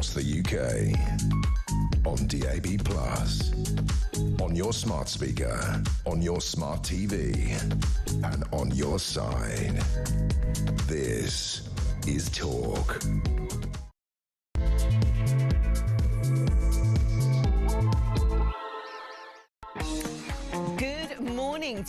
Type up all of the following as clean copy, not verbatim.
across the UK, on DAB+, on your smart speaker, on your smart TV, and on your side. This is Talk.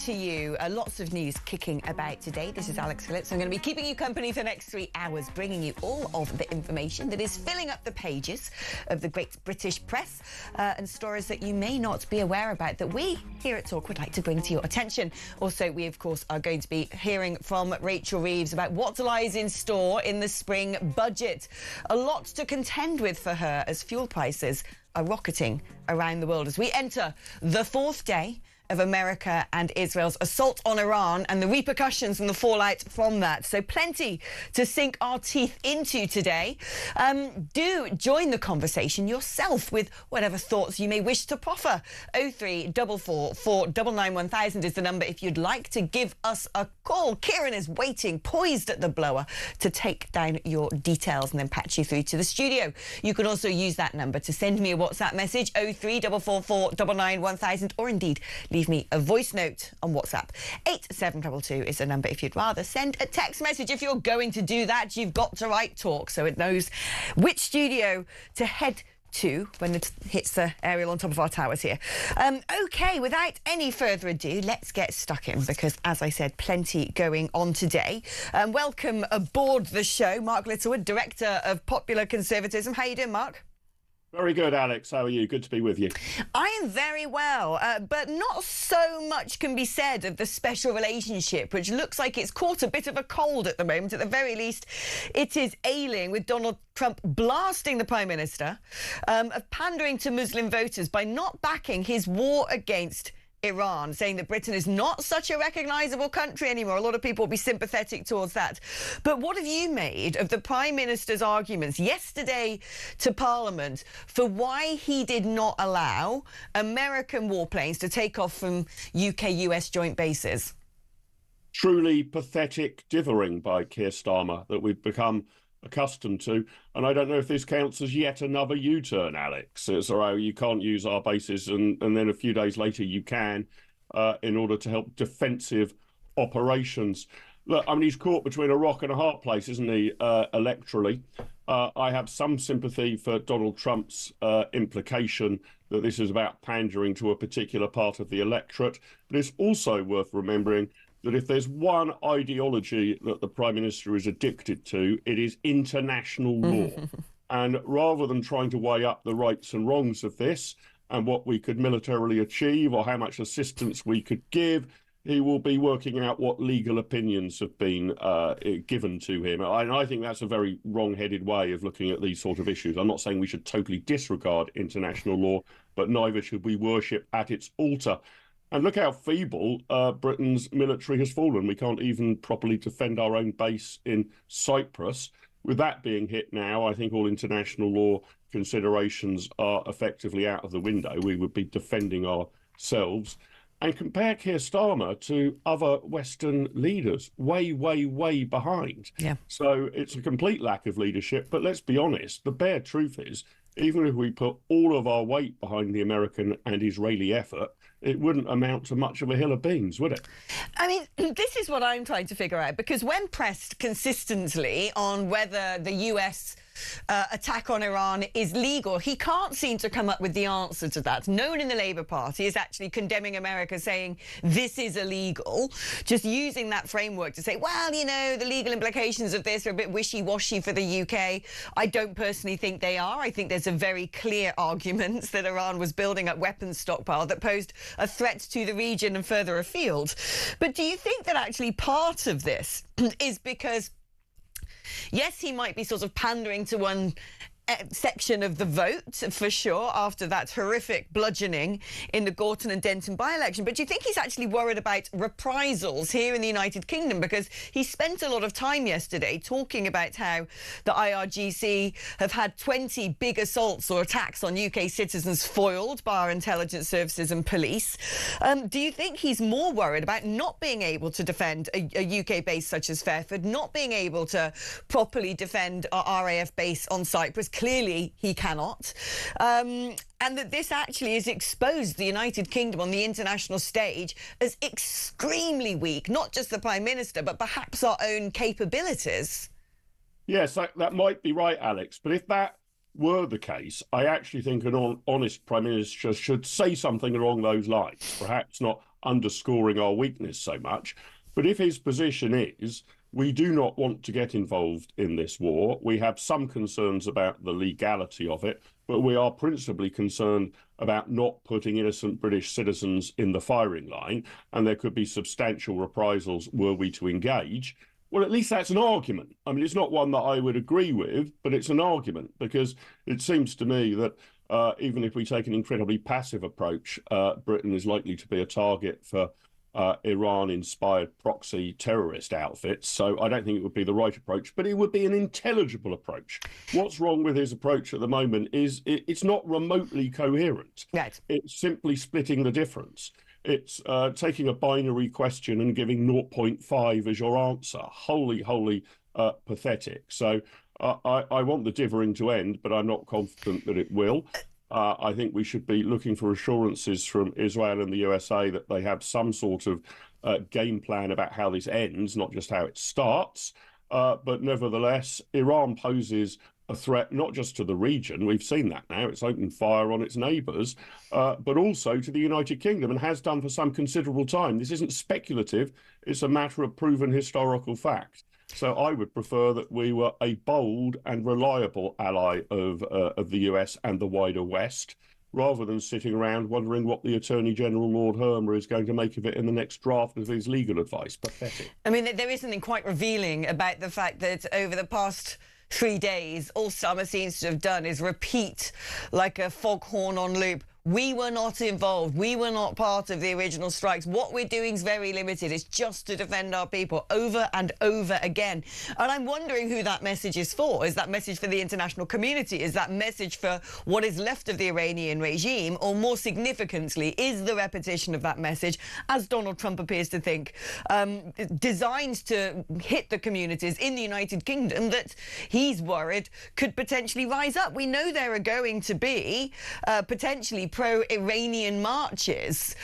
To you. Lots of news kicking about today. This is Alex Phillips. I'm going to be keeping you company for the next 3 hours, bringing you all of the information that is filling up the pages of the great British press and stories that you may not be aware about that we here at Talk would like to bring to your attention. Also, we, of course, are going to be hearing from Rachel Reeves about what lies in store in the spring budget. A lot to contend with for her as fuel prices are rocketing around the world as we enter the 4th day of America and Israel's assault on Iran and the repercussions and the fallout from that. So plenty to sink our teeth into today. Do join the conversation yourself with whatever thoughts you may wish to proffer. 0344 499 1000 is the number if you'd like to give us a call. Kieran is waiting, poised at the blower, to take down your details and then patch you through to the studio. You can also use that number to send me a WhatsApp message, 0344 499 1000, or indeed leave me a voice note on WhatsApp. 87222 is the number if you'd rather send a text message. If you're going to do that, you've got to write Talk so it knows which studio to head to when it hits the aerial on top of our towers here. OK, without any further ado, let's get stuck in because, as I said, plenty going on today. Welcome aboard the show, Mark Littlewood, Director of Popular Conservatism. How are you doing, Mark? Very good, Alex. How are you? Good to be with you. I am very well, but not so much can be said of the special relationship, which looks like it's caught a bit of a cold at the moment. At the very least, it is ailing, with Donald Trump blasting the Prime Minister, of pandering to Muslim voters by not backing his war against Iran, saying that Britain is not such a recognisable country anymore. A lot of people will be sympathetic towards that. But what have you made of the Prime Minister's arguments yesterday to Parliament for why he did not allow American warplanes to take off from UK-US joint bases? Truly pathetic dithering by Keir Starmer that we've become accustomed to, and I don't know if this counts as yet another U-turn, Alex. So you can't use our bases and then a few days later you can in order to help defensive operations. Look, I mean, he's caught between a rock and a hard place, isn't he, electorally? I have some sympathy for Donald Trump's implication that this is about pandering to a particular part of the electorate, but it's also worth remembering that if there's one ideology that the Prime Minister is addicted to, it is international law. And rather than trying to weigh up the rights and wrongs of this and what we could militarily achieve or how much assistance we could give, he will be working out what legal opinions have been given to him. And I think that's a very wrong-headed way of looking at these sort of issues. I'm not saying we should totally disregard international law, but neither should we worship at its altar. And look how feeble Britain's military has fallen. We can't even properly defend our own base in Cyprus. With that being hit now, I think all international law considerations are effectively out of the window. We would be defending ourselves. And compare Keir Starmer to other Western leaders, way, way, way behind. Yeah. So it's a complete lack of leadership. But let's be honest, the bare truth is, even if we put all of our weight behind the American and Israeli effort, it wouldn't amount to much of a hill of beans, would it? I mean, this is what I'm trying to figure out, because when pressed consistently on whether the US attack on Iran is legal, he can't seem to come up with the answer to that. No one in the Labour Party is actually condemning America, saying this is illegal, just using that framework to say, well, you know, the legal implications of this are a bit wishy-washy for the UK. I don't personally think they are. I think there's a very clear argument that Iran was building up weapons stockpile that posed a threat to the region and further afield. But do you think that actually part of this is because, yes, he might be sort of pandering to one section of the vote, for sure, after that horrific bludgeoning in the Gorton and Denton by-election. But do you think he's actually worried about reprisals here in the United Kingdom? Because he spent a lot of time yesterday talking about how the IRGC have had 20 big assaults or attacks on UK citizens foiled by our intelligence services and police. Do you think he's more worried about not being able to defend a UK base such as Fairford, not being able to properly defend our RAF base on Cyprus? clearly he cannot. And that this actually has exposed the United Kingdom on the international stage as extremely weak, not just the Prime Minister, but perhaps our own capabilities. Yes, that might be right, Alex. But if that were the case, I actually think an honest Prime Minister should say something along those lines, perhaps not underscoring our weakness so much. But if his position is, we do not want to get involved in this war, we have some concerns about the legality of it, but we are principally concerned about not putting innocent British citizens in the firing line, and there could be substantial reprisals were we to engage. Well, at least that's an argument. I mean, it's not one that I would agree with, but it's an argument, because it seems to me that even if we take an incredibly passive approach, Britain is likely to be a target for Iran-inspired proxy terrorist outfits. So I don't think it would be the right approach, but it would be an intelligible approach. What's wrong with his approach at the moment is it's not remotely coherent. Right. It's simply splitting the difference. It's taking a binary question and giving 0.5 as your answer. Wholly pathetic. So I want the dithering to end, but I'm not confident that it will. I think we should be looking for assurances from Israel and the USA that they have some sort of game plan about how this ends, not just how it starts. But nevertheless, Iran poses a threat not just to the region. We've seen that now. It's opened fire on its neighbours, but also to the United Kingdom, and has done for some considerable time. This isn't speculative. It's a matter of proven historical fact. So I would prefer that we were a bold and reliable ally of the US and the wider West, rather than sitting around wondering what the Attorney General, Lord Hermer, is going to make of it in the next draft of his legal advice. Pathetic. I mean, there is something quite revealing about the fact that over the past 3 days, all Summer seems to have done is repeat like a foghorn on loop. We were not involved. We were not part of the original strikes. What we're doing is very limited. It's just to defend our people over and over again. And I'm wondering who that message is for. Is that message for the international community? Is that message for what is left of the Iranian regime? Or more significantly, is the repetition of that message, as Donald Trump appears to think, designed to hit the communities in the United Kingdom that he's worried could potentially rise up? We know there are going to be potentially pro-Iranian marches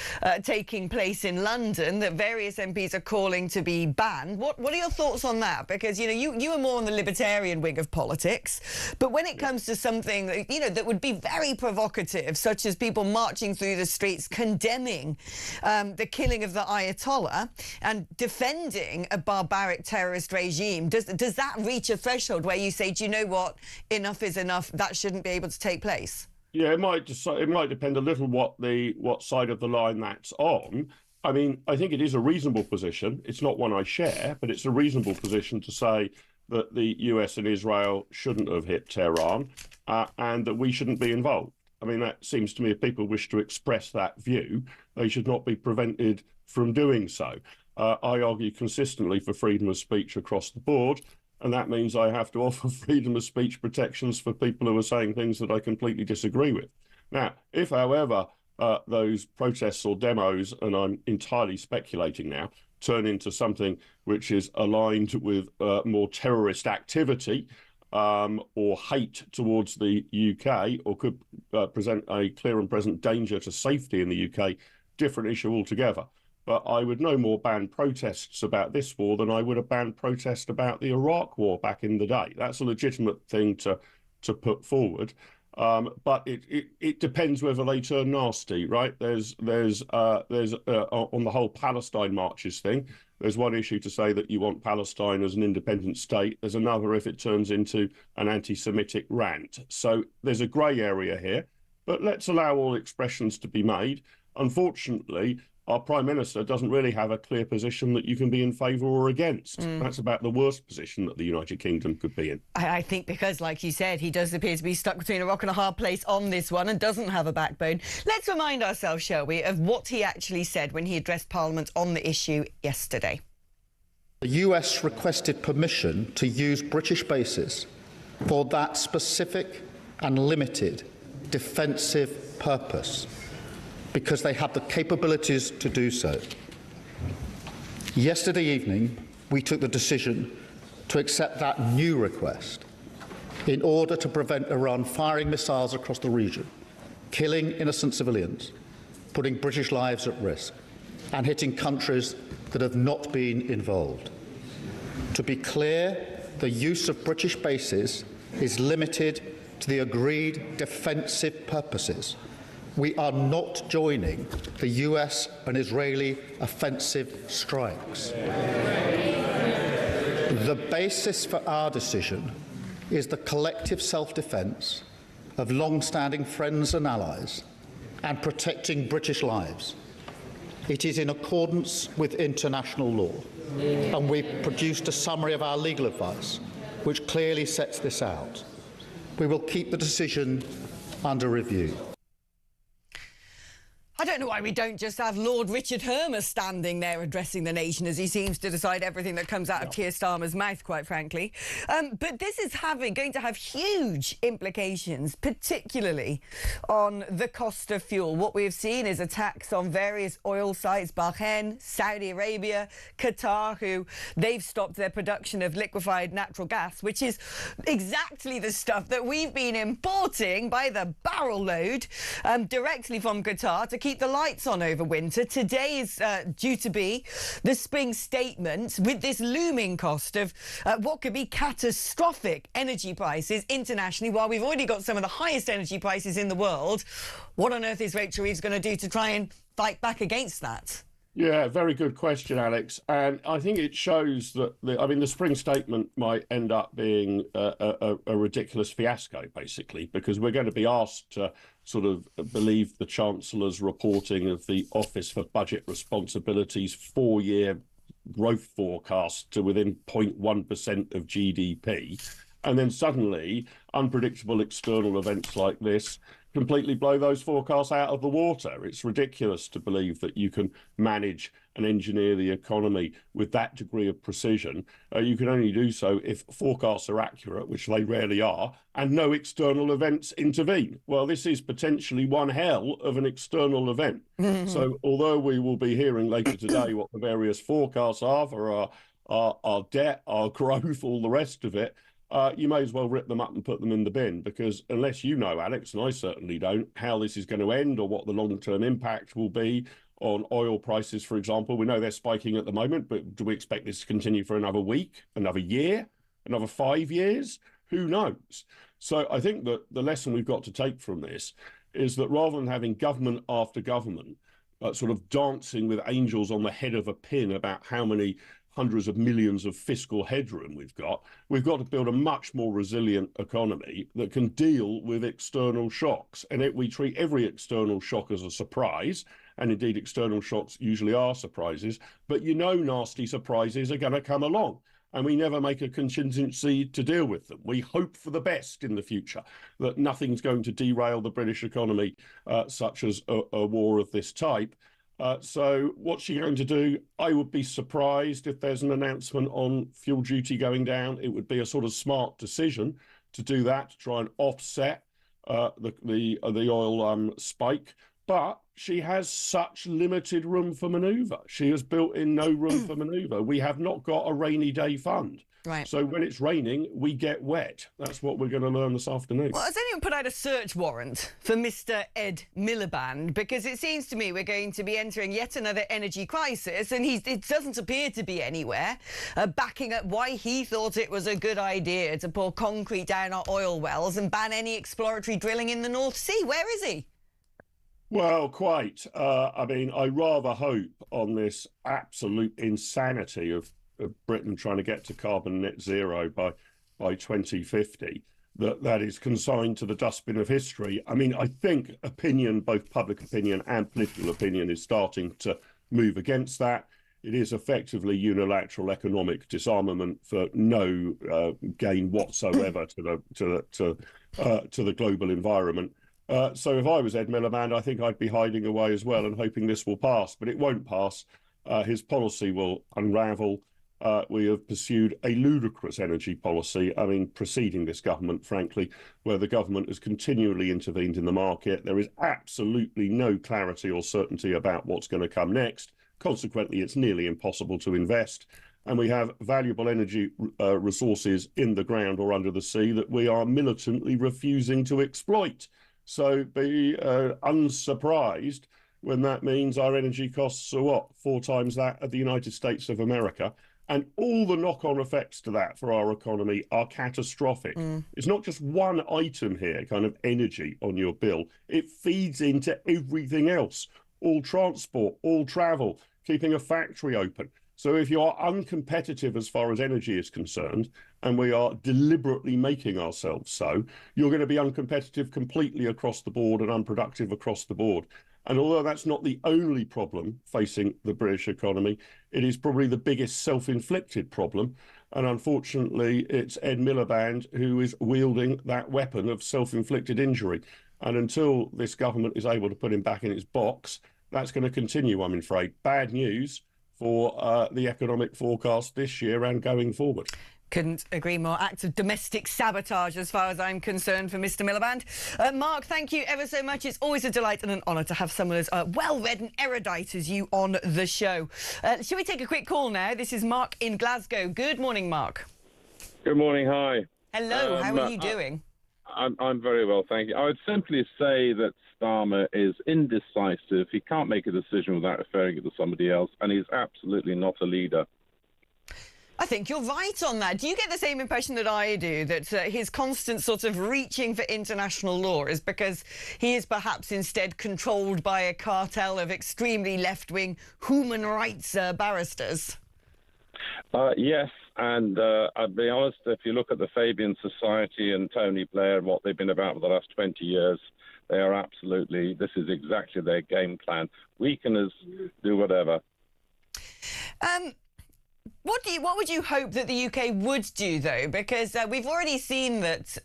taking place in London that various MPs are calling to be banned. What are your thoughts on that? Because, you know, you are more on the libertarian wing of politics, but when it comes to something that, you know, that would be very provocative, such as people marching through the streets condemning the killing of the Ayatollah and defending a barbaric terrorist regime, does that reach a threshold where you say, do you know what, enough is enough, that shouldn't be able to take place? Yeah, it might depend a little what side of the line that's on. I mean, I think it is a reasonable position. It's not one I share, but it's a reasonable position to say that the US and Israel shouldn't have hit Tehran and that we shouldn't be involved. I mean, that seems to me, if people wish to express that view, they should not be prevented from doing so. I argue consistently for freedom of speech across the board, and that means I have to offer freedom of speech protections for people who are saying things that I completely disagree with. Now, if, however, those protests or demos, and I'm entirely speculating now, turn into something which is aligned with more terrorist activity or hate towards the UK, or could present a clear and present danger to safety in the UK, different issue altogether. But I would no more ban protests about this war than I would have banned protests about the Iraq war back in the day. That's a legitimate thing to put forward. But it depends whether they turn nasty, right? There's on the whole Palestine marches thing, there's one issue to say that you want Palestine as an independent state. There's another if it turns into an anti-Semitic rant. So there's a grey area here, but let's allow all expressions to be made. Unfortunately, our Prime Minister doesn't really have a clear position that you can be in favour or against. That's about the worst position that the United Kingdom could be in. I think because, like you said, he does appear to be stuck between a rock and a hard place on this one and doesn't have a backbone. Let's remind ourselves, shall we, of what he actually said when he addressed Parliament on the issue yesterday. The US requested permission to use British bases for that specific and limited defensive purpose, because they have the capabilities to do so. Yesterday evening, we took the decision to accept that new request, in order to prevent Iran firing missiles across the region, killing innocent civilians, putting British lives at risk, and hitting countries that have not been involved. To be clear, the use of British bases is limited to the agreed defensive purposes. We are not joining the US and Israeli offensive strikes. The basis for our decision is the collective self-defence of long-standing friends and allies and protecting British lives. It is in accordance with international law, and we've produced a summary of our legal advice, which clearly sets this out. We will keep the decision under review. I don't know why we don't just have Lord Richard Hermer standing there addressing the nation, as he seems to decide everything that comes out of Keir Starmer's mouth, quite frankly. But this is going to have huge implications, particularly on the cost of fuel. What we've seen is attacks on various oil sites, Bahrain, Saudi Arabia, Qatar, who they've stopped their production of liquefied natural gas, which is exactly the stuff that we've been importing by the barrel load directly from Qatar to keep the lights on over winter. Today is due to be the spring statement with this looming cost of what could be catastrophic energy prices internationally, while we've already got some of the highest energy prices in the world. What on earth is Rachel Reeves going to do to try and fight back against that? Yeah, very good question, Alex. And I think it shows that, the spring statement might end up being a ridiculous fiasco, basically, because we're going to be asked to sort of believe the Chancellor's reporting of the Office for Budget Responsibility's 4-year growth forecast to within 0.1% of GDP. And then suddenly, unpredictable external events like this completely blow those forecasts out of the water. It's ridiculous to believe that you can manage and engineer the economy with that degree of precision. You can only do so if forecasts are accurate, which they rarely are, and no external events intervene. Well, this is potentially one hell of an external event. So although we will be hearing later today what the various forecasts are for our debt, our growth, all the rest of it, you may as well rip them up and put them in the bin, because unless you know, Alex, and I certainly don't, how this is going to end or what the long-term impact will be on oil prices, for example. We know they're spiking at the moment, but do we expect this to continue for another week, another year, another 5 years? Who knows? So I think that the lesson we've got to take from this is that rather than having government after government sort of dancing with angels on the head of a pin about how many hundreds of millions of fiscal headroom we've got to build a much more resilient economy that can deal with external shocks. And we treat every external shock as a surprise, and indeed external shocks usually are surprises, but nasty surprises are going to come along, and we never make a contingency to deal with them. We hope for the best in the future, that nothing's going to derail the British economy, such as a war of this type. So what's she going to do? I would be surprised if there's an announcement on fuel duty going down. It would be a sort of smart decision to do that, to try and offset the oil spike. But she has such limited room for manoeuvre. She has built in no room for manoeuvre. We have not got a rainy day fund. Right. So when it's raining, we get wet. That's what we're going to learn this afternoon. Well, has anyone put out a search warrant for Mr. Ed Miliband? Because it seems to me we're going to be entering yet another energy crisis, and it doesn't appear to be anywhere backing up why he thought it was a good idea to pour concrete down our oil wells and ban any exploratory drilling in the North Sea. Where is he? Well, quite. I rather hope on this absolute insanity of Britain trying to get to carbon net zero by 2050, that is consigned to the dustbin of history. I mean, I think opinion, both public opinion and political opinion, is starting to move against that. It is effectively unilateral economic disarmament for no gain whatsoever to the global environment. So if I was Ed Miliband, I think I'd be hiding away as well and hoping this will pass, but it won't pass. His policy will unravel. We have pursued a ludicrous energy policy, preceding this government, frankly, where the government has continually intervened in the market. There is absolutely no clarity or certainty about what's going to come next. Consequently, it's nearly impossible to invest. and we have valuable energy resources in the ground or under the sea that we are militantly refusing to exploit. So be unsurprised when that means our energy costs are what, 4 times that of the United States of America. And all the knock-on effects to that for our economy are catastrophic. It's not just one item here, kind of energy on your bill. It feeds into everything else, all transport, all travel, keeping a factory open. So if you are uncompetitive as far as energy is concerned, and we are deliberately making ourselves so, you're going to be uncompetitive completely across the board and unproductive across the board. And although that's not the only problem facing the British economy, it is probably the biggest self-inflicted problem. And unfortunately, it's Ed Miliband who is wielding that weapon of self-inflicted injury. And until this government is able to put him back in its box, that's going to continue, I'm afraid. Bad news for the economic forecast this year and going forward. Couldn't agree more. Acts of domestic sabotage, as far as I'm concerned, for Mr. Miliband. Mark, thank you ever so much. It's always a delight and an honour to have someone as well-read and erudite as you on the show. Shall we take a quick call now? This is Mark in Glasgow. Good morning, Mark. Good morning. Hi. Hello. How are you doing? I'm very well, thank you. I would simply say that Starmer is indecisive. He can't make a decision without referring it to somebody else, and he's absolutely not a leader. I think you're right on that. Do you get the same impression that I do, that his constant sort of reaching for international law is because he is perhaps instead controlled by a cartel of extremely left-wing human rights barristers? Yes, and I'll be honest, if you look at the Fabian Society and Tony Blair and what they've been about for the last 20 years, they are absolutely, this is exactly their game plan. Weakeners do whatever. What would you hope that the UK would do, though? Because we've already seen that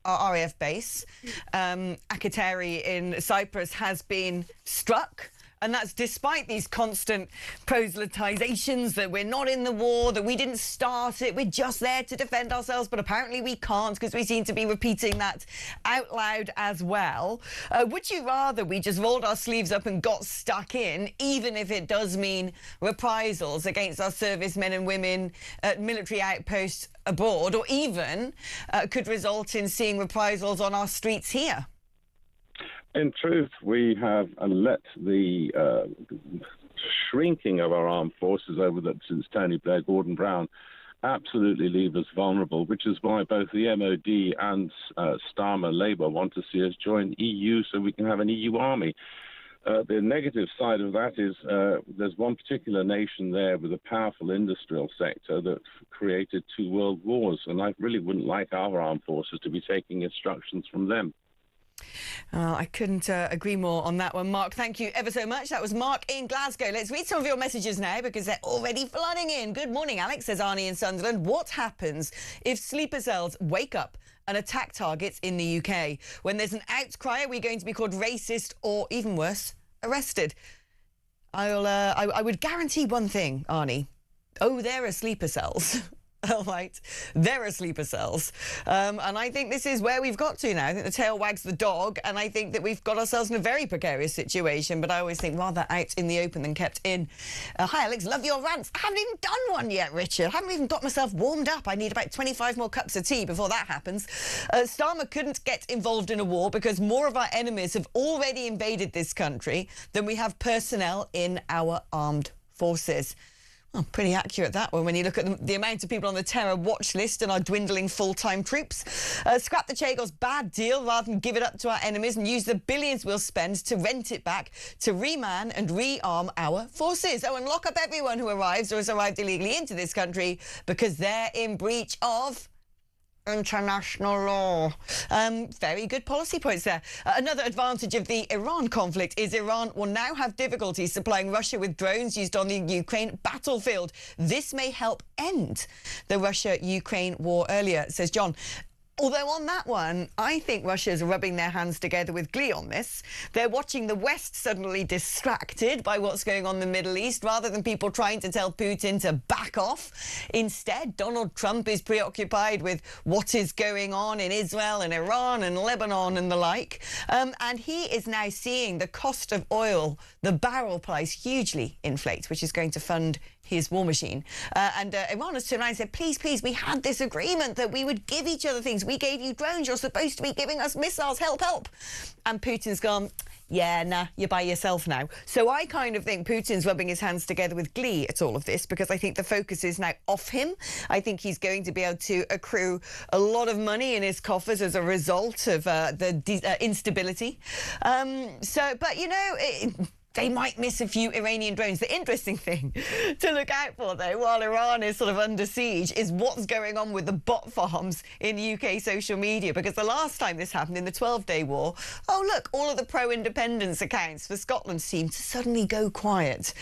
our RAF base, Akrotiri in Cyprus, has been struck. And that's despite these constant proselytisations that we're not in the war, that we didn't start it, we're just there to defend ourselves. But apparently we can't, because we seem to be repeating that out loud as well. Would you rather we just rolled our sleeves up and got stuck in, even if it does mean reprisals against our servicemen and women at military outposts abroad, or even could result in seeing reprisals on our streets here? In truth, we have let the shrinking of our armed forces since Tony Blair, Gordon Brown, absolutely leave us vulnerable, which is why both the MOD and Starmer Labour want to see us join EU so we can have an EU army. The negative side of that is there's one particular nation there with a powerful industrial sector that created 2 world wars, and I really wouldn't like our armed forces to be taking instructions from them. I couldn't agree more on that one, Mark. Thank you ever so much. That was Mark in Glasgow. Let's read some of your messages now because they're already flooding in. Good morning, Alex, says Arnie in Sunderland. What happens if sleeper cells wake up and attack targets in the UK? When there's an outcry, are we going to be called racist or, even worse, arrested? I would guarantee one thing, Arnie. Oh, there are sleeper cells. All right, there are sleeper cells. And I think this is where we've got to now. I think the tail wags the dog, and I think that we've got ourselves in a very precarious situation, but I always think rather out in the open than kept in. Hi, Alex, love your rants. I haven't even done one yet, Richard. I haven't even got myself warmed up. I need about 25 more cups of tea before that happens. Starmer couldn't get involved in a war because more of our enemies have already invaded this country than we have personnel in our armed forces. Well, pretty accurate, that one, when you look at the amount of people on the terror watch list and our dwindling full-time troops. Scrap the Chagos bad deal rather than give it up to our enemies and use the billions we'll spend to rent it back, to reman and rearm our forces. Oh, and lock up everyone who arrives or has arrived illegally into this country because they're in breach of international law. Very good policy points there. Another advantage of the Iran conflict is Iran will now have difficulty supplying Russia with drones used on the Ukraine battlefield. This may help end the Russia-Ukraine war earlier, says John. Although on that one, I think Russia's rubbing their hands together with glee on this. They're watching the West suddenly distracted by what's going on in the Middle East, rather than people trying to tell Putin to back off. Instead, Donald Trump is preoccupied with what is going on in Israel and Iran and Lebanon and the like. And he is now seeing the cost of oil, the barrel price, hugely inflate, which is going to fund his war machine. And Iran has turned around and said, please, please, we had this agreement that we would give each other things. We gave you drones. You're supposed to be giving us missiles. Help, help. And Putin's gone, yeah, nah, you're by yourself now. So I kind of think Putin's rubbing his hands together with glee at all of this, because I think the focus is now off him. I think he's going to be able to accrue a lot of money in his coffers as a result of the instability. But, you know, they might miss a few Iranian drones. The interesting thing to look out for, though, while Iran is sort of under siege, is what's going on with the bot farms in UK social media. Because the last time this happened, in the 12-day war, oh, look, all of the pro-independence accounts for Scotland seemed to suddenly go quiet.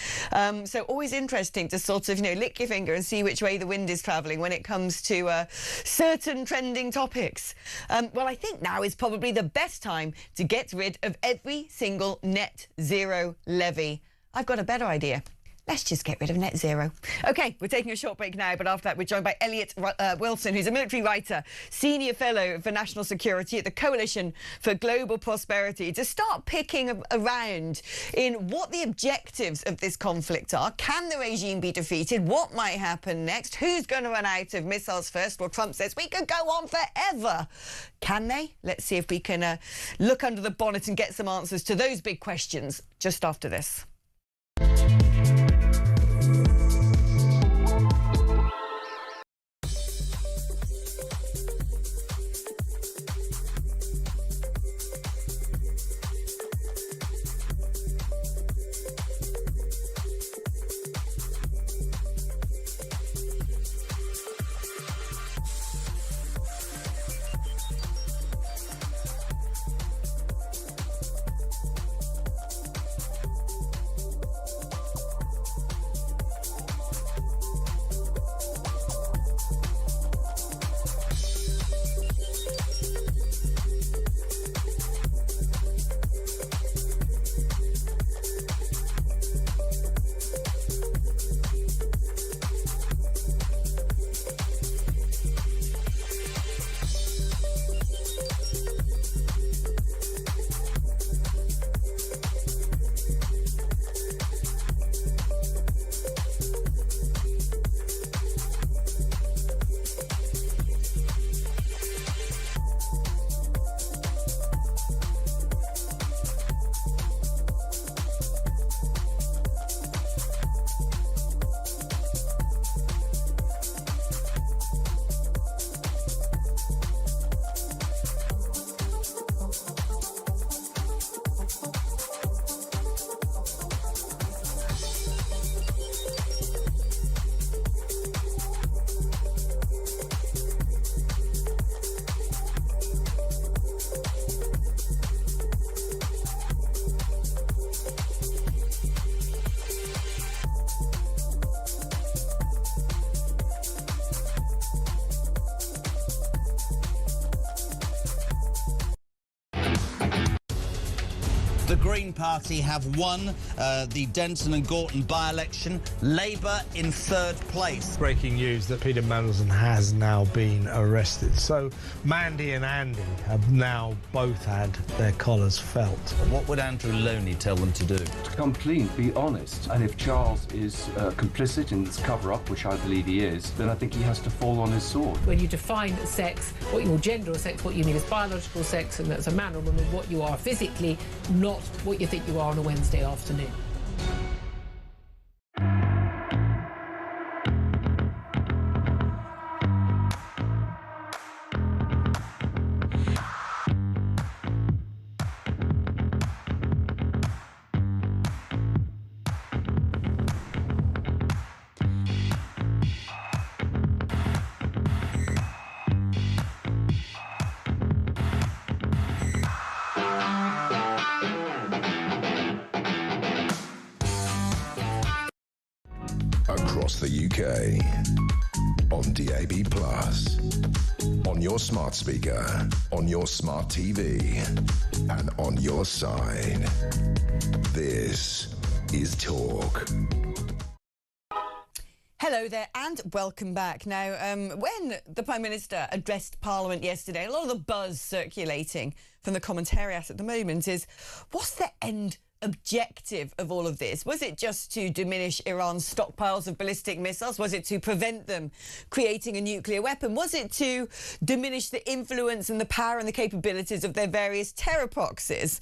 So always interesting to sort of, you know, lick your finger and see which way the wind is travelling when it comes to certain trending topics. Well, I think now is probably the best time to get rid of every single net zero levy. I've got a better idea. Let's just get rid of net zero. OK, we're taking a short break now, but after that we're joined by Elliot Wilson, who's a military writer, Senior Fellow for National Security at the Coalition for Global Prosperity, to start picking around in what the objectives of this conflict are. Can the regime be defeated? What might happen next? Who's going to run out of missiles first? Well, Trump says we could go on forever. Can they? Let's see if we can look under the bonnet and get some answers to those big questions just after this. The Green Party have won the Denton and Gorton by-election. Labour in third place. Breaking news that Peter Mandelson has now been arrested. So Mandy and Andy have now both had their collars felt. What would Andrew Loney tell them to do? To come clean, be honest. And if Charles is complicit in this cover-up, which I believe he is, then I think he has to fall on his sword. When you define sex, what your gender or sex, what you mean is biological sex, and that's a man or woman, what you are physically, not what you think you are on a Wednesday afternoon. Across the UK, on DAB+, on your smart speaker, on your smart TV, and on your side. This is Talk. Hello there and welcome back. Now, when the Prime Minister addressed Parliament yesterday, a lot of the buzz circulating from the commentariat at the moment is, what's the end objective of all of this? Was it just to diminish Iran's stockpiles of ballistic missiles? Was it to prevent them creating a nuclear weapon? Was it to diminish the influence and the power and the capabilities of their various terror proxies?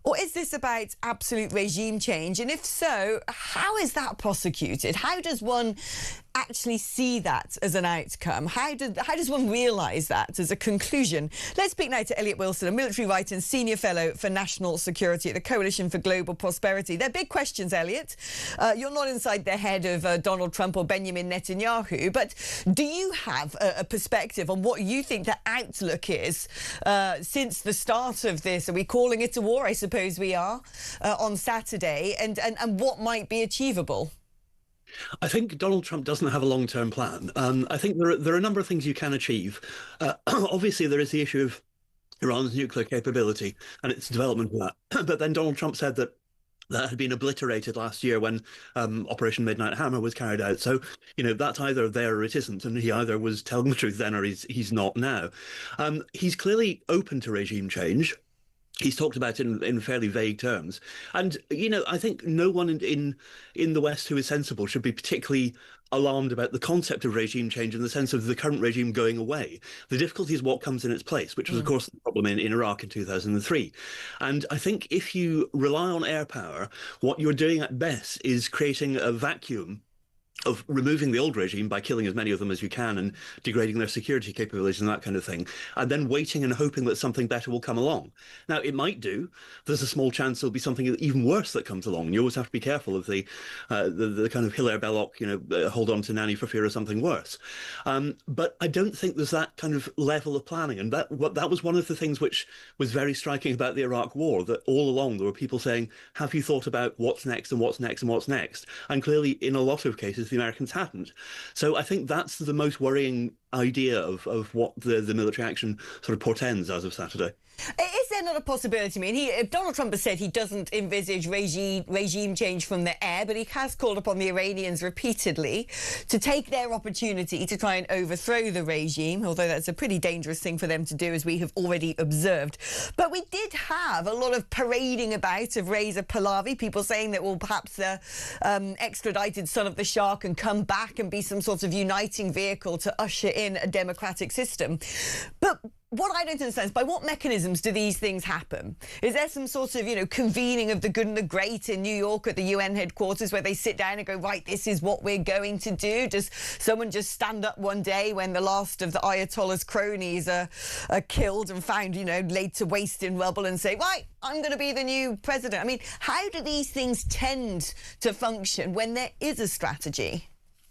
Or is this about absolute regime change? And if so, how is that prosecuted? How does one actually see that as an outcome? How does one realise that as a conclusion? Let's speak now to Elliot Wilson, a military writer and senior fellow for national security at the Coalition for Global Prosperity. They're big questions, Elliot. You're not inside the head of Donald Trump or Benjamin Netanyahu, but do you have a perspective on what you think the outlook is since the start of this? Are we calling it a war? I suppose we are, on Saturday, and what might be achievable? I think Donald Trump doesn't have a long-term plan. I think there are a number of things you can achieve. Obviously, there is the issue of Iran's nuclear capability and its development of that. But then Donald Trump said that had been obliterated last year when Operation Midnight Hammer was carried out. So, that's either there or it isn't. And he either was telling the truth then or he's not now. He's clearly open to regime change. He's talked about it in fairly vague terms. And, I think no one in the West who is sensible should be particularly alarmed about the concept of regime change in the sense of the current regime going away. The difficulty is what comes in its place, which was, of course, the problem in Iraq in 2003. And I think if you rely on air power, what you're doing at best is creating a vacuum of removing the old regime by killing as many of them as you can and degrading their security capabilities and that kind of thing, and then waiting and hoping that something better will come along. Now, it might do. There's a small chance there'll be something even worse that comes along. You always have to be careful of the kind of Hilaire Belloc, hold on to nanny for fear of something worse. But I don't think there's that kind of level of planning. And that was one of the things which was very striking about the Iraq War, that all along there were people saying, have you thought about what's next and what's next and what's next? And clearly, in a lot of cases, the Americans hadn't. So I think that's the most worrying idea of what the military action sort of portends as of Saturday. Is there not a possibility? I mean, Donald Trump has said he doesn't envisage regime change from the air, but he has called upon the Iranians repeatedly to take their opportunity to try and overthrow the regime, although that's a pretty dangerous thing for them to do, as we have already observed. But we did have a lot of parading about of Reza Pahlavi, people saying that, well, perhaps the extradited son of the Shah can come back and be some sort of uniting vehicle to usher in a democratic system. But what I don't understand is by what mechanisms do these things happen? Is there some sort of, convening of the good and the great in New York at the UN headquarters where they sit down and go, right, this is what we're going to do? Does someone just stand up one day when the last of the Ayatollah's cronies are killed and found, laid to waste in rubble and say, right, I'm going to be the new president? I mean, how do these things tend to function when there is a strategy?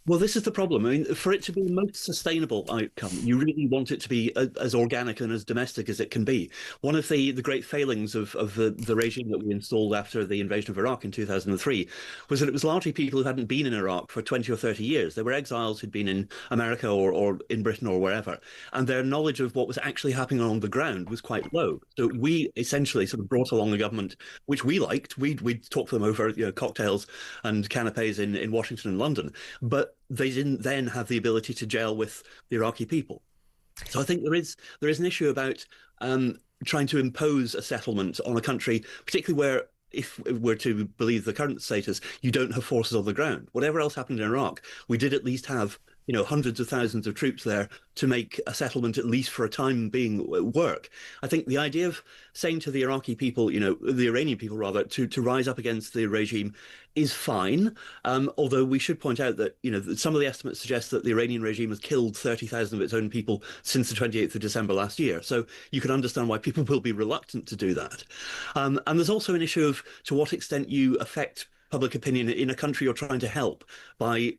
Well, this is the problem. I mean, for it to be the most sustainable outcome, you really want it to be as organic and as domestic as it can be. One of the great failings of the regime that we installed after the invasion of Iraq in 2003 was that it was largely people who hadn't been in Iraq for 20 or 30 years. They were exiles who'd been in America or in Britain or wherever, and their knowledge of what was actually happening on the ground was quite low. So we essentially sort of brought along a government which we liked. We'd talk to them over cocktails and canapes in Washington and London, but they didn't then have the ability to gel with the Iraqi people. So I think there is an issue about trying to impose a settlement on a country, particularly where, if we're to believe the current status, you don't have forces on the ground. Whatever else happened in Iraq, we did at least have hundreds of thousands of troops there to make a settlement, at least for a time being, work. I think the idea of saying to the Iraqi people, the Iranian people rather, to rise up against the regime is fine. Although we should point out that, some of the estimates suggest that the Iranian regime has killed 30,000 of its own people since the 28th of December last year. So you can understand why people will be reluctant to do that. And there's also an issue of to what extent you affect public opinion in a country you're trying to help by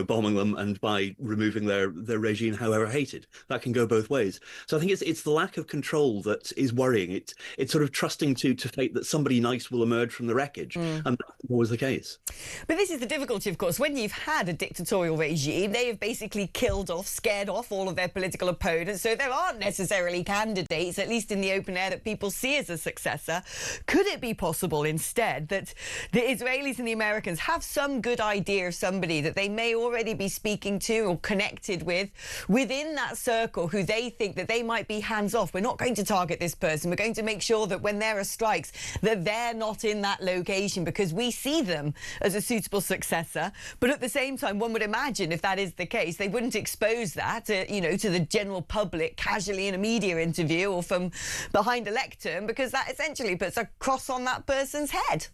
bombing them and by removing their regime, however hated. That can go both ways. So I think it's the lack of control that is worrying. It's sort of trusting to fate that somebody nice will emerge from the wreckage, and that's always the case. But this is the difficulty, of course. When you've had a dictatorial regime, they have basically killed off, scared off all of their political opponents, so there aren't necessarily candidates, at least in the open air, that people see as a successor. Could it be possible instead that the Israelis and the Americans have some good idea of somebody that they may may already be speaking to or connected with within that circle who they think that they might be hands-off. We're not going to target this person. We're going to make sure that when there are strikes, that they're not in that location because we see them as a suitable successor. But at the same time, one would imagine if that is the case, they wouldn't expose that, to the general public casually in a media interview or from behind a lectern, because that essentially puts a cross on that person's head.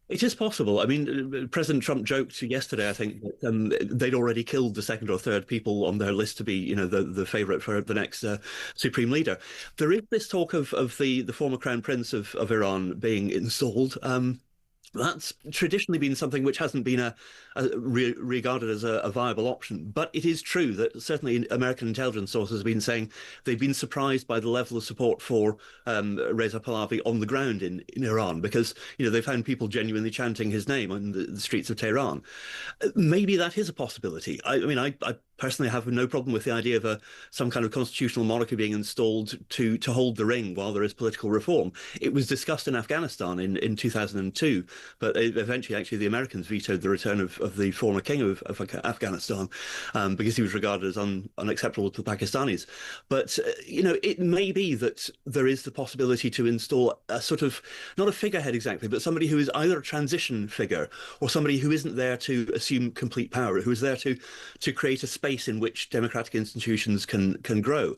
It is possible. I mean, President Trump joked yesterday, I think, that they'd already killed the second or third people on their list to be, the favourite for the next supreme leader. There is this talk of the former Crown Prince of Iran being installed. That's traditionally been something which hasn't been regarded as a viable option. But it is true that certainly American intelligence sources have been saying they've been surprised by the level of support for Reza Pahlavi on the ground in Iran, because they found people genuinely chanting his name on the streets of Tehran. Maybe that is a possibility. I personally have no problem with the idea of some kind of constitutional monarchy being installed to hold the ring while there is political reform. It was discussed in Afghanistan in 2002, but eventually actually the Americans vetoed the return of the former king of Afghanistan because he was regarded as unacceptable to the Pakistanis. But it may be that there is the possibility to install a sort of, not a figurehead exactly, but somebody who is either a transition figure or somebody who isn't there to assume complete power, who is there to create a space in which democratic institutions can grow.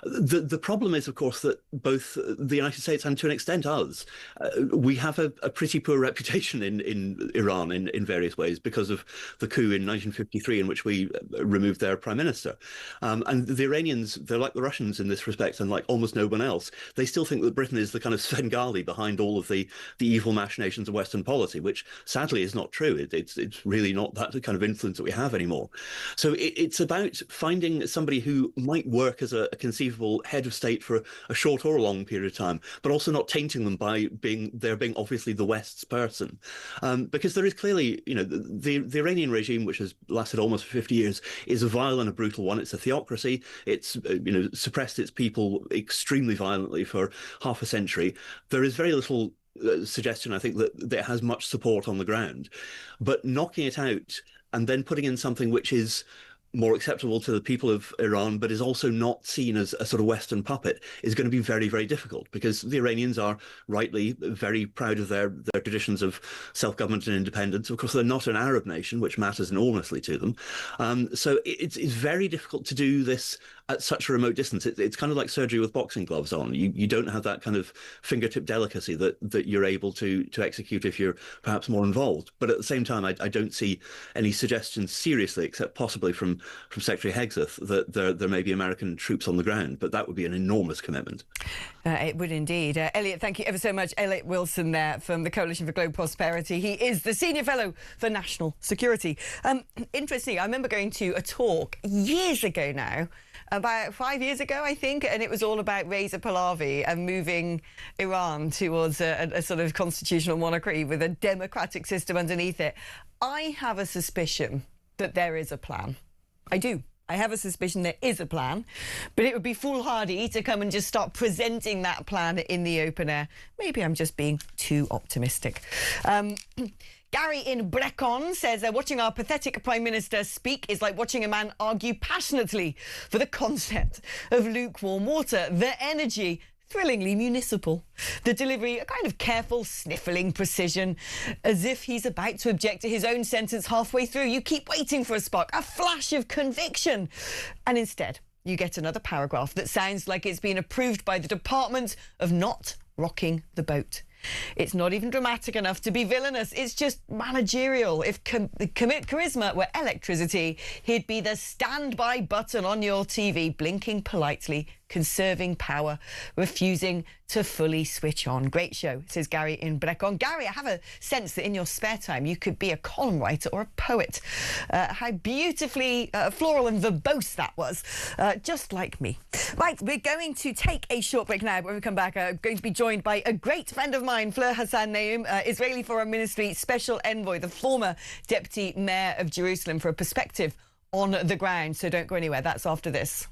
The problem is, of course, that both the United States and to an extent us, we have a pretty poor reputation in Iran in various ways because of the coup in 1953 in which we removed their prime minister. And the Iranians, they're like the Russians in this respect, and like almost no one else. They still think that Britain is the kind of Svengali behind all of the evil machinations of Western policy, which sadly is not true. It's really not that kind of influence that we have anymore. So it's about finding somebody who might work as a conceivable head of state for a short or a long period of time, but also not tainting them by being obviously the West's person. Because there is clearly, the Iranian regime, which has lasted almost 50 years, is a vile and a brutal one. It's a theocracy. It's, suppressed its people extremely violently for half a century. There is very little suggestion, I think, that it has much support on the ground. But knocking it out and then putting in something which is more acceptable to the people of Iran, but is also not seen as a sort of Western puppet, is going to be very, very difficult, because the Iranians are rightly very proud of their traditions of self-government and independence. Of course, they're not an Arab nation, which matters enormously to them. So it's very difficult to do this at such a remote distance. It's kind of like surgery with boxing gloves on. You don't have that kind of fingertip delicacy that you're able to execute if you're perhaps more involved. But at the same time, I don't see any suggestions seriously, except possibly from Secretary Hegseth, that there may be American troops on the ground. But that would be an enormous commitment. It would indeed. Elliot, thank you ever so much. Elliot Wilson there from the Coalition for Global Prosperity. He is the Senior Fellow for National Security. Interesting, I remember going to a talk years ago now, about 5 years ago, I think, and it was all about Reza Pahlavi and moving Iran towards a sort of constitutional monarchy with a democratic system underneath it. I have a suspicion that there is a plan. I do. I have a suspicion there is a plan, but it would be foolhardy to come and just start presenting that plan in the open air. Maybe I'm just being too optimistic. Gary in Brecon says, watching our pathetic Prime Minister speak is like watching a man argue passionately for the concept of lukewarm water. The energy, thrillingly municipal. The delivery, a kind of careful, sniffling precision, as if he's about to object to his own sentence halfway through. You keep waiting for a spark, a flash of conviction. And instead, you get another paragraph that sounds like it's been approved by the Department of Not Rocking the Boat. It's not even dramatic enough to be villainous. It's just managerial. If charisma were electricity, he'd be the standby button on your TV, blinking politely, conserving power, refusing to fully switch on. Great show, says Gary in Brecon. Gary, I have a sense that in your spare time you could be a column writer or a poet. How beautifully floral and verbose that was, just like me. Right, we're going to take a short break now. When we come back, I'm going to be joined by a great friend of mine, Fleur Hassan Naim, Israeli Foreign Ministry Special Envoy, the former Deputy Mayor of Jerusalem, for a perspective on the ground. So don't go anywhere. That's after this.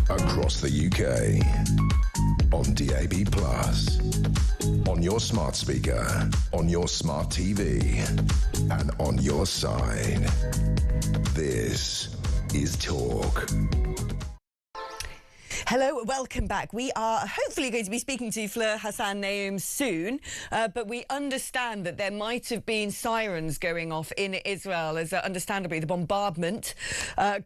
across the UK. On DAB+, on your smart speaker, on your smart TV, and on your side. This is Talk. Hello, welcome back. We are hopefully going to be speaking to Fleur Hassan-Naoum soon, but we understand that there might have been sirens going off in Israel as understandably the bombardment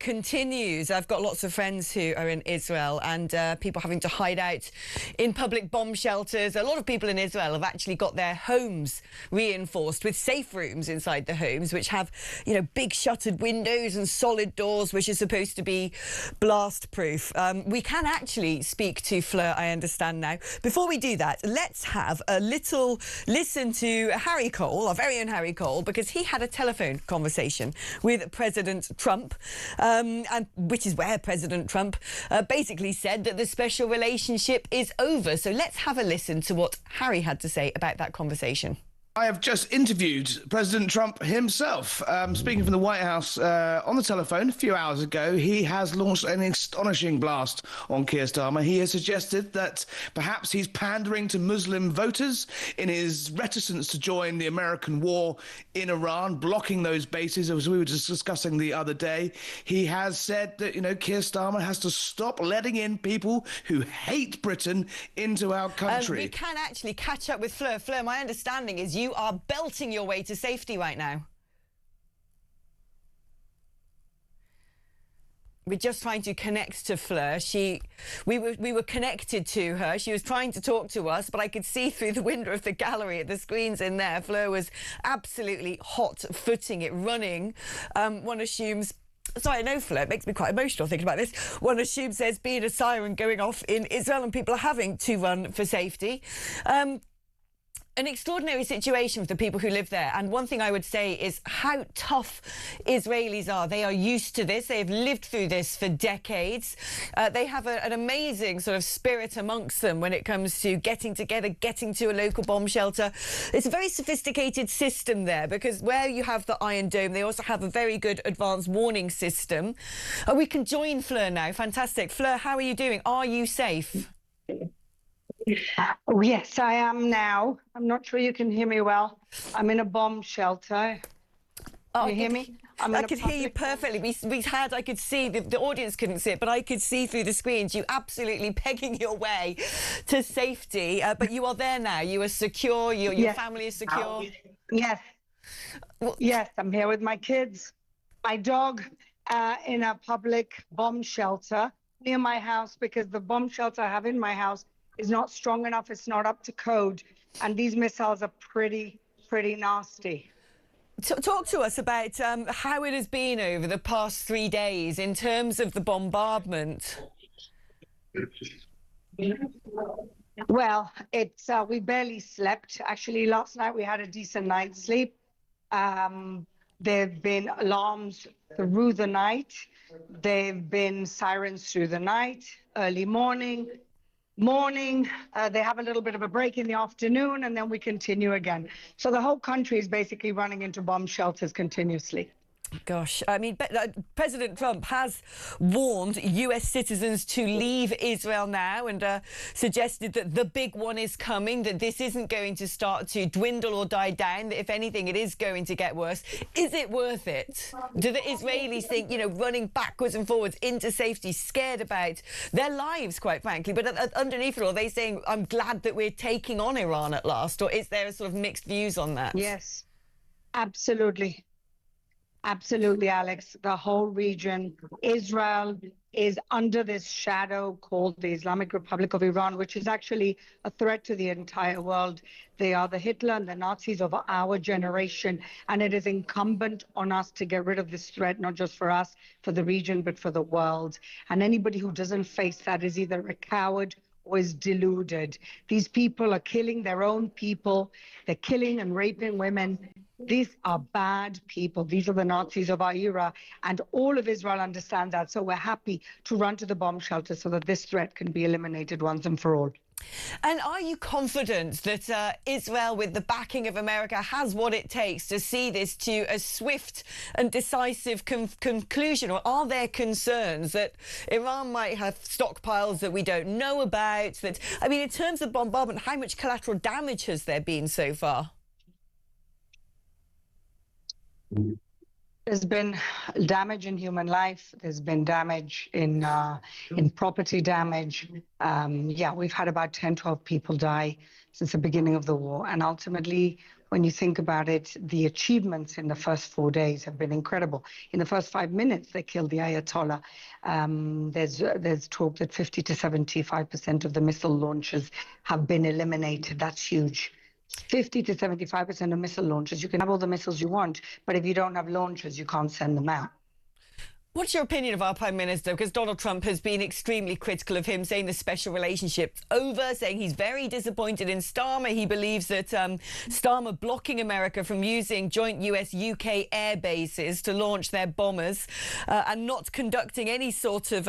continues. I've got lots of friends who are in Israel and people having to hide out in public bomb shelters. A lot of people in Israel have actually got their homes reinforced with safe rooms inside the homes, which have, you know, big shuttered windows and solid doors, which are supposed to be blast proof. We can actually speak to Fleur, I understand now. Before we do that, let's have a little listen to Harry Cole, our very own Harry Cole, because he had a telephone conversation with President Trump, and which is where President Trump basically said that the special relationship is over. So let's have a listen to what Harry had to say about that conversation. I have just interviewed President Trump himself. Speaking from the White House on the telephone a few hours ago, he has launched an astonishing blast on Keir Starmer. He has suggested that perhaps he's pandering to Muslim voters in his reticence to join the American war in Iran, blocking those bases, as we were just discussing the other day. He has said that, you know, Keir Starmer has to stop letting in people who hate Britain into our country. We can actually catch up with Fleur. Fleur, my understanding is you are belting your way to safety right now. We're just trying to connect to Fleur. We were connected to her. She was trying to talk to us, but I could see through the window of the gallery at the screens in there. Fleur was absolutely hot-footing it, running. One assumes... Sorry, I know, Fleur, it makes me quite emotional thinking about this. One assumes there's been a siren going off in Israel and people are having to run for safety. An extraordinary situation for the people who live there. And one thing I would say is how tough Israelis are. They are used to this. They've lived through this for decades. They have an amazing sort of spirit amongst them when it comes to getting together, getting to a local bomb shelter. It's a very sophisticated system there because where you have the Iron Dome, they also have a very good advanced warning system. We can join Fleur now. Fantastic. Fleur, how are you doing? Are you safe? Oh, yes, I am now. I'm not sure you can hear me well. I'm in a bomb shelter. Oh, can you hear me? I could hear you perfectly. I could see, the audience couldn't see it, but I could see through the screens you absolutely pegging your way to safety. But you are there now. You are secure. Your family is secure. Yes. Well, yes, I'm here with my kids, my dog, in a public bomb shelter near my house because the bomb shelter I have in my house is not strong enough. It's not up to code. And these missiles are pretty nasty. Talk to us about how it has been over the past 3 days in terms of the bombardment. Well, it's we barely slept. Actually, last night we had a decent night's sleep. There have been alarms through the night. There have been sirens through the night, early morning. They have a little bit of a break in the afternoon, and then we continue again. So the whole country is basically running into bomb shelters continuously. Gosh, I mean, President Trump has warned US citizens to leave Israel now and suggested that the big one is coming, that this isn't going to start to dwindle or die down, that if anything, it is going to get worse. Is it worth it? Do the Israelis think, you know, running backwards and forwards into safety, scared about their lives, quite frankly, but underneath it all, are they saying, I'm glad that we're taking on Iran at last, or is there a sort of mixed views on that? Yes, absolutely. Absolutely, Alex. The whole region, Israel is under this shadow called the Islamic Republic of Iran, which is actually a threat to the entire world. They are the Hitler and the Nazis of our generation, and it is incumbent on us to get rid of this threat, not just for us, for the region, but for the world. And anybody who doesn't face that is either a coward or is deluded. These people are killing their own people. They're killing and raping women. These are bad people. These are the Nazis of our era. And all of Israel understands that. So we're happy to run to the bomb shelter so that this threat can be eliminated once and for all. And are you confident that Israel, with the backing of America, has what it takes to see this to a swift and decisive conclusion? Or are there concerns that Iran might have stockpiles that we don't know about? That, I mean, in terms of bombardment, how much collateral damage has there been so far? There's been damage in human life. There's been damage in property damage. Yeah, we've had about 10, 12 people die since the beginning of the war. And ultimately, when you think about it, the achievements in the first 4 days have been incredible. In the first 5 minutes, they killed the Ayatollah. There's talk that 50 to 75% of the missile launches have been eliminated. That's huge. 50 to 75% of missile launches. You can have all the missiles you want, but if you don't have launchers, you can't send them out. What's your opinion of our Prime Minister? Because Donald Trump has been extremely critical of him, saying the special relationship's over, saying he's very disappointed in Starmer. He believes that Starmer blocking America from using joint US-UK air bases to launch their bombers and not conducting any sort of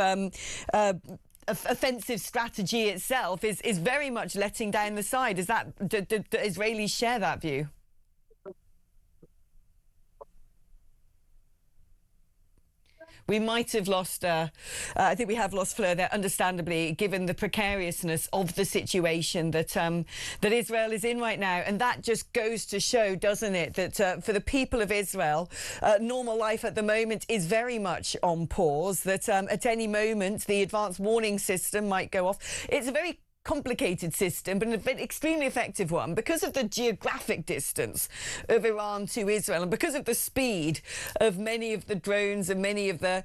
offensive strategy itself is very much letting down the side. Is that, do Israelis share that view? We might have lost, I think we have lost Fleur there, understandably, given the precariousness of the situation that that Israel is in right now. And that just goes to show, doesn't it, that for the people of Israel, normal life at the moment is very much on pause, that at any moment the advanced warning system might go off. It's a very complicated system, but an extremely effective one because of the geographic distance of Iran to Israel and because of the speed of many of the drones and many of the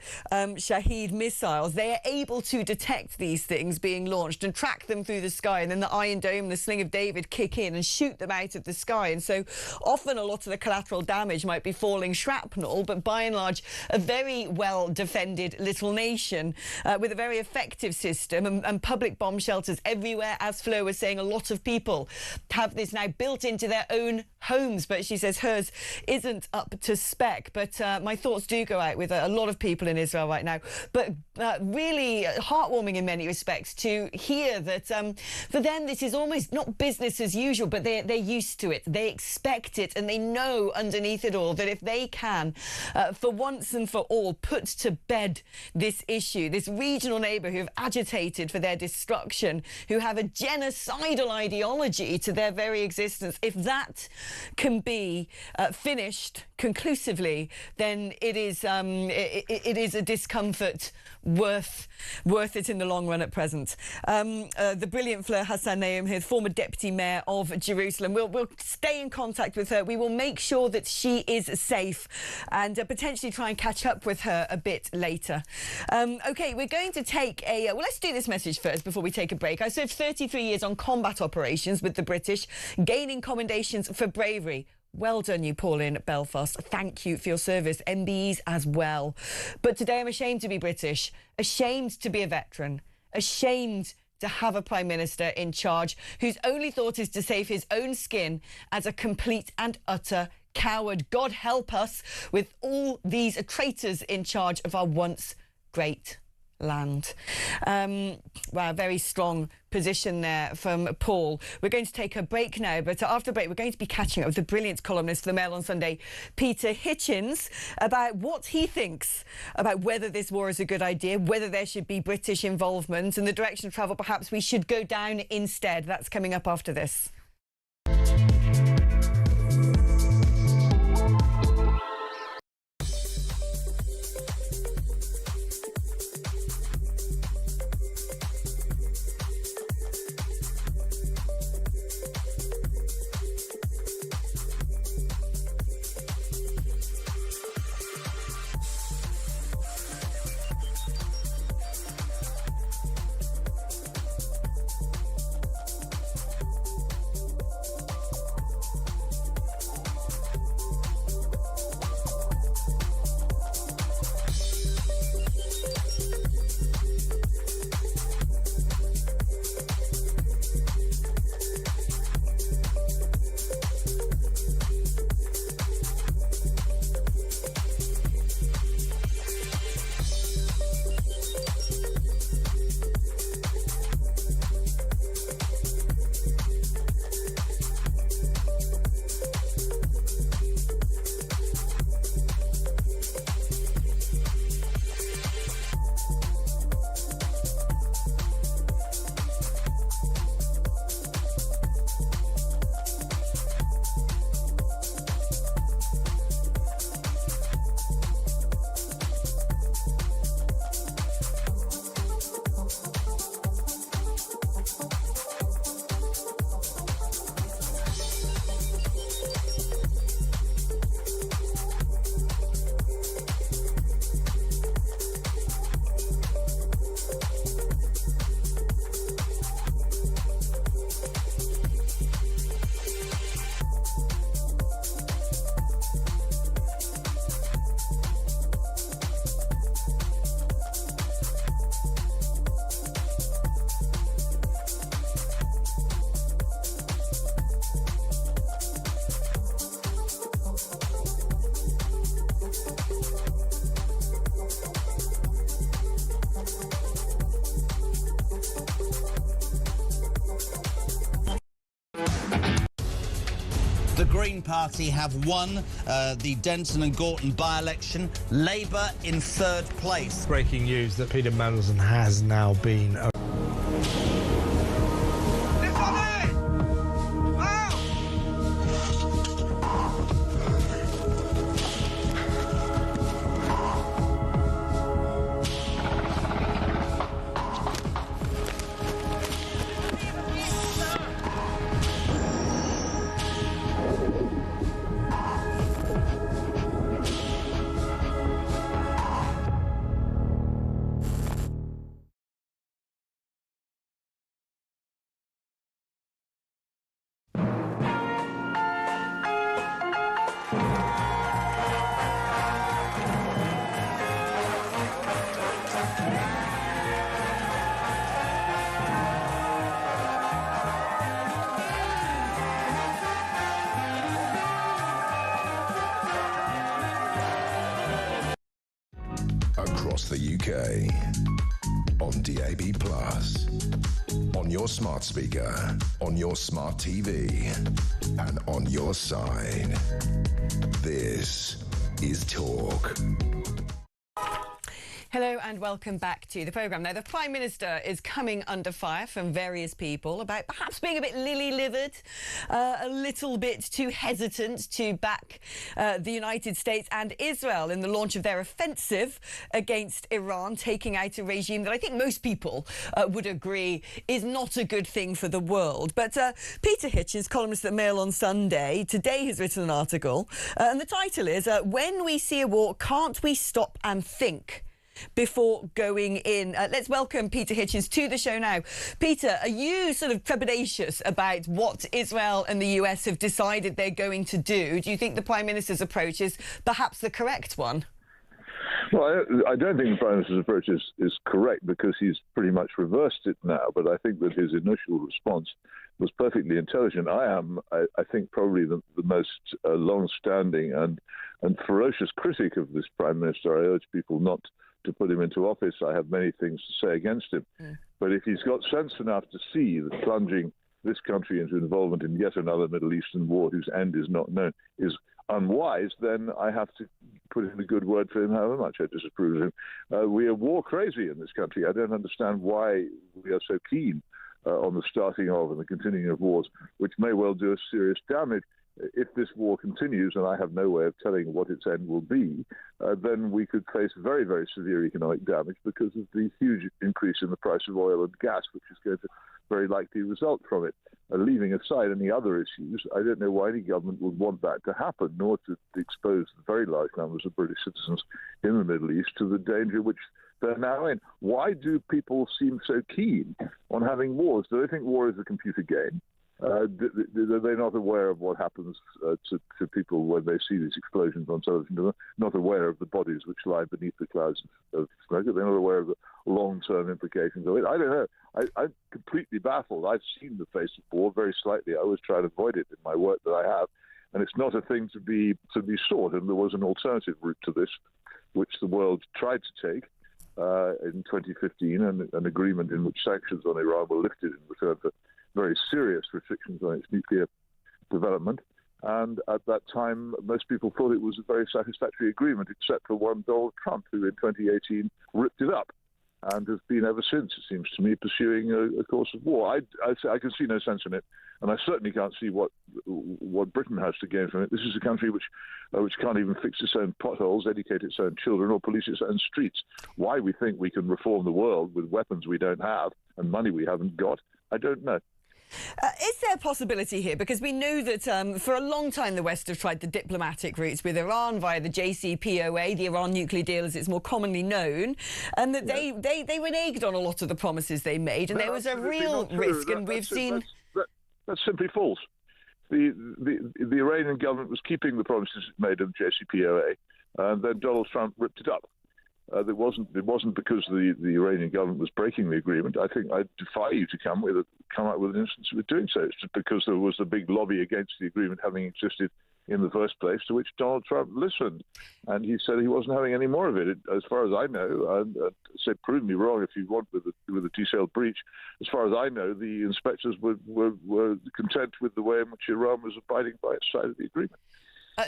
Shahed missiles. They are able to detect these things being launched and track them through the sky, and then the Iron Dome, the Sling of David, kick in and shoot them out of the sky. And so often a lot of the collateral damage might be falling shrapnel, but by and large a very well defended little nation with a very effective system and public bomb shelters everywhere. As Flo was saying, a lot of people have this now built into their own homes, but she says hers isn't up to spec. But my thoughts do go out with a lot of people in Israel right now. But really heartwarming in many respects to hear that for them this is almost not business as usual, but they're used to it. They expect it, and they know underneath it all that if they can, for once and for all, put to bed this issue, this regional neighbour who have agitated for their destruction, who have a genocidal ideology to their very existence, if that can be finished conclusively, then it is a discomfort worth it in the long run at present. The brilliant Fleur Hassan-Naim here, former deputy mayor of Jerusalem. We'll stay in contact with her. We will make sure that she is safe and potentially try and catch up with her a bit later. OK, we're going to take a... well, let's do this message first before we take a break. I served 33 years on combat operations with the British, gaining commendations for bravery. Well done you, Pauline Belfast. Thank you for your service. MBEs as well. But today I'm ashamed to be British, ashamed to be a veteran, ashamed to have a Prime Minister in charge whose only thought is to save his own skin as a complete and utter coward. God help us with all these traitors in charge of our once great land. Wow, very strong position there from Paul. We're going to take a break now, but after the break we're going to be catching up with the brilliant columnist for the Mail on Sunday, Peter Hitchens, about what he thinks about whether this war is a good idea, whether there should be British involvement, and the direction of travel perhaps we should go down instead. That's coming up after this. The Green Party have won the Denton and Gorton by-election. Labour in third place. Breaking news that Peter Mandelson has now been across the UK, on DAB+, on your smart speaker, on your smart TV, and on your side. This is Talk. Hello and welcome back to the programme. Now, the Prime Minister is coming under fire from various people about perhaps being a bit lily-livered, a little bit too hesitant to back the United States and Israel in the launch of their offensive against Iran, taking out a regime that I think most people would agree is not a good thing for the world. But Peter Hitchens, columnist at Mail on Sunday, today has written an article, and the title is, When We See a War, Can't We Stop and Think Before Going In? Let's welcome Peter Hitchens to the show now. Peter, are you sort of trepidatious about what Israel and the US have decided they're going to do? Do you think the Prime Minister's approach is perhaps the correct one? Well, I don't think the Prime Minister's approach is correct because he's pretty much reversed it now, but I think that his initial response was perfectly intelligent. I think, probably the most long-standing and ferocious critic of this Prime Minister. I urge people not to put him into office. I have many things to say against him. But if he's got sense enough to see that plunging this country into involvement in yet another Middle Eastern war whose end is not known is unwise, then I have to put in a good word for him, however much I disapprove of him. We are war crazy in this country. I don't understand why we are so keen on the starting of and the continuing of wars, which may well do us serious damage. If this war continues, and I have no way of telling what its end will be, then we could face very, very severe economic damage because of the huge increase in the price of oil and gas, which is going to very likely result from it. Leaving aside any other issues, I don't know why any government would want that to happen, nor to expose the very large numbers of British citizens in the Middle East to the danger which they're now in. Why do people seem so keen on having wars? Do they think war is a computer game? Are they not aware of what happens to people when they see these explosions on television? They're not aware of the bodies which lie beneath the clouds of smoke. They're not aware of the long-term implications of it. I don't know. I'm completely baffled. I've seen the face of war very slightly. I always try to avoid it in my work that I have, and it's not a thing to be sought. And there was an alternative route to this, which the world tried to take in 2015, an agreement in which sanctions on Iran were lifted in return for very serious restrictions on its nuclear development. And at that time, most people thought it was a very satisfactory agreement, except for one Donald Trump, who in 2018 ripped it up and has been ever since, it seems to me, pursuing a course of war. I can see no sense in it, and I certainly can't see what Britain has to gain from it. This is a country which can't even fix its own potholes, educate its own children, or police its own streets. Why we think we can reform the world with weapons we don't have and money we haven't got, I don't know. Is there a possibility here? Because we know that for a long time the West have tried the diplomatic routes with Iran via the JCPOA, the Iran nuclear deal as it's more commonly known, and that they reneged on a lot of the promises they made, and there was a real risk, and we've seen... That's simply false. The Iranian government was keeping the promises it made of JCPOA, and then Donald Trump ripped it up. It wasn't because the Iranian government was breaking the agreement. I think I defy you to come up with an instance of it doing so. It's just because there was a big lobby against the agreement having existed in the first place, to which Donald Trump listened. And he said he wasn't having any more of it. As far as I know, say prove me wrong if you want with a detailed breach, as far as I know, the inspectors were content with the way in which Iran was abiding by its side of the agreement.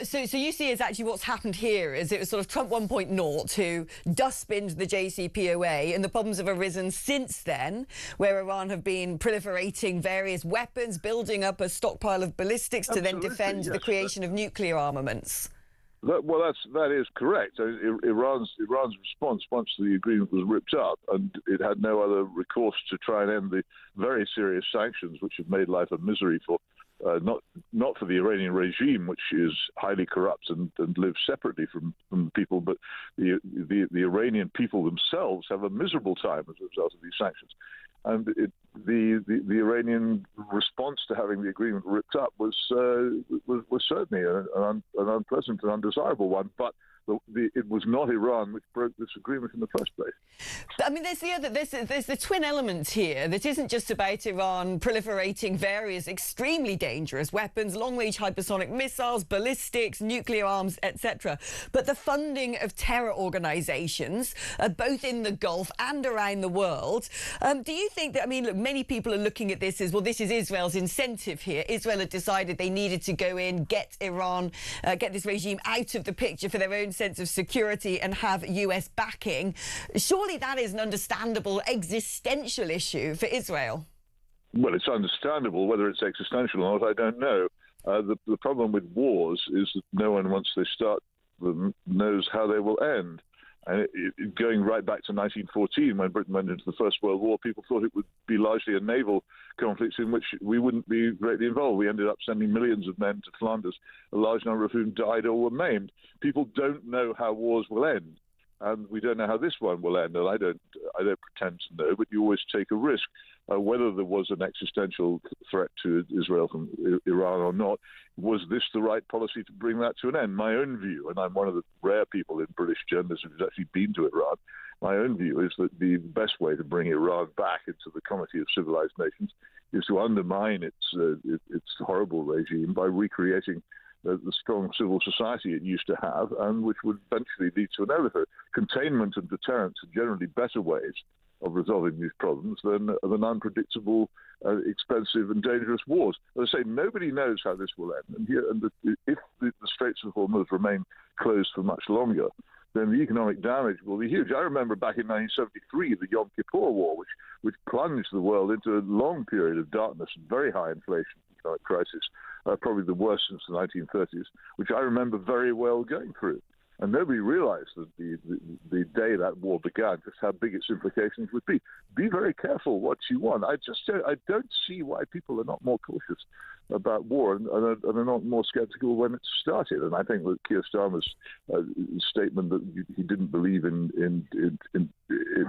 So you see as actually what's happened here is it was sort of Trump 1.0 who dustbined the JCPOA, and the problems have arisen since then, where Iran have been proliferating various weapons, building up a stockpile of ballistics to then defend the creation of nuclear armaments. That is correct. Iran's response once the agreement was ripped up, and it had no other recourse to try and end the very serious sanctions which have made life a misery for not for the Iranian regime, which is highly corrupt and lives separately from people, but the Iranian people themselves have a miserable time as a result of these sanctions. And the Iranian response to having the agreement ripped up was certainly an unpleasant and undesirable one, but it was not Iran which broke this agreement in the first place. I mean, there's the twin element here that isn't just about Iran proliferating various extremely dangerous weapons, long-range hypersonic missiles, ballistics, nuclear arms, etc., but the funding of terror organisations, both in the Gulf and around the world. Do you think that, I mean, look, many people are looking at this as, well, this is Israel's incentive here. Israel had decided they needed to go in, get Iran, get this regime out of the picture for their own sense of security and have US backing. Surely that is an understandable existential issue for Israel. Well, it's understandable. Whether it's existential or not, I don't know. The problem with wars is that no one, once they start them, knows how they will end. And going right back to 1914, when Britain went into the First World War, people thought it would be largely a naval conflict in which we wouldn't be greatly involved. We ended up sending millions of men to Flanders, a large number of whom died or were maimed. People don't know how wars will end, and we don't know how this one will end. And I don't pretend to know, but you always take a risk. Whether there was an existential threat to Israel from Iran or not, was this the right policy to bring that to an end? My own view, and I'm one of the rare people in British journalism who's actually been to Iran, my own view is that the best way to bring Iran back into the Comity of Civilized Nations is to undermine its horrible regime by recreating the strong civil society it used to have, and which would eventually lead to an overthrow. Containment and deterrence are generally better ways of resolving these problems than unpredictable, expensive and dangerous wars. As I say, nobody knows how this will end. And if the Straits of Hormuz remain closed for much longer, then the economic damage will be huge. I remember back in 1973, the Yom Kippur War, which plunged the world into a long period of darkness and very high inflation, economic crisis, probably the worst since the 1930s, which I remember very well going through. And nobody realized that the day that war began, just how big its implications would be. Be very careful what you want. I don't see why people are not more cautious about war and are not more skeptical when it started. And I think that Keir Starmer's statement that he didn't believe in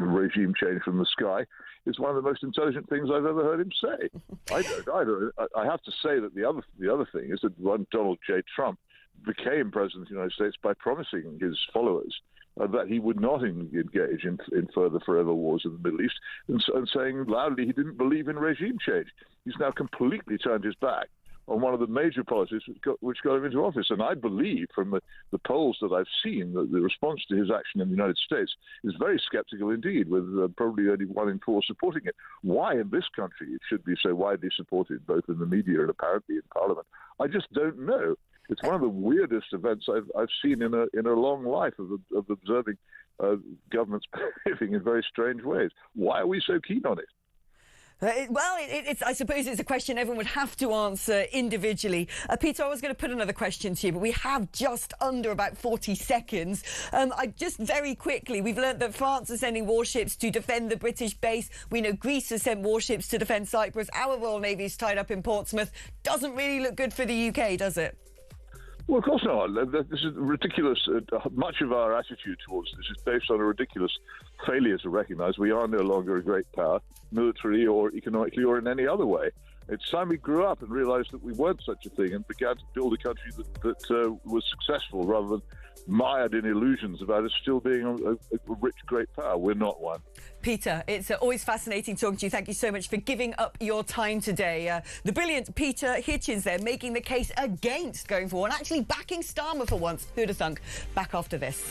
regime change from the sky is one of the most intelligent things I've ever heard him say. I don't. I have to say that the other thing is that when Donald J. Trump became president of the United States by promising his followers that he would not engage in further forever wars in the Middle East, and saying loudly he didn't believe in regime change. He's now completely turned his back on one of the major policies which got him into office. And I believe from the polls that I've seen that the response to his action in the United States is very skeptical indeed, with probably only 1 in 4 supporting it. Why in this country it should be so widely supported, both in the media and apparently in Parliament, I just don't know. It's one of the weirdest events I've seen in a long life of observing governments behaving in very strange ways. Why are we so keen on it? I suppose it's a question everyone would have to answer individually. Peter, I was going to put another question to you, but we have just under about 40 seconds. Just very quickly, we've learnt that France is sending warships to defend the British base. We know Greece has sent warships to defend Cyprus. Our Royal Navy is tied up in Portsmouth. Doesn't really look good for the UK, does it? Well, of course not. This is ridiculous. Much of our attitude towards this is based on a ridiculous failure to recognize we are no longer a great power, militarily or economically or in any other way. It's time we grew up and realized that we weren't such a thing and began to build a country that was successful rather than mired in illusions about us still being a rich, great power. We're not one. Peter, it's always fascinating talking to you. Thank you so much for giving up your time today. The brilliant Peter Hitchens there making the case against going for one, actually backing Starmer for once. Who'd have thunk? Back after this.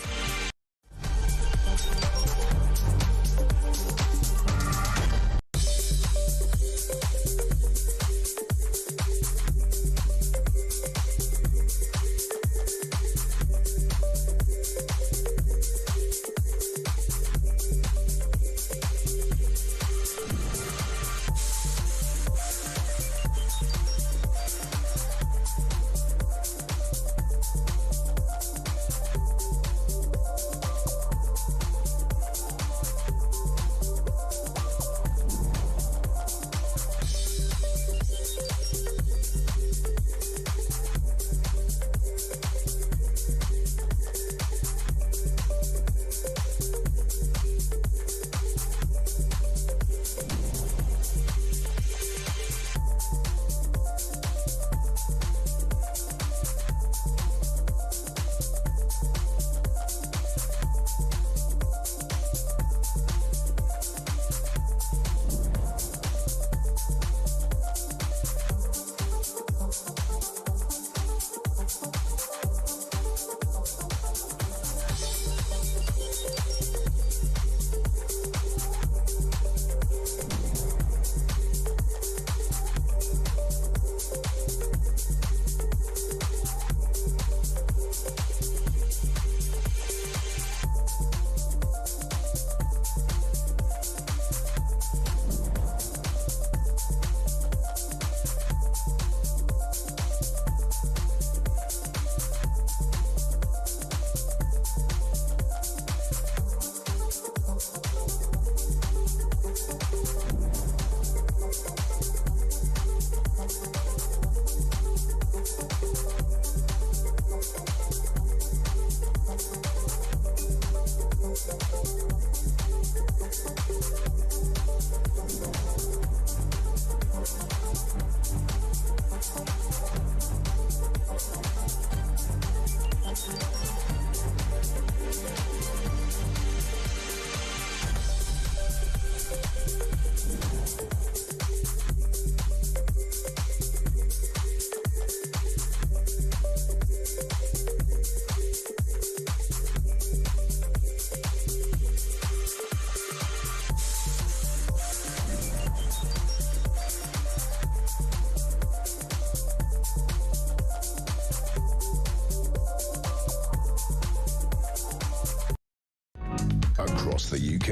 Across the UK,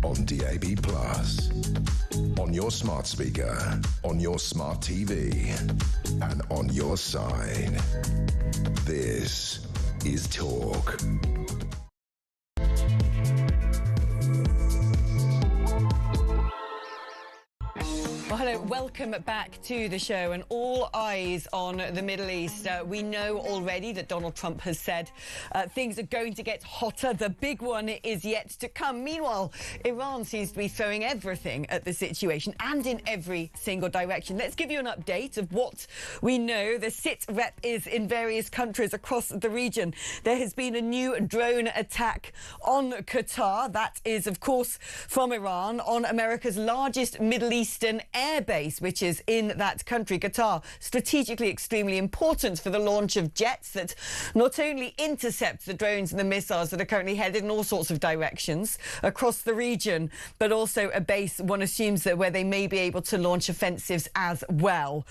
on DAB+, on your smart speaker, on your smart TV, and on your side. This is Talk. Well, hello, welcome back to the show, and all eyes on the Middle East. We know already that Donald Trump has said things are going to get hotter. The big one is yet to come. Meanwhile, Iran seems to be throwing everything at the situation and in every single direction. Let's give you an update of what we know. The sit rep is in various countries across the region. There has been a new drone attack on Qatar. That is, of course, from Iran on America's largest Middle Eastern airbase, which is in that country. Qatar, strategically extremely important for the launch of jets that not only intercept the drones and the missiles that are currently headed in all sorts of directions across the region, but also a base, one assumes, that where they may be able to launch offensives as well.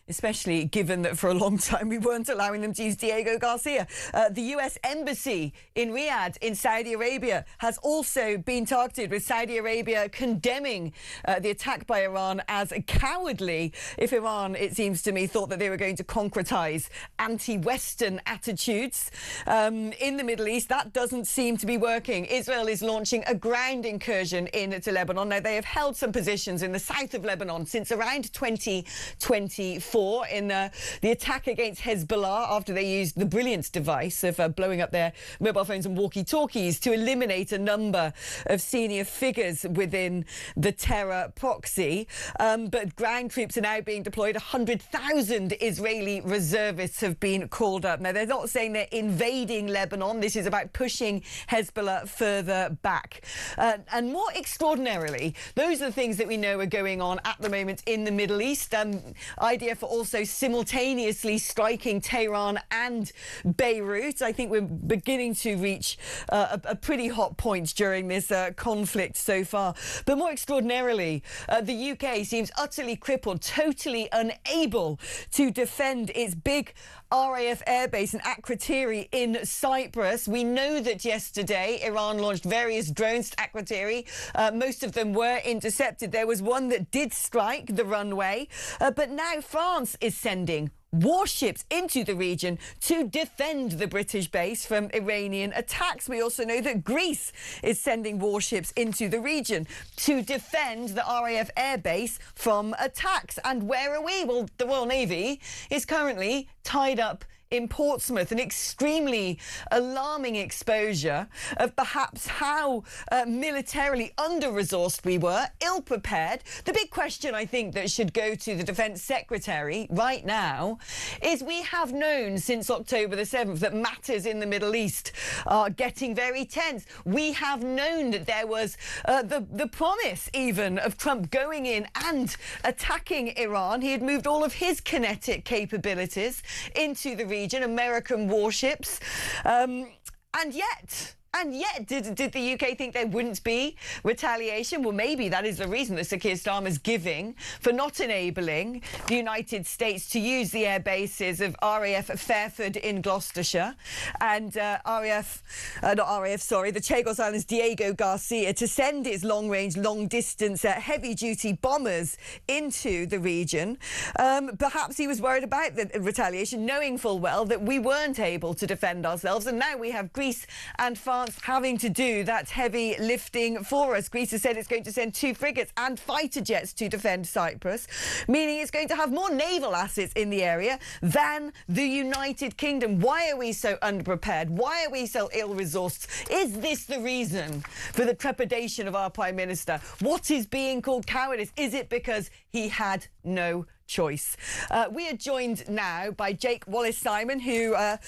Especially given that for a long time we weren't allowing them to use Diego Garcia. The US Embassy in Riyadh in Saudi Arabia has also been targeted, with Saudi Arabia condemning the attack by by Iran as cowardly if Iran, it seems to me, thought that they were going to concretize anti-Western attitudes in the Middle East. That doesn't seem to be working. Israel is launching a ground incursion into Lebanon. Now, they have held some positions in the south of Lebanon since around 2024 in the attack against Hezbollah after they used the brilliant device of blowing up their mobile phones and walkie-talkies to eliminate a number of senior figures within the terror proxy. But ground troops are now being deployed. 100,000 Israeli reservists have been called up. Now, they're not saying they're invading Lebanon. This is about pushing Hezbollah further back. And more extraordinarily, those are the things that we know are going on at the moment in the Middle East. Idea for also simultaneously striking Tehran and Beirut. I think we're beginning to reach a pretty hot point during this conflict so far. But more extraordinarily, the UK seems utterly crippled, totally unable to defend its big RAF airbase in Akrotiri in Cyprus. We know that yesterday Iran launched various drones to Akrotiri. Most of them were intercepted. There was one that did strike the runway. But now France is sending warships into the region to defend the British base from Iranian attacks. We also know that Greece is sending warships into the region to defend the RAF airbase from attacks. And where are we? Well, the Royal Navy is currently tied up in Portsmouth, an extremely alarming exposure of perhaps how militarily under-resourced we were, ill-prepared. The big question, I think, that should go to the Defence Secretary right now is we have known since October the 7th that matters in the Middle East are getting very tense. We have known that there was the promise even of Trump going in and attacking Iran. He had moved all of his kinetic capabilities into the region, American warships, and yet, did the UK think there wouldn't be retaliation? Well, maybe that is the reason that Sir Keir Starmer's giving for not enabling the United States to use the air bases of RAF Fairford in Gloucestershire and the Chagos Islands Diego Garcia to send its long-range, long-distance heavy-duty bombers into the region. Perhaps he was worried about the retaliation, knowing full well that we weren't able to defend ourselves, and now we have Greece and France having to do that heavy lifting for us. Greece has said it's going to send 2 frigates and fighter jets to defend Cyprus, meaning it's going to have more naval assets in the area than the United Kingdom. Why are we so underprepared? Why are we so ill-resourced? Is this the reason for the trepidation of our Prime Minister? What is being called cowardice? Is it because he had no choice? We are joined now by Jake Wallace-Simon, who a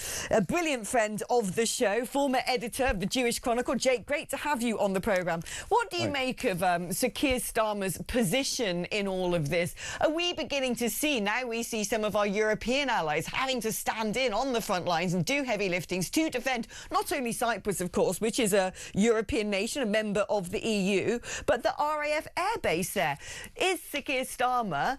brilliant friend of the show, former editor of the Jewish Chronicle. Jake, great to have you on the programme. What do you make of Sir Keir Starmer's position in all of this? Are we beginning to see, now we see some of our European allies having to stand in on the front lines and do heavy liftings to defend not only Cyprus, of course, which is a European nation, a member of the EU, but the RAF airbase there? Is Sir Keir Starmer,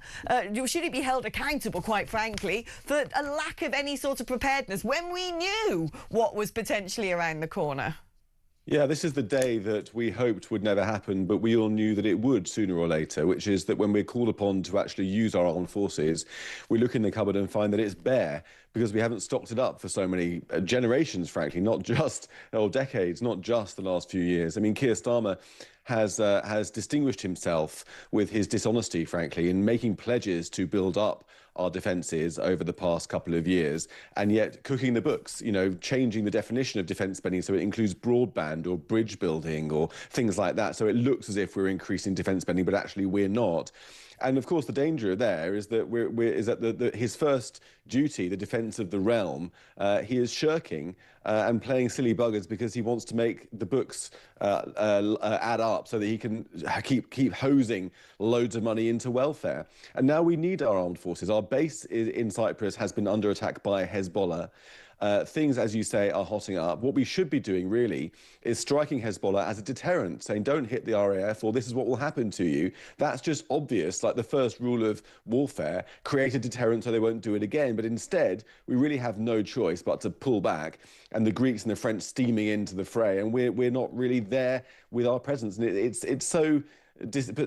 should he be held accountable, quite frankly, for a lack of any sort of preparedness when we knew what was potentially around the corner? Yeah, this is the day that we hoped would never happen, but we all knew that it would sooner or later, which is that when we're called upon to actually use our armed forces, we look in the cupboard and find that it's bare because we haven't stocked it up for so many generations, frankly, not just, or decades, not just the last few years. I mean, Keir Starmer has distinguished himself with his dishonesty, frankly, in making pledges to build up our defences over the past couple of years, and yet cooking the books, you know, changing the definition of defence spending so it includes broadband or bridge building or things like that. So it looks as if we're increasing defence spending, but actually we're not. And of course, the danger there is that his first duty, the defence of the realm, he is shirking and playing silly buggers because he wants to make the books add up so that he can keep hosing loads of money into welfare. And now we need our armed forces. Our base in Cyprus has been under attack by Hezbollah. Things, as you say, are hotting up. What we should be doing, really, is striking Hezbollah as a deterrent, saying don't hit the RAF or this is what will happen to you. That's just obvious, like the first rule of warfare, create a deterrent so they won't do it again. But instead, we really have no choice but to pull back, and the Greeks and the French steaming into the fray, and we're not really there with our presence. And it's so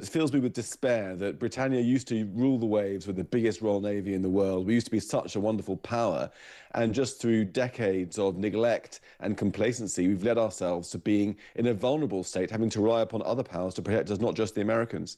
fills me with despair that Britannia used to rule the waves with the biggest Royal Navy in the world. We used to be such a wonderful power. And just through decades of neglect and complacency, we've led ourselves to being in a vulnerable state, having to rely upon other powers to protect us, not just the Americans.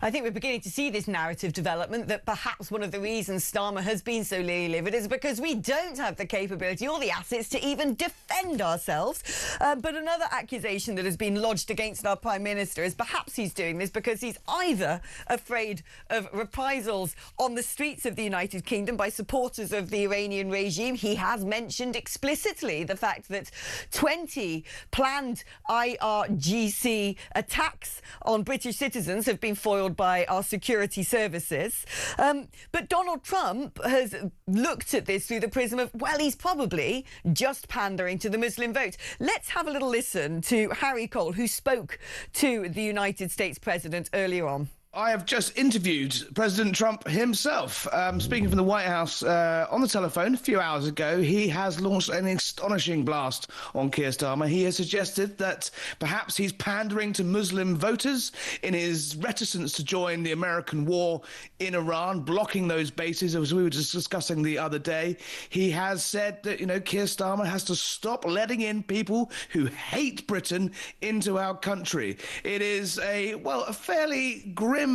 I think we're beginning to see this narrative development that perhaps one of the reasons Starmer has been so leery-livered is because we don't have the capability or the assets to even defend ourselves. But another accusation that has been lodged against our Prime Minister is perhaps he's doing this because he's either afraid of reprisals on the streets of the United Kingdom by supporters of the Iranian regime. He has mentioned explicitly the fact that 20 planned IRGC attacks on British citizens have been foiled by our security services. But Donald Trump has looked at this through the prism of, well, he's probably just pandering to the Muslim vote. Let's have a little listen to Harry Cole, who spoke to the United States President earlier on. I have just interviewed President Trump himself. Speaking from the White House on the telephone a few hours ago, he has launched an astonishing blast on Keir Starmer. He has suggested that perhaps he's pandering to Muslim voters in his reticence to join the American war in Iran, blocking those bases, as we were just discussing the other day. He has said that, you know, Keir Starmer has to stop letting in people who hate Britain into our country. It is a fairly grim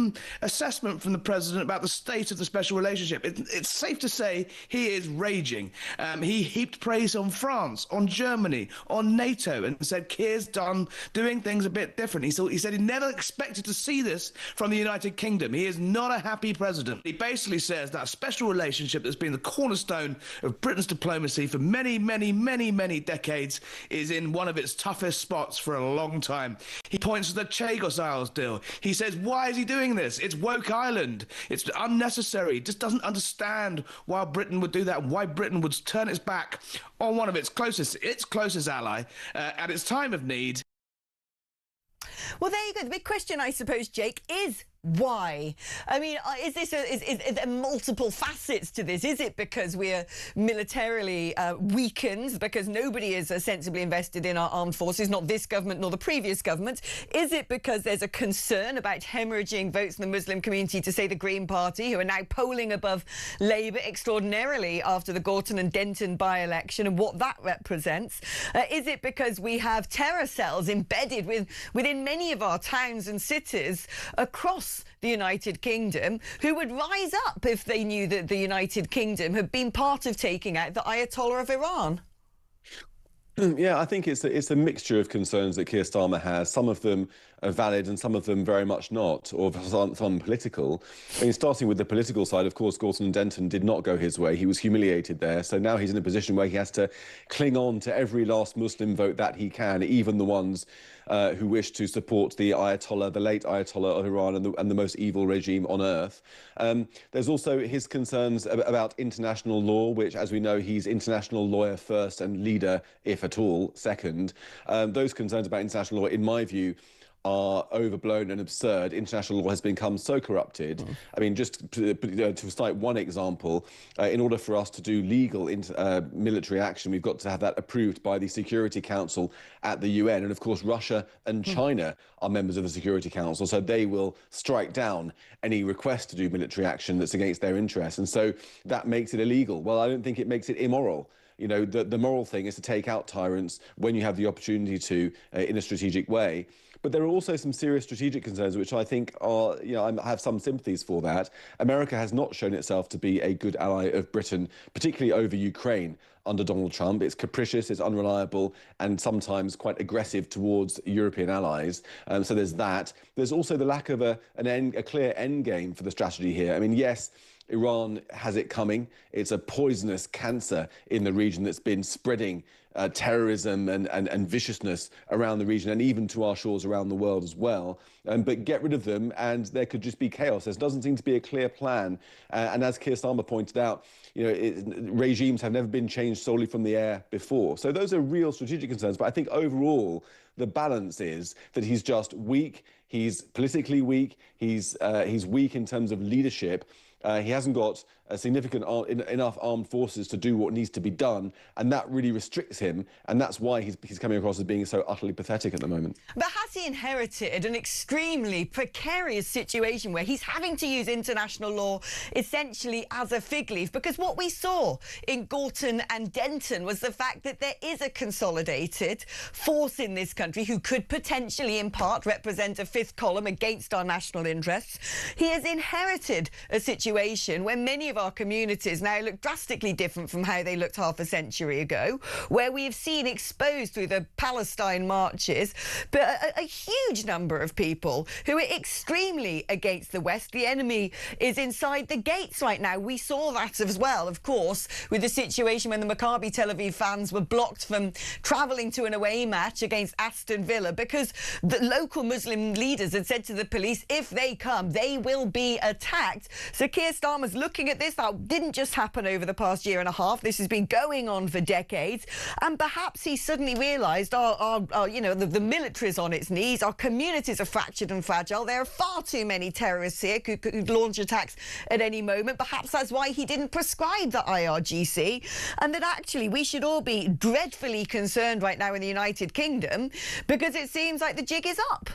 assessment from the president about the state of the special relationship. It's safe to say he is raging. He heaped praise on France, on Germany, on NATO, and said Keir's doing things a bit different. He said he never expected to see this from the United Kingdom. He is not a happy president. He basically says that special relationship that's been the cornerstone of Britain's diplomacy for many, many, many, many decades is in one of its toughest spots for a long time. He points to the Chagos Isles deal. He says, why is he doing this? It's woke island. It's unnecessary. He just doesn't understand why Britain would do that, why Britain would turn its back on one of its closest ally at its time of need. Well, there you go. The big question, I suppose, Jake, is why? I mean, is there multiple facets to this? Is it because we're militarily weakened, because nobody is sensibly invested in our armed forces, not this government nor the previous government? Is it because there's a concern about hemorrhaging votes in the Muslim community to, say, the Green Party, who are now polling above Labour extraordinarily after the Gorton and Denton by-election and what that represents? Is it because we have terror cells embedded within many of our towns and cities across the United Kingdom who would rise up if they knew that the United Kingdom had been part of taking out the Ayatollah of Iran? Yeah, I think it's a mixture of concerns that Keir Starmer has. Some of them are valid and some of them very much not, or some political. I mean, starting with the political side, of course, Gorton and Denton did not go his way. He was humiliated there. So now he's in a position where he has to cling on to every last Muslim vote that he can, even the ones who wish to support the Ayatollah, the late Ayatollah of Iran, and the most evil regime on earth. There's also his concerns about international law, which, as we know, he's international lawyer first and leader, if at all, second. Those concerns about international law, in my view, are overblown and absurd. International law has become so corrupted. I mean, just to cite one example, in order for us to do legal military action, we've got to have that approved by the Security Council at the UN. And of course, Russia and China are members of the Security Council, so they will strike down any request to do military action that's against their interests. And so that makes it illegal. Well, I don't think it makes it immoral. You know, the moral thing is to take out tyrants when you have the opportunity to in a strategic way. But there are also some serious strategic concerns, which I think are, you know, I have some sympathies for that. America has not shown itself to be a good ally of Britain, particularly over Ukraine under Donald Trump. It's capricious, it's unreliable, and sometimes quite aggressive towards European allies. So there's that. There's also the lack of a clear end game for the strategy here. I mean, yes, Iran has it coming. It's a poisonous cancer in the region that's been spreading terrorism and viciousness around the region and even to our shores around the world as well. But get rid of them and there could just be chaos. There doesn't seem to be a clear plan. And as Keir Starmer pointed out, you know, regimes have never been changed solely from the air before. So those are real strategic concerns. But I think overall, the balance is that he's just weak. He's politically weak. He's weak in terms of leadership. He hasn't got a significant enough armed forces to do what needs to be done, and that really restricts him, and that's why he's coming across as being so utterly pathetic at the moment. But has he inherited an extremely precarious situation where he's having to use international law essentially as a fig leaf? Because what we saw in Gorton and Denton was the fact that there is a consolidated force in this country who could potentially in part represent a fifth column against our national interests. He has inherited a situation where many of our communities now look drastically different from how they looked half a century ago, where we have seen exposed through the Palestine marches but a huge number of people who are extremely against the West. The enemy is inside the gates right now. We saw that as well, of course, with the situation when the Maccabi Tel Aviv fans were blocked from travelling to an away match against Aston Villa because the local Muslim leaders had said to the police, if they come, they will be attacked. So Keir Starmer's looking at this. That didn't just happen over the past year and a half. This has been going on for decades. And perhaps he suddenly realised, the military's on its knees. Our communities are fractured and fragile. There are far too many terrorists here who could launch attacks at any moment. Perhaps that's why he didn't prescribe the IRGC. And that actually we should all be dreadfully concerned right now in the United Kingdom because it seems like the jig is up.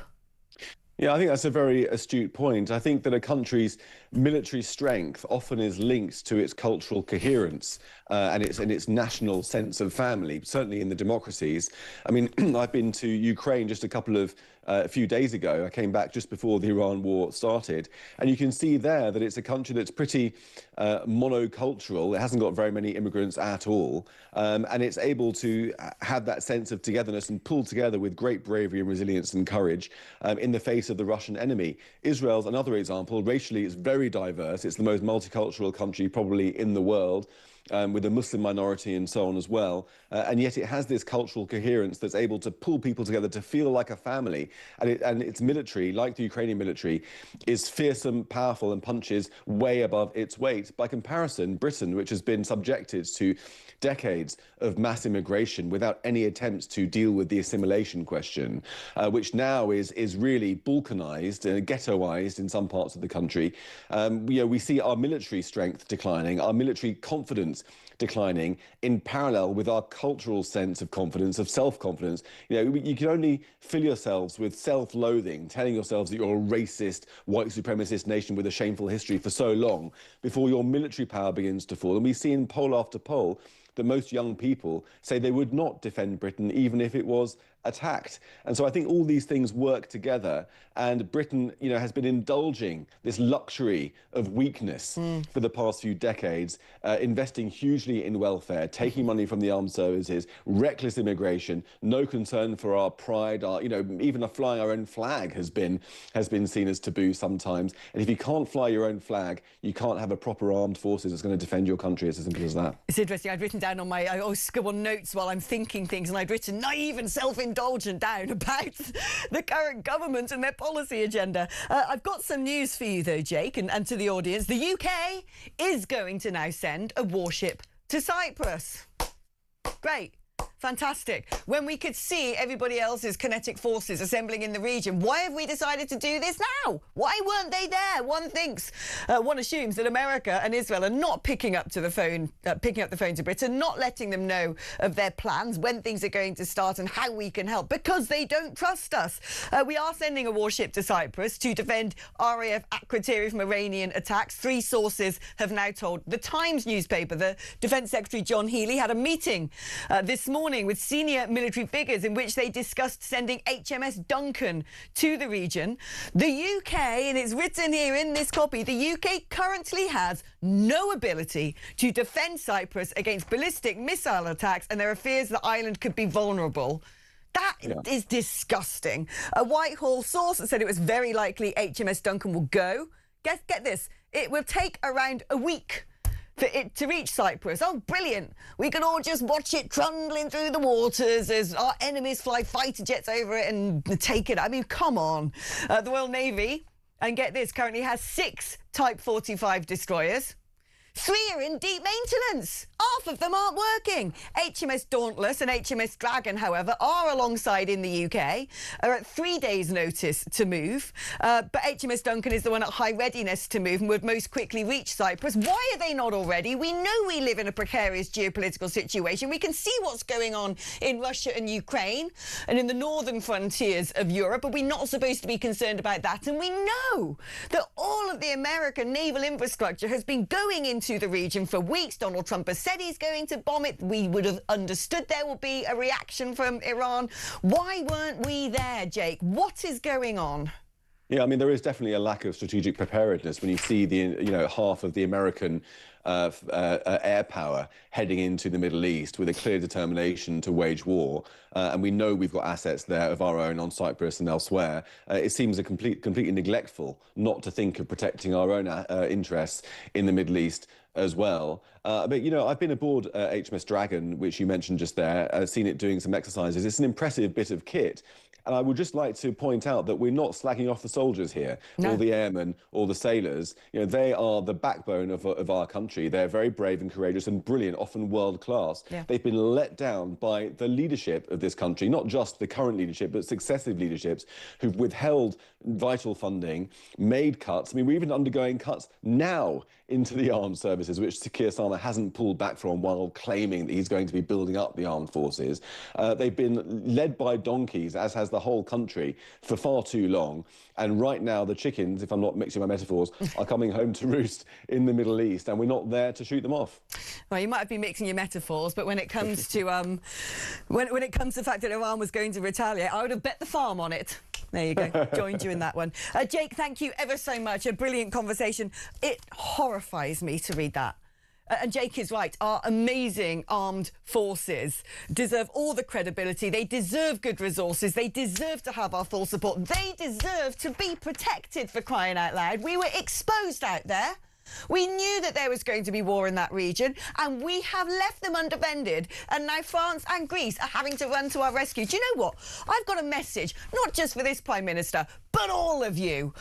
Yeah, I think that's a very astute point. I think that a country's military strength often is linked to its cultural coherence and its national sense of family, certainly in the democracies. I mean, I've been to Ukraine just a few days ago. I came back just before the Iran war started, and you can see there that it's a country that's pretty monocultural. It hasn't got very many immigrants at all, and it's able to have that sense of togetherness and pull together with great bravery and resilience and courage in the face of the Russian enemy. Israel's another example. Racially, it's very diverse. It's the most multicultural country probably in the world. With a Muslim minority and so on as well. And yet it has this cultural coherence that's able to pull people together to feel like a family. And its military, like the Ukrainian military, is fearsome, powerful, and punches way above its weight. By comparison, Britain, which has been subjected to decades of mass immigration without any attempts to deal with the assimilation question, which now is really balkanized and ghettoized in some parts of the country. We see our military strength declining, our military confidence declining in parallel with our cultural sense of confidence, of self-confidence. You can only fill yourselves with self-loathing, telling yourselves that you're a racist, white supremacist nation with a shameful history for so long before your military power begins to fall. And we see in poll after poll that most young people say they would not defend Britain even if it was attacked. And so I think all these things work together, and Britain, has been indulging this luxury of weakness for the past few decades, investing hugely in welfare, taking money from the armed services, reckless immigration, no concern for our pride, even flying our own flag has been seen as taboo sometimes. And if you can't fly your own flag, you can't have a proper armed forces that's going to defend your country. It's as simple as that. It's interesting. I'd written down I always scribble notes while I'm thinking things, and I'd written naive and self-indulgent down about the current government and their policy agenda. I've got some news for you, though, Jake, and to the audience. The UK is going to now send a warship to Cyprus. Great. Fantastic. When we could see everybody else's kinetic forces assembling in the region, why have we decided to do this now? Why weren't they there? One assumes that America and Israel are not picking up the phone to Britain, not letting them know of their plans, when things are going to start and how we can help, because they don't trust us. We are sending a warship to Cyprus to defend RAF Akrotiri from Iranian attacks. 3 sources have now told the Times newspaper. The Defence Secretary John Healey had a meeting this morning with senior military figures in which they discussed sending HMS Duncan to the region. The UK, and it's written here in this copy, the UK currently has no ability to defend Cyprus against ballistic missile attacks, and there are fears the island could be vulnerable. That is disgusting. A Whitehall source said it was very likely HMS Duncan will go. Get this, it will take around a week for it to reach Cyprus. Oh, brilliant. We can all just watch it trundling through the waters as our enemies fly fighter jets over it and take it. I mean, come on. The Royal Navy, and get this, currently has 6 Type 45 destroyers, 3 are in deep maintenance. Half of them aren't working. HMS Dauntless and HMS Dragon, however, are alongside in the UK, are at 3 days' notice to move. But HMS Duncan is the one at high readiness to move and would most quickly reach Cyprus. Why are they not already? We know we live in a precarious geopolitical situation. We can see what's going on in Russia and Ukraine and in the northern frontiers of Europe. Are we not supposed to be concerned about that? And we know that all of the American naval infrastructure has been going into the region for weeks. Donald Trump has said he's going to bomb it. We would have understood there will be a reaction from Iran. Why weren't we there, Jake? What is going on? Yeah, I mean, there is definitely a lack of strategic preparedness when you see half of the American air power heading into the Middle East with a clear determination to wage war. And we know we've got assets there of our own on Cyprus and elsewhere. It seems completely neglectful not to think of protecting our own interests in the Middle East as well. But, I've been aboard HMS Dragon, which you mentioned just there. I've seen it doing some exercises. It's an impressive bit of kit. And I would just like to point out that we're not slagging off the soldiers here, or the airmen, or the sailors. They are the backbone of our country. They're very brave and courageous and brilliant, often world class. Yeah. They've been let down by the leadership of this country, not just the current leadership, but successive leaderships who've withheld vital funding, made cuts. I mean, we're even undergoing cuts now into the armed services, which Keir Starmer hasn't pulled back from while claiming that he's going to be building up the armed forces. They've been led by donkeys, as has the whole country, for far too long. And right now, the chickens, if I'm not mixing my metaphors, are coming home to roost in the Middle East, and we're not there to shoot them off. Well, you might have been mixing your metaphors, but when it comes to when it comes to the fact that Iran was going to retaliate, I would have bet the farm on it. There you go. Joined you in that one. Jake, thank you ever so much. A brilliant conversation. It horrifies me to read that. And Jake is right. Our amazing armed forces deserve all the credibility. They deserve good resources. They deserve to have our full support. They deserve to be protected, for crying out loud. We were exposed out there. We knew that there was going to be war in that region, and we have left them undefended. And now France and Greece are having to run to our rescue. Do you know what? I've got a message, not just for this Prime Minister, but all of you,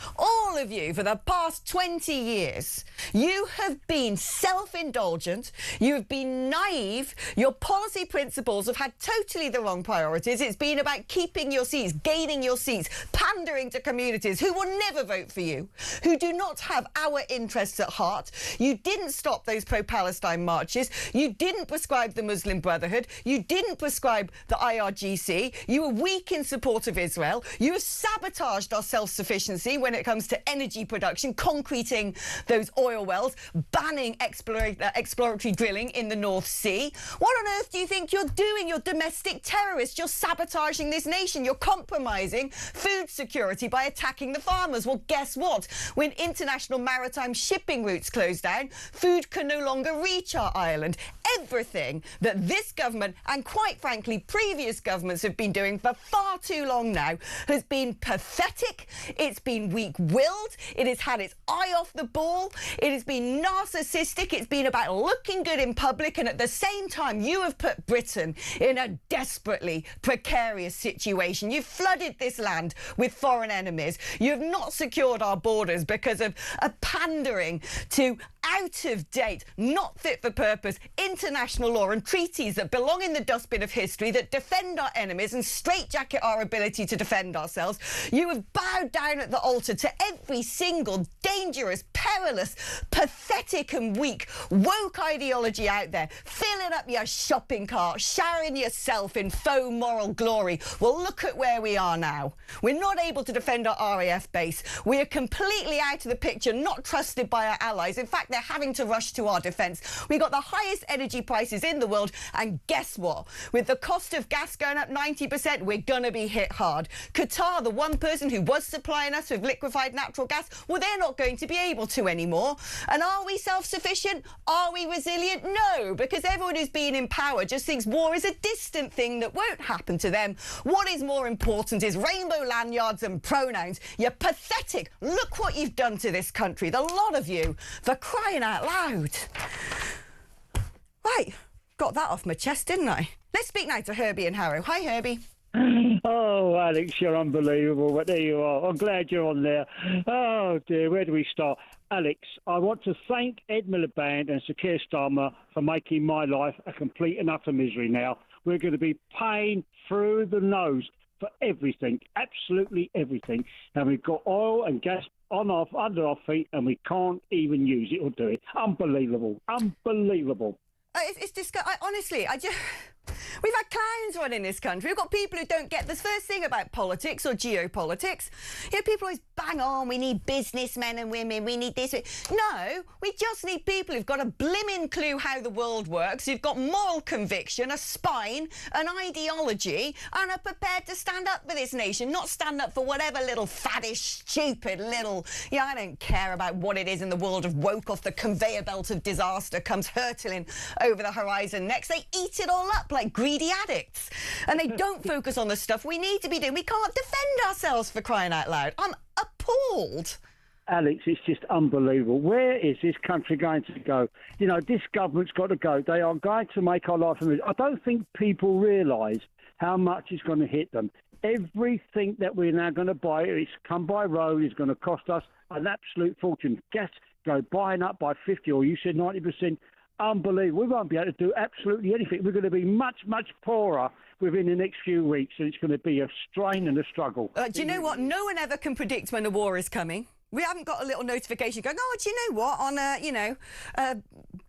for the past 20 years. You have been self-indulgent. You have been naive. Your policy principles have had totally the wrong priorities. It's been about keeping your seats, gaining your seats, pandering to communities who will never vote for you, who do not have our interests at heart. You didn't stop those pro-Palestine marches. You didn't prescribe the Muslim Brotherhood. You didn't prescribe the IRGC. You were weak in support of Israel. You have sabotaged our self-sufficiency when it comes to energy production, concreting those oil wells, banning exploratory drilling in the North Sea. What on earth do you think you're doing? You're domestic terrorists. You're sabotaging this nation. You're compromising food security by attacking the farmers. Well, guess what? When international maritime shipping routes close down, food can no longer reach our island. Everything that this government and, quite frankly, previous governments have been doing for far too long now has been pathetic. It's been weak-willed. It has had its eye off the ball. It has been narcissistic. It's been about looking good in public, and at the same time, you have put Britain in a desperately precarious situation. You've flooded this land with foreign enemies. You have not secured our borders because of a pandering to out-of-date, not fit-for-purpose international law and treaties that belong in the dustbin of history, that defend our enemies and straitjacket our ability to defend ourselves. You have bowed down at the altar to every single dangerous, perilous, pathetic and weak woke ideology out there, filling up your shopping cart, showering yourself in faux moral glory. Well, look at where we are now. We're not able to defend our RAF base. We are completely out of the picture, not trusted by our allies. In fact, they're having to rush to our defence. We got the highest energy prices in the world, and guess what? With the cost of gas going up 90%, we're going to be hit hard. Qatar, the one person who was supplying us with liquefied natural gas, well, they're not going to be able to anymore. And are we self-sufficient? Are we resilient? No, because everyone who's been in power just thinks war is a distant thing that won't happen to them. What is more important is rainbow lanyards and pronouns. You're pathetic. Look what you've done to this country, the lot of you, for crying out loud. Right, got that off my chest, didn't I? Let's speak now to Herbie in Harrow. Hi, Herbie. Oh, Alex, you're unbelievable, but there you are. I'm glad you're on there. Oh, dear, where do we start? Alex, I want to thank Ed Miliband and Sir Keir Starmer for making my life a complete and utter misery now. We're going to be paying through the nose for everything, absolutely everything. And we've got oil and gas under our feet, and we can't even use it or do it. Unbelievable. Unbelievable. It's disgusting. Honestly, we've had clowns running this country. We've got people who don't get the first thing about politics or geopolitics. You know, people always bang on, we need businessmen and women, we need this. No, we just need people who've got a blimmin' clue how the world works, who've got moral conviction, a spine, an ideology, and are prepared to stand up for this nation, not stand up for whatever little faddish, stupid little... Yeah, I don't care about what it is in the world of woke off the conveyor belt of disaster comes hurtling over the horizon next. They eat it all up like greedy addicts, and they don't focus on the stuff we need to be doing. We can't defend ourselves, for crying out loud. I'm appalled. Alex, it's just unbelievable. Where is this country going to go? You know, this government's got to go. They are going to make our life a misery. I don't think people realise how much it's going to hit them. Everything that we're now going to buy, it's come by road, is going to cost us an absolute fortune. Gas go buying up by 50, or you said 90%. Unbelievable. We won't be able to do absolutely anything. We're going to be much, much poorer within the next few weeks, and it's going to be a strain and a struggle. Do you know what? No one ever can predict when the war is coming. We haven't got a little notification going, oh, do you know what? On,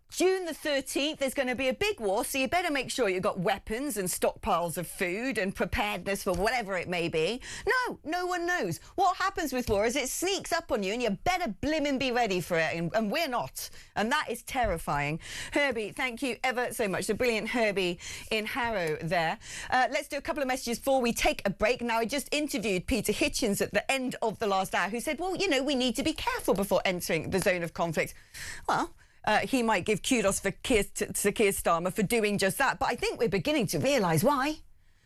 June the 13th, there's going to be a big war, so you better make sure you've got weapons and stockpiles of food and preparedness for whatever it may be. No, no one knows. What happens with war is it sneaks up on you, and you better blimmin' be ready for it, and we're not. And that is terrifying. Herbie, thank you ever so much. The brilliant Herbie in Harrow there. Let's do a couple of messages before we take a break. Now, I just interviewed Peter Hitchens at the end of the last hour, who said, well, you know, we need to be careful before entering the zone of conflict. Well... he might give kudos to Keir Starmer for doing just that. But I think we're beginning to realise why.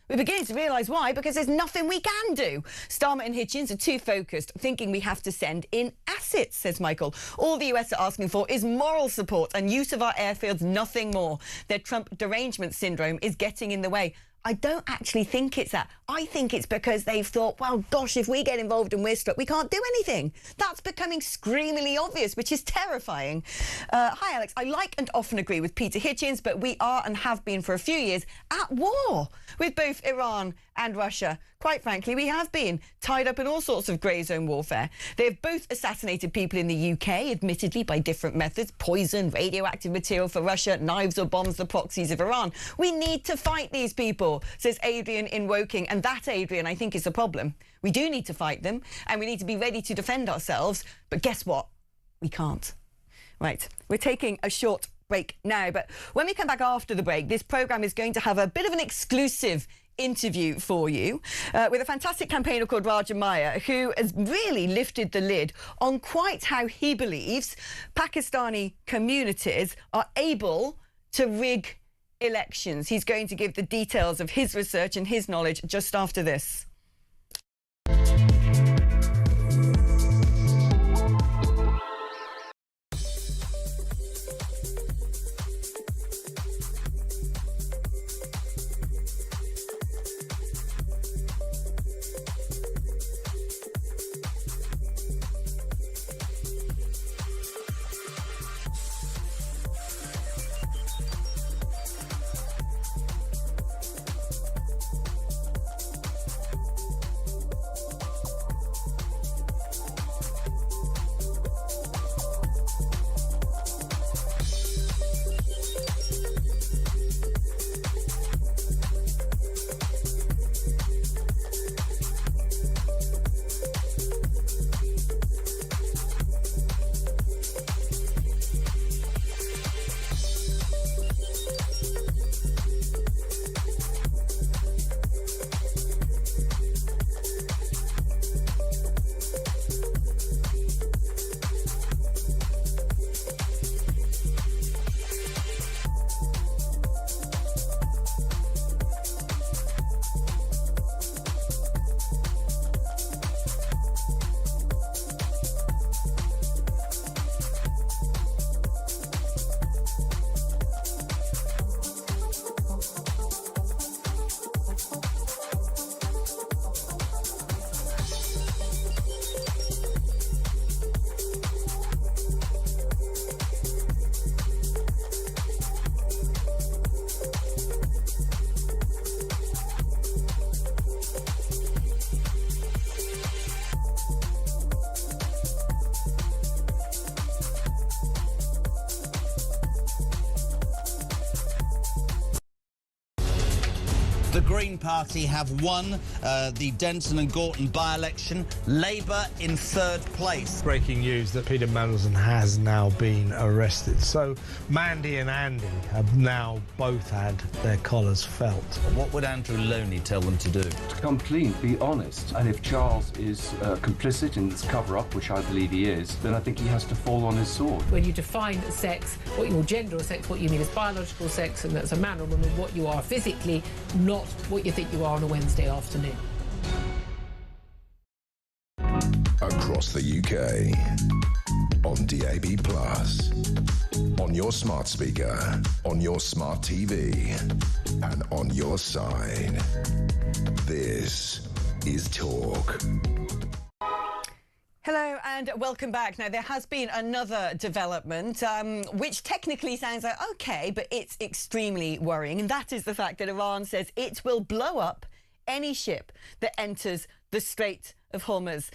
We're beginning to realise why, because there's nothing we can do. Starmer and Hitchens are too focused, thinking we have to send in assets, says Michael. All the US are asking for is moral support and use of our airfields, nothing more. Their Trump derangement syndrome is getting in the way. I don't actually think it's that. I think it's because they've thought, well, gosh, if we get involved and we're stuck, we can't do anything. That's becoming screamingly obvious, which is terrifying. Hi, Alex. I like and often agree with Peter Hitchens, but we are and have been for a few years at war with both Iran and Russia. Quite frankly, we have been tied up in all sorts of grey zone warfare. They have both assassinated people in the UK, admittedly by different methods, poison, radioactive material for Russia, knives or bombs, the proxies of Iran. We need to fight these people, says Adrian in Woking. And that, Adrian, I think is the problem. We do need to fight them, and we need to be ready to defend ourselves. But guess what? We can't. Right, we're taking a short break now, but when we come back after the break, this programme is going to have a bit of an exclusive interview for you with a fantastic campaigner called Raja Maya, who has really lifted the lid on quite how he believes Pakistani communities are able to rig elections. He's going to give the details of his research and his knowledge just after this. The Green Party have won the Denton and Gorton by-election. Labour in third place. Breaking news that Peter Mandelson has now been arrested. So Mandy and Andy have now both had their collars felt. What would Andrew Loney tell them to do? To come clean, be honest. And if Charles is complicit in this cover-up, which I believe he is, then I think he has to fall on his sword. When you define sex, what your gender or sex, what you mean is biological sex, and that's a man or woman, what you are physically, not what you think you are on a Wednesday afternoon. Across the UK, on DAB+, on your smart speaker, on your smart TV, and on your side. This is Talk. Hello and welcome back. Now, there has been another development, which technically sounds like okay, but it's extremely worrying. And that is the fact that Iran says it will blow up any ship that enters the Strait of Hormuz.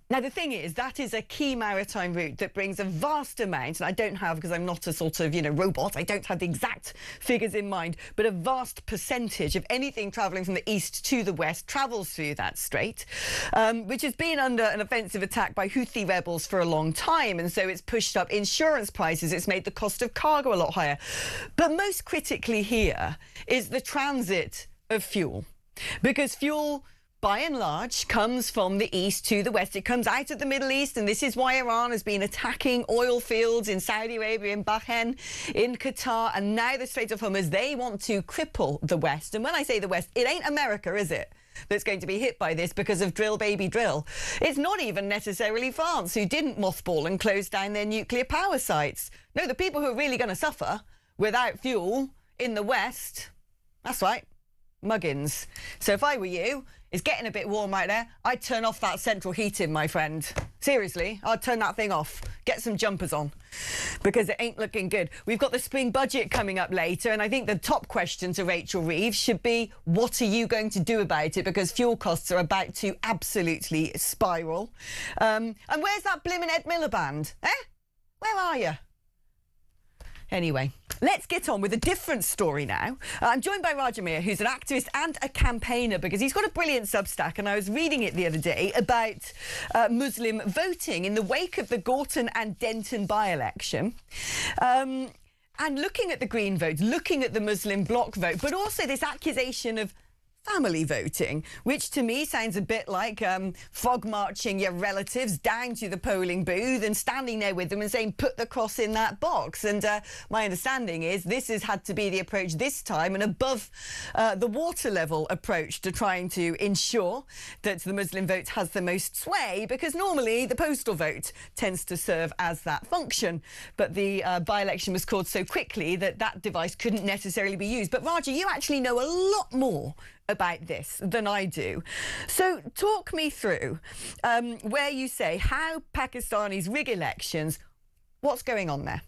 Now, the thing is, that is a key maritime route that brings a vast amount, and I don't have, because I'm not a sort of, robot, I don't have the exact figures in mind, but a vast percentage of anything travelling from the east to the west travels through that strait, which has been under an offensive attack by Houthi rebels for a long time, and so it's pushed up insurance prices, it's made the cost of cargo a lot higher. But most critically here is the transit of fuel, because fuel, by and large, comes from the east to the west. It comes out of the Middle East, and this is why Iran has been attacking oil fields in Saudi Arabia, in Bahrain, in Qatar, and now the Strait of Hormuz. They want to cripple the West. And when I say the West, it ain't America, is it, that's going to be hit by this because of drill, baby, drill. It's not even necessarily France, who didn't mothball and close down their nuclear power sites. No, the people who are really going to suffer without fuel in the West, that's right, muggins. So if I were you, it's getting a bit warm out there, I'd turn off that central heating, my friend. Seriously, I'd turn that thing off. Get some jumpers on, because it ain't looking good. We've got the spring budget coming up later, and I think the top question to Rachel Reeves should be, what are you going to do about it? Because fuel costs are about to absolutely spiral. And where's that blimmin' Ed Miliband? Where are you? Anyway, let's get on with a different story now. I'm joined by Raja Mir, who's an activist and a campaigner, because he's got a brilliant Substack, and I was reading it the other day about Muslim voting in the wake of the Gorton and Denton by-election. And looking at the Green vote, looking at the Muslim bloc vote, but also this accusation of family voting, which to me sounds a bit like fog marching your relatives down to the polling booth and standing there with them and saying, put the cross in that box. And my understanding is this has had to be the approach this time, an above the water level approach to trying to ensure that the Muslim vote has the most sway, because normally the postal vote tends to serve as that function. But the by-election was called so quickly that that device couldn't necessarily be used. But Raja, you actually know a lot more about this than I do. So talk me through where you say how Pakistanis rig elections. What's going on there?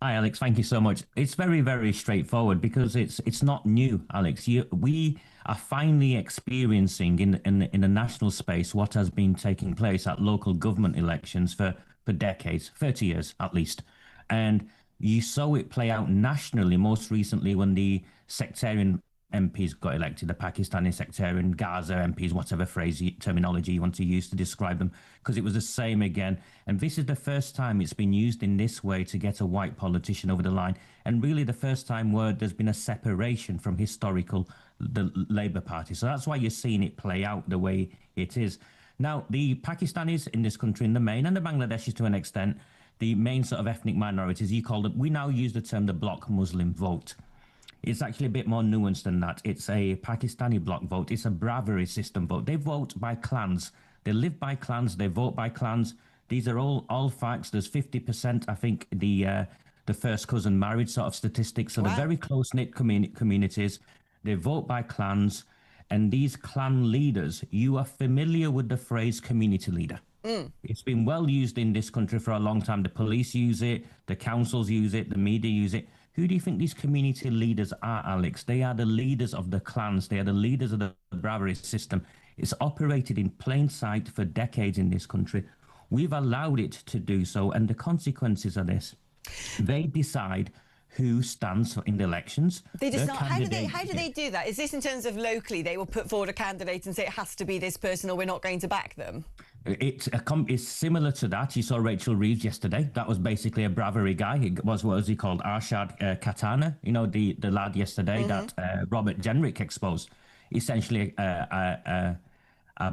Hi, Alex. Thank you so much. It's very, very straightforward, because it's not new, Alex. We are finally experiencing in the national space what has been taking place at local government elections for decades, 30 years at least. And you saw it play out nationally, most recently when the sectarian MPs got elected, the Pakistani sectarian, Gaza MPs, whatever terminology you want to use to describe them, because it was the same again. And this is the first time it's been used in this way to get a white politician over the line, and really the first time where there's been a separation from the Labour Party. So that's why you're seeing it play out the way it is. Now, the Pakistanis in this country in the main, and the Bangladeshis to an extent, the main sort of ethnic minorities, we now use the term the bloc Muslim vote. It's actually a bit more nuanced than that. It's a Pakistani bloc vote. It's a Bravery system vote. They vote by clans. They live by clans. They vote by clans. These are all facts. There's 50%, I think, the first cousin marriage sort of statistics. So They're very close-knit communities. They vote by clans. And these clan leaders, you are familiar with the phrase community leader. It's been well used in this country for a long time. The police use it. The councils use it. The media use it. Who do you think these community leaders are, Alex? They are the leaders of the clans. They are the leaders of the Bravery system. It's operated in plain sight for decades in this country. We've allowed it to do so, and the consequences of this, they decide who stands in the elections. They decide. How do they do that? Is this in terms of locally? They will put forward a candidate and say it has to be this person, or we're not going to back them. It's similar to that. You saw Rachel Reeves yesterday. That was basically a Bravery guy. It was, what was he called? Arshad Katana. You know, the lad yesterday that Robert Jenrick exposed. Essentially a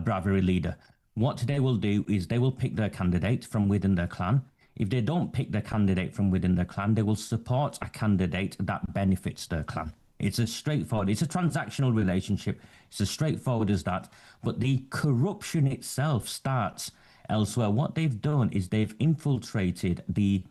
Bravery leader. What they will do is they will pick their candidate from within their clan. If they don't pick their candidate from within their clan, they will support a candidate that benefits their clan. It's a straightforward, it's a transactional relationship. It's as straightforward as that. But the corruption itself starts elsewhere. What they've done is they've infiltrated the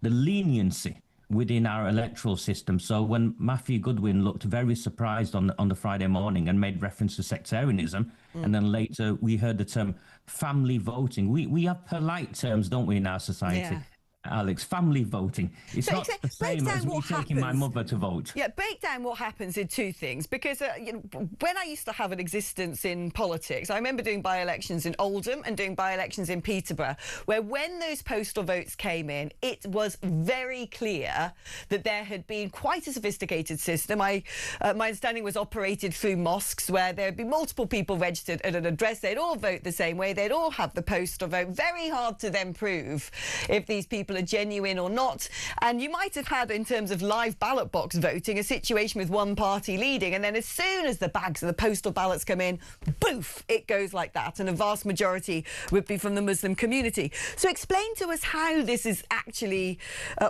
leniency within our electoral system. So when Matthew Goodwin looked very surprised on the Friday morning and made reference to sectarianism, and then later we heard the term family voting. We have polite terms, don't we, in our society? Yeah. Alex, family voting. It's not the same as me taking my mother to vote. Yeah, break down what happens in two things. Because when I used to have an existence in politics, I remember doing by-elections in Oldham and doing by-elections in Peterborough, where when those postal votes came in, it was very clear that there had been quite a sophisticated system. My understanding was operated through mosques, where there would be multiple people registered at an address. They'd all vote the same way. They'd all have the postal vote. Very hard to then prove if these people are genuine or not. And you might have had, in terms of live ballot box voting, a situation with one party leading, and then as soon as the bags of the postal ballots come in, boof, it goes like that, and a vast majority would be from the Muslim community. So explain to us how this is actually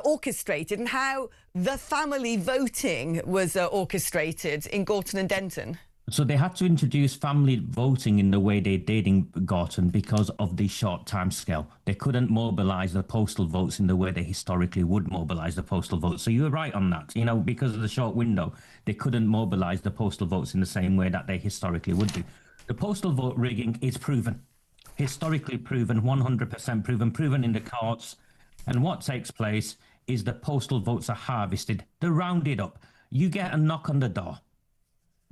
orchestrated, and how the family voting was orchestrated in Gorton and Denton. So they had to introduce family voting in the way they did in Gorton because of the short time scale. They couldn't mobilise the postal votes in the way they historically would mobilise the postal votes. So you're right on that. You know, because of the short window, they couldn't mobilise the postal votes in the same way that they historically would do. The postal vote rigging is proven, historically proven, 100% proven in the courts. And what takes place is the postal votes are harvested. They're rounded up. You get a knock on the door,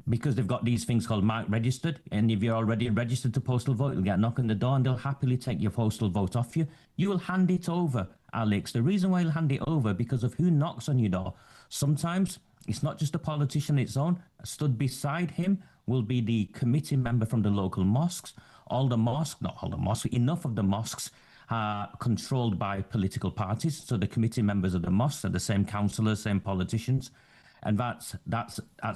because they've got these things called marked registered, and if you're already registered to postal vote, you'll get a knock on the door and they'll happily take your postal vote off you. You will hand it over, Alex. The reason why you'll hand it over, because of who knocks on your door. Sometimes it's not just a politician on its own. Stood beside him will be the committee member from the local mosques. Enough of the mosques are controlled by political parties. So the committee members of the mosques are the same councillors, same politicians. And that's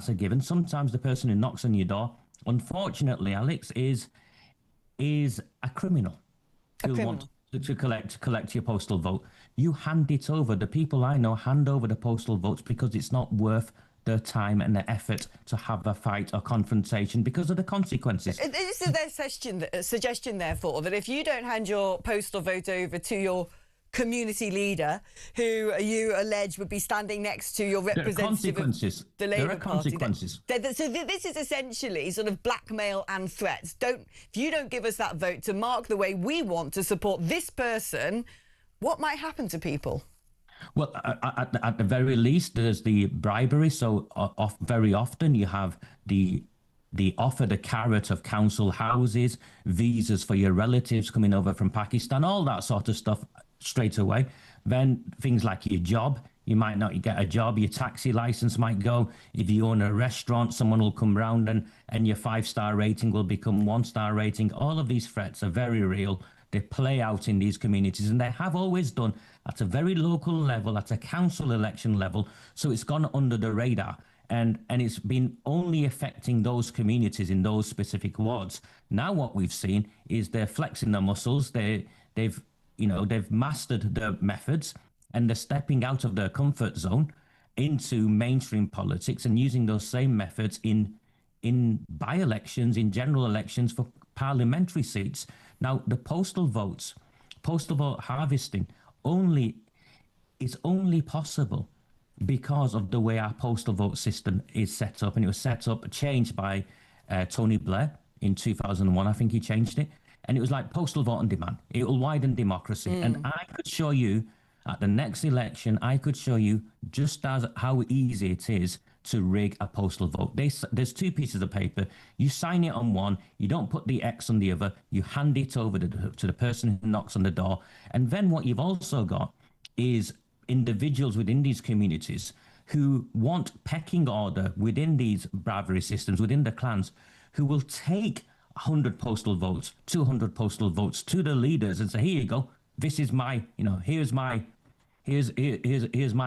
a given. Sometimes the person who knocks on your door, unfortunately, Alex, is a criminal who wants to collect your postal vote. You hand it over. The people I know hand over the postal votes because it's not worth their time and their effort to have a fight or confrontation because of the consequences. This is their suggestion, therefore, that if you don't hand your postal vote over to your community leader, who you allege would be standing next to your representative of the Labour Party. So this is essentially sort of blackmail and threats. If you don't give us that vote to mark the way we want to support this person, what might happen to people? Well, at the very least, there's the bribery. So very often you have the offer, the carrot of council houses, visas for your relatives coming over from Pakistan, all that sort of stuff straight away. Then things like your job, you might not get a job, your taxi license might go. If you own a restaurant, someone will come round and your 5-star rating will become 1-star rating. All of these threats are very real. They play out in these communities, and they have always done at a very local level, at a council election level. So it's gone under the radar. And it's been only affecting those communities in those specific wards. Now what we've seen is they're flexing their muscles. They've mastered their methods, and they're stepping out of their comfort zone into mainstream politics and using those same methods in by-elections, in general elections for parliamentary seats. Now, the postal vote harvesting is only possible because of the way our postal vote system is set up. And it was changed by Tony Blair in 2001. I think he changed it. And it was like postal vote on demand. It will widen democracy. And I could show you at the next election, I could show you just how easy it is to rig a postal vote. There's 2 pieces of paper. You sign it on one. You don't put the X on the other. You hand it over to the person who knocks on the door. And then what you've also got is individuals within these communities who want pecking order within these bravery systems, within the clans, who will take 100 postal votes, 200 postal votes to the leaders and say, here you go, this is my, here's my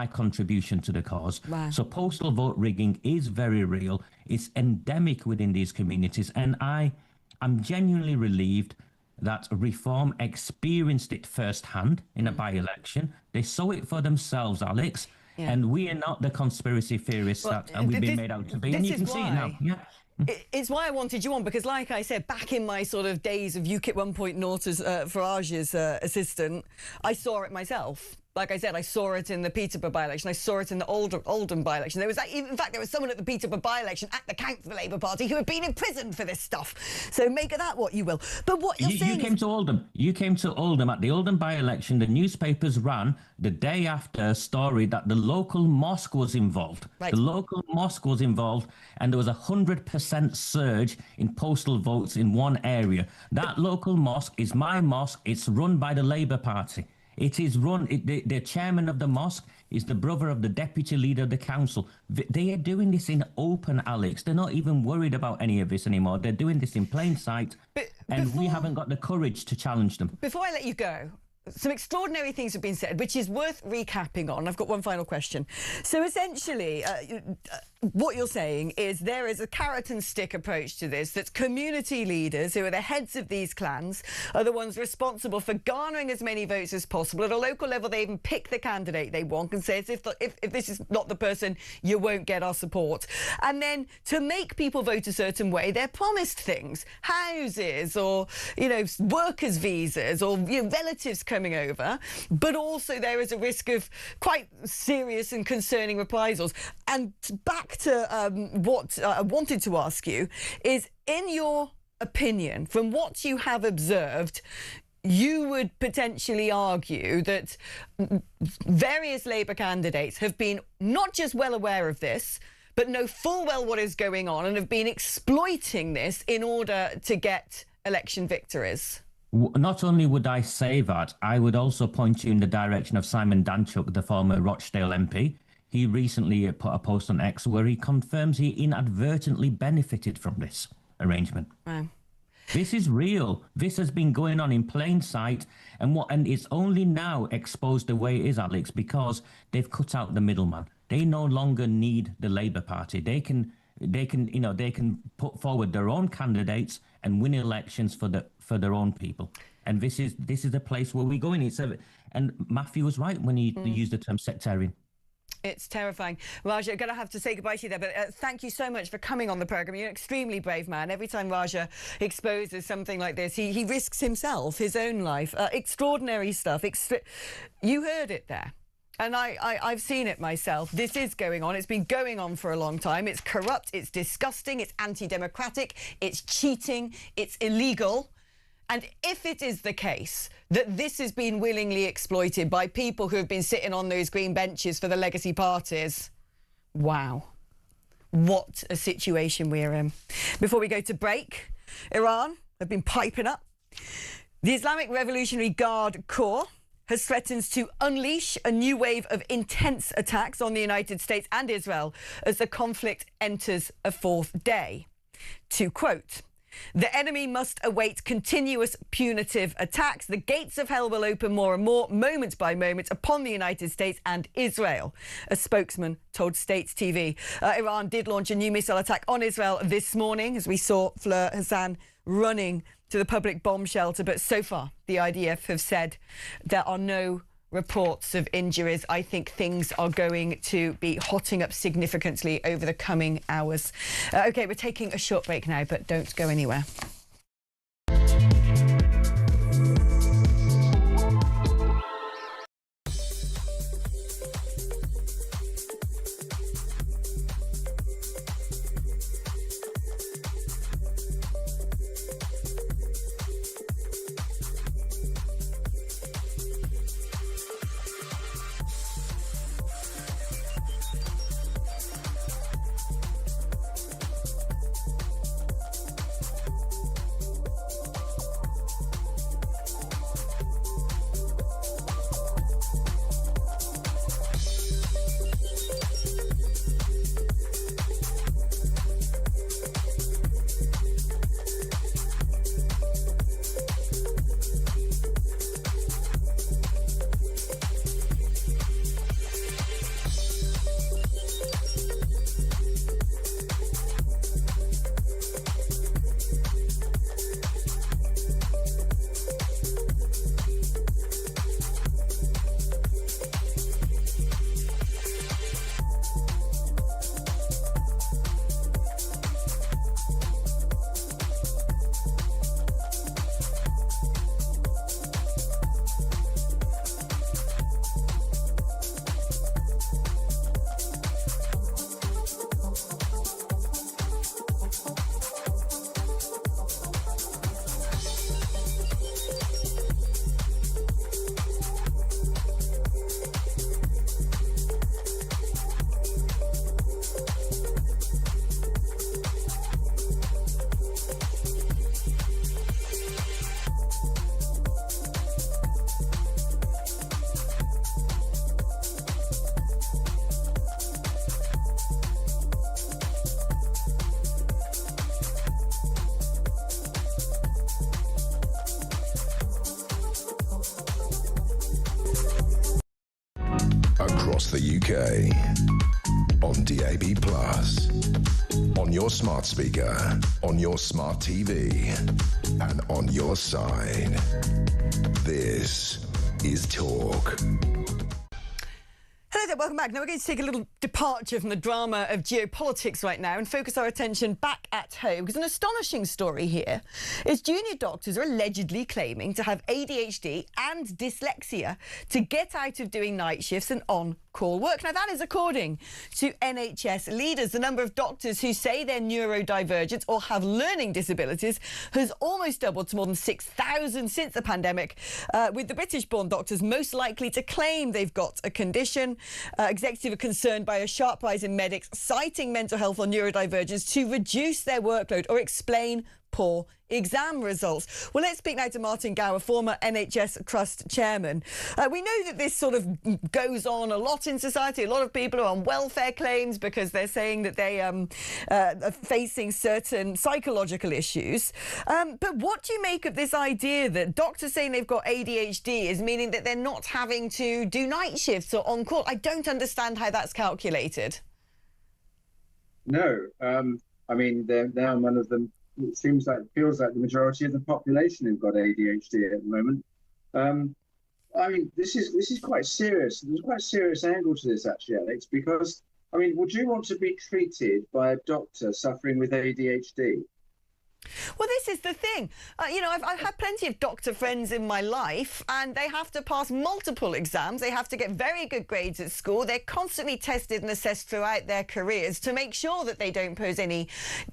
contribution to the cause. Wow. So postal vote rigging is very real. It's endemic within these communities. And I'm genuinely relieved that Reform experienced it firsthand in a by-election. They saw it for themselves, Alex. Yeah. And we are not the conspiracy theorists that we've been made out to be. And you can see it now. Yeah. It's why I wanted you on, because like I said, back in my sort of days of UKIP 1.0 as Farage's assistant, I saw it myself. Like I said, I saw it in the Peterborough by-election. I saw it in the Oldham by-election. In fact, there was someone at the Peterborough by-election at the count for the Labour Party who had been imprisoned for this stuff. So make of that what you will. But what you're saying... You came to Oldham. You came to Oldham. At the Oldham by-election, the newspapers ran the day after a story that the local mosque was involved. Right. The local mosque was involved, and there was a 100% surge in postal votes in one area. That local mosque is my mosque. It's run by the Labour Party. It is run, the chairman of the mosque is the brother of the deputy leader of the council. They are doing this in open, Alex. They're not even worried about any of this anymore. They're doing this in plain sight, and we haven't got the courage to challenge them. Before I let you go, some extraordinary things have been said, which is worth recapping on. I've got one final question. So essentially, what you're saying is there is a carrot and stick approach to this, that's community leaders who are the heads of these clans are the ones responsible for garnering as many votes as possible. At a local level, they even pick the candidate they want and say, if this is not the person, you won't get our support. And then to make people vote a certain way, they're promised things, houses or, workers' visas or relatives coming over. But also there is a risk of quite serious and concerning reprisals. And back to what I wanted to ask you is, in your opinion, from what you have observed, you would potentially argue that various Labour candidates have been not just well aware of this, but know full well what is going on and have been exploiting this in order to get election victories. Not only would I say that, I would also point you in the direction of Simon Danchuk, the former Rochdale MP. He recently put a post on X where he confirms he inadvertently benefited from this arrangement. Wow. This is real. This has been going on in plain sight, and it's only now exposed the way it is, Alex, because they've cut out the middleman. They no longer need the Labour Party. They can put forward their own candidates and win elections for their own people. And this is the place where we're going. And Matthew was right when he used the term sectarian. It's terrifying. Raja, I'm going to have to say goodbye to you there, but thank you so much for coming on the programme. You're an extremely brave man. Every time Raja exposes something like this, he risks himself, his own life. Extraordinary stuff. You heard it there. And I've seen it myself. This is going on. It's been going on for a long time. It's corrupt, it's disgusting, it's anti-democratic, it's cheating, it's illegal. And if it is the case that this has been willingly exploited by people who have been sitting on those green benches for the legacy parties, wow, what a situation we're in. Before we go to break, Iran have been piping up. The Islamic Revolutionary Guard Corps has threatened to unleash a new wave of intense attacks on the United States and Israel as the conflict enters a fourth day. To quote, "The enemy must await continuous punitive attacks. The gates of hell will open more and more, moment by moment, upon the United States and Israel," a spokesman told States TV. Iran did launch a new missile attack on Israel this morning, as we saw Fleur Hassan running to the public bomb shelter. But so far, the IDF have said there are no reports of injuries. I think things are going to be hotting up significantly over the coming hours. OK, we're taking a short break now, but don't go anywhere. across the UK. On DAB+, on your smart speaker, on your smart TV, and on your side. This is Talk. Hello there, welcome back. Now we're going to take a little departure from the drama of geopolitics right now and focus our attention back at home, because an astonishing story here is junior doctors are allegedly claiming to have ADHD and dyslexia to get out of doing night shifts and on-call work. Now that is according to NHS leaders. The number of doctors who say they're neurodivergent or have learning disabilities has almost doubled to more than 6,000 since the pandemic, with the British-born doctors most likely to claim they've got a condition. Executives are concerned by a sharp rise in medics citing mental health or neurodivergence to reduce their workload or explain poor exam results. Well, let's speak now to Martin Gower, former NHS Trust chairman. We know that this sort of goes on a lot in society. A lot of people are on welfare claims because they're saying that they are facing certain psychological issues. But what do you make of this idea that doctors saying they've got ADHD is meaning that they're not having to do night shifts or on call? I don't understand how that's calculated. No, I mean, they're now one of them. It feels like the majority of the population who've got ADHD at the moment. I mean, this is quite serious. There's quite a serious angle to this, actually, Alex, because, I mean, would you want to be treated by a doctor suffering with ADHD? Well, this is the thing. You know, I've had plenty of doctor friends in my life, and they have to pass multiple exams. They have to get very good grades at school. They're constantly tested and assessed throughout their careers to make sure that they don't pose any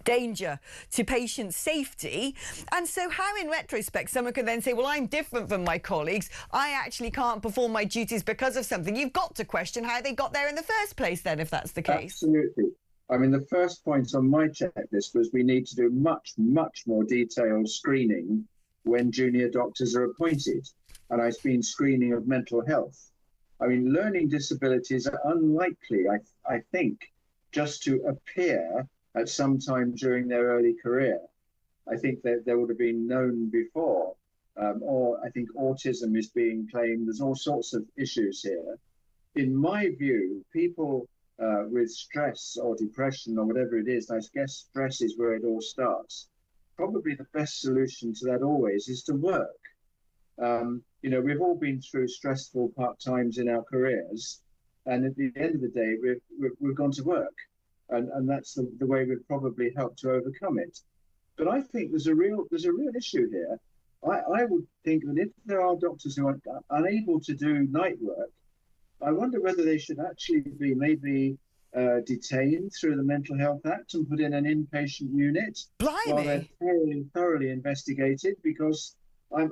danger to patient safety. And so how, in retrospect, someone can then say, well, I'm different from my colleagues. I actually can't perform my duties because of something. You've got to question how they got there in the first place, then, if that's the case. Absolutely. I mean, the first point on my checklist was we need to do much, much more detailed screening when junior doctors are appointed. And I mean screening of mental health. I mean, learning disabilities are unlikely, I think, just to appear at some time during their early career. I think that they would have been known before. Or I think autism is being claimed. There's all sorts of issues here. In my view, people with stress or depression or whatever it is, I guess stress is where it all starts. Probably the best solution to that always is to work. You know, we've all been through stressful part times in our careers, and at the end of the day, we've gone to work, and that's the way we've probably helped to overcome it. But I think there's a real issue here. I would think that if there are doctors who are unable to do night work, I wonder whether they should actually be maybe detained through the Mental Health Act and put in an inpatient unit while they're thoroughly investigated, because I'm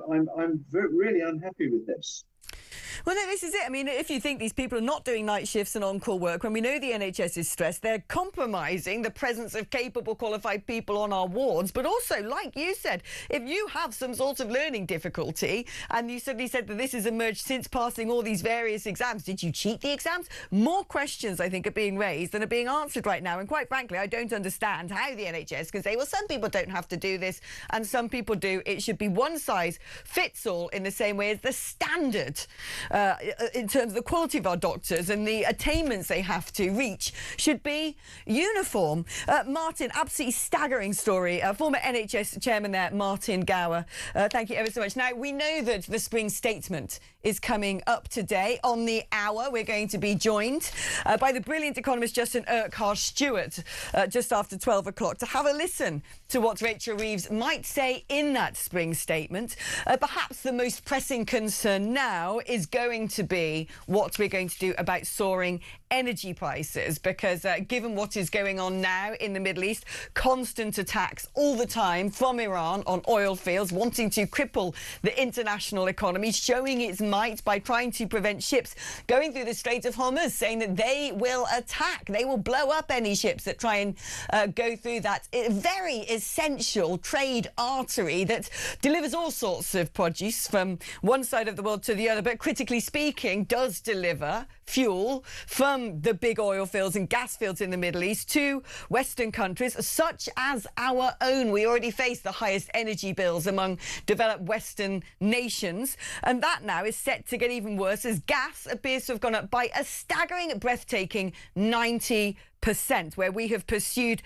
really unhappy with this. Well, no, this is it. I mean, if you think these people are not doing night shifts and on-call work, when we know the NHS is stressed, they're compromising the presence of capable, qualified people on our wards. But also, like you said, if you have some sort of learning difficulty, and you suddenly said that this has emerged since passing all these various exams, did you cheat the exams? More questions, I think, are being raised than are being answered right now. And quite frankly, I don't understand how the NHS can say, well, some people don't have to do this and some people do. It should be one size fits all, in the same way as the standard in terms of the quality of our doctors and the attainments they have to reach should be uniform. Martin, absolutely staggering story. Former NHS chairman there, Martin Gower. Thank you ever so much. Now, we know that the spring statement is coming up today. On the hour, we're going to be joined by the brilliant economist Justin Urquhart-Stewart just after 12 o'clock to have a listen to what Rachel Reeves might say in that spring statement. Perhaps the most pressing concern now is going to be what we're going to do about soaring energy prices, because given what is going on now in the Middle East, constant attacks all the time from Iran on oil fields, wanting to cripple the international economy, showing its might by trying to prevent ships going through the Strait of Hormuz, saying that they will attack, they will blow up any ships that try and go through that very essential trade artery that delivers all sorts of produce from one side of the world to the other, but critically technically speaking, does deliver fuel from the big oil fields and gas fields in the Middle East to Western countries, such as our own. We already face the highest energy bills among developed Western nations, and that now is set to get even worse as gas appears to have gone up by a staggering, breathtaking 90%. Where we have pursued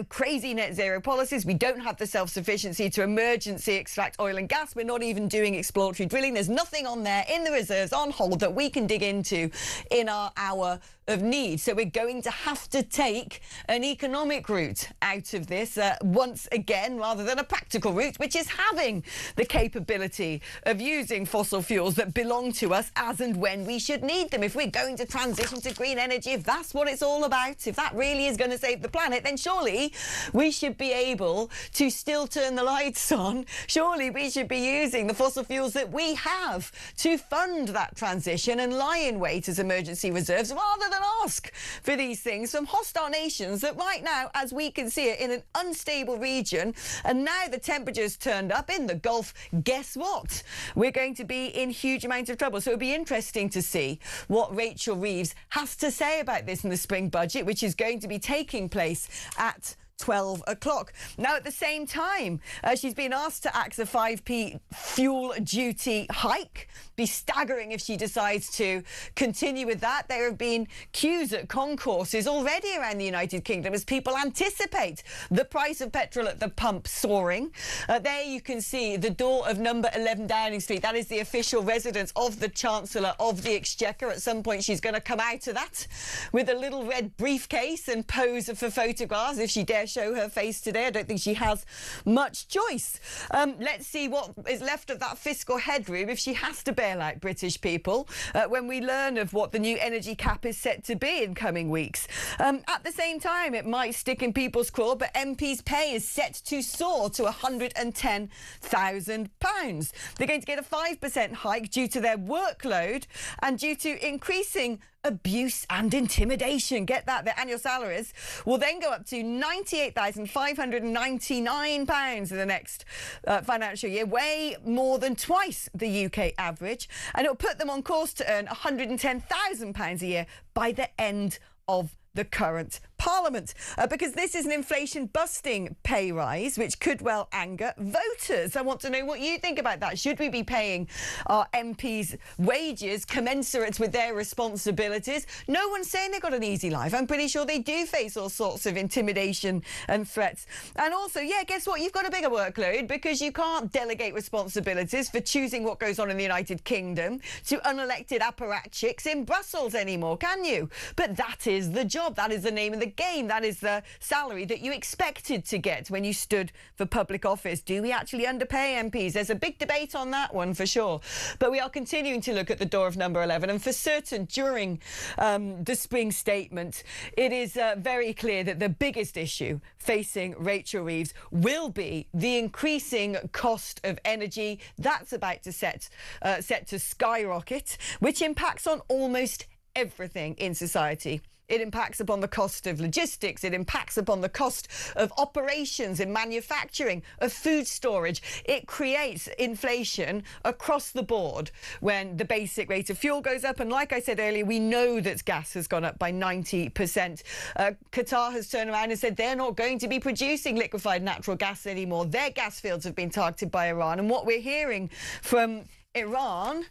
crazy net zero policies. We don't have the self-sufficiency to emergency extract oil and gas. We're not even doing exploratory drilling. There's nothing on there in the reserves on hold that we can dig into in our hour of need. So we're going to have to take an economic route out of this once again, rather than a practical route, which is having the capability of using fossil fuels that belong to us as and when we should need them. If we're going to transition to green energy, if that's what it's all about, if that really is going to save the planet, then surely we should be able to still turn the lights on. Surely we should be using the fossil fuels that we have to fund that transition and lie in wait as emergency reserves, rather than ask for these things from hostile nations that right now, as we can see it, in an unstable region, and now the temperature's turned up in the Gulf, guess what? We're going to be in huge amounts of trouble. So it'll be interesting to see what Rachel Reeves has to say about this in the spring budget, which is going to be taking place at 12 o'clock. Now, at the same time, she's been asked to axe a 5p fuel duty hike. Be staggering if she decides to continue with that. There have been queues at concourses already around the United Kingdom as people anticipate the price of petrol at the pump soaring. There you can see the door of number 11 Downing Street. That is the official residence of the Chancellor of the Exchequer. At some point, she's going to come out of that with a little red briefcase and pose for photographs if she dares show her face today. I don't think she has much choice. Let's see what is left of that fiscal headroom if she has to bail out British people when we learn of what the new energy cap is set to be in coming weeks. At the same time, it might stick in people's craw, but MPs' pay is set to soar to £110,000. They're going to get a 5% hike due to their workload and due to increasing abuse and intimidation. Get that. Their annual salaries will then go up to £98,599 in the next financial year, way more than twice the UK average, and it'll put them on course to earn £110,000 a year by the end of the current Parliament, because this is an inflation-busting pay rise, which could well anger voters. I want to know what you think about that. Should we be paying our MPs' wages commensurate with their responsibilities? No one's saying they've got an easy life. I'm pretty sure they do face all sorts of intimidation and threats. And also, yeah, guess what? You've got a bigger workload because you can't delegate responsibilities for choosing what goes on in the United Kingdom to unelected apparatchiks in Brussels anymore, can you? But that is the job. That is the name of the game. That is the salary that you expected to get when you stood for public office. Do we actually underpay MPs? There's a big debate on that one for sure. But we are continuing to look at the door of number 11, and for certain during the spring statement, it is very clear that the biggest issue facing Rachel Reeves will be the increasing cost of energy. That's about to set to skyrocket, which impacts on almost everything in society. It impacts upon the cost of logistics. It impacts upon the cost of operations in manufacturing, of food storage. It creates inflation across the board when the basic rate of fuel goes up. And like I said earlier, we know that gas has gone up by 90%. Qatar has turned around and said they're not going to be producing liquefied natural gas anymore. Their gas fields have been targeted by Iran. And what we're hearing from Iran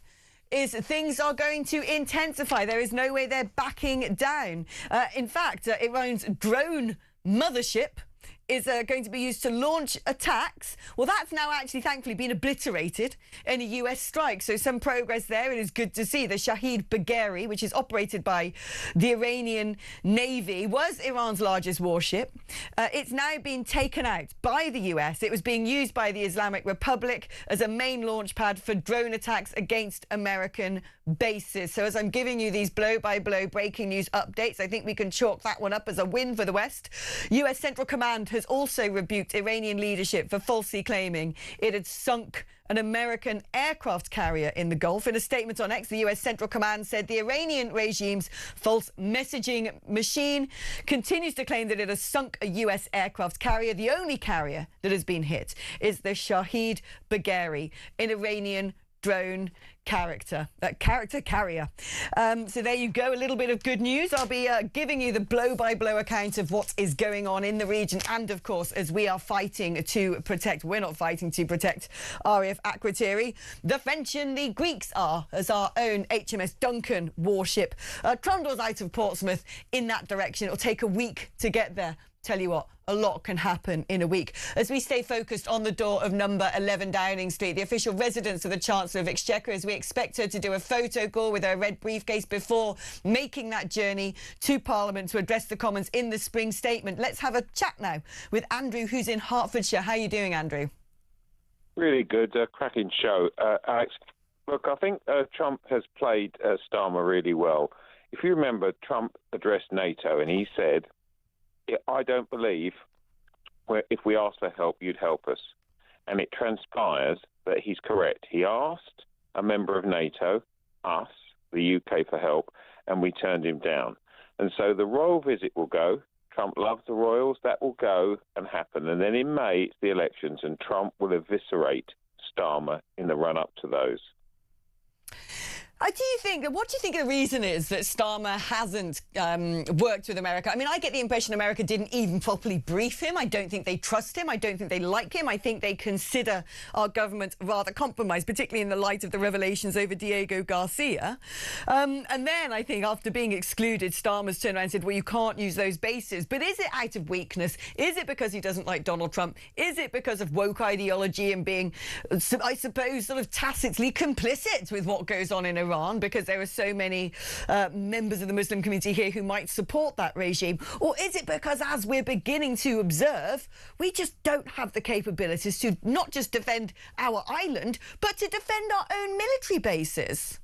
is things are going to intensify. There is no way they're backing down. In fact, Iran's drone mothership is going to be used to launch attacks. Well, that's now actually thankfully been obliterated in a US strike. So some progress there. It is good to see. The Shahid Bagheri, which is operated by the Iranian Navy, was Iran's largest warship. It's now been taken out by the US. It was being used by the Islamic Republic as a main launch pad for drone attacks against American bases. So as I'm giving you these blow-by-blow breaking news updates, I think we can chalk that one up as a win for the West. US Central Command has also rebuked Iranian leadership for falsely claiming it had sunk an American aircraft carrier in the Gulf. In a statement on X, the US Central Command said the Iranian regime's false messaging machine continues to claim that it has sunk a US aircraft carrier. The only carrier that has been hit is the Shahid Bagheri, an Iranian drone character carrier. So there you go, a little bit of good news. I'll be giving you the blow-by-blow account of what is going on in the region, and of course, as we are fighting to protect, we're not fighting to protect RAF Akrotiri, the French and the Greeks are, as our own HMS Duncan warship trundles out of Portsmouth in that direction. It'll take a week to get there. Tell you what, a lot can happen in a week. As we stay focused on the door of number 11 Downing Street, the official residence of the Chancellor of Exchequer, as we expect her to do a photo call with her red briefcase before making that journey to Parliament to address the Commons in the spring statement. Let's have a chat now with Andrew, who's in Hertfordshire. How are you doing, Andrew? Really good, cracking show, Alex. Look, I think Trump has played Starmer really well. If you remember, Trump addressed NATO and he said, I don't believe if we asked for help, you'd help us. And it transpires that he's correct. He asked a member of NATO, us, the UK, for help, and we turned him down. And so the royal visit will go. Trump loves the royals. That will go and happen. And then in May, it's the elections, and Trump will eviscerate Starmer in the run-up to those. What do you think the reason is that Starmer hasn't worked with America? I mean, I get the impression America didn't even properly brief him. I don't think they trust him. I don't think they like him. I think they consider our government rather compromised, particularly in the light of the revelations over Diego Garcia. And then I think after being excluded, Starmer's turned around and said, well, you can't use those bases. But is it out of weakness? Is it because he doesn't like Donald Trump? Is it because of woke ideology and being, I suppose, sort of tacitly complicit with what goes on in Iran? Because there are so many members of the Muslim community here who might support that regime? Or is it because, as we're beginning to observe, we just don't have the capabilities to not just defend our island, but to defend our own military bases?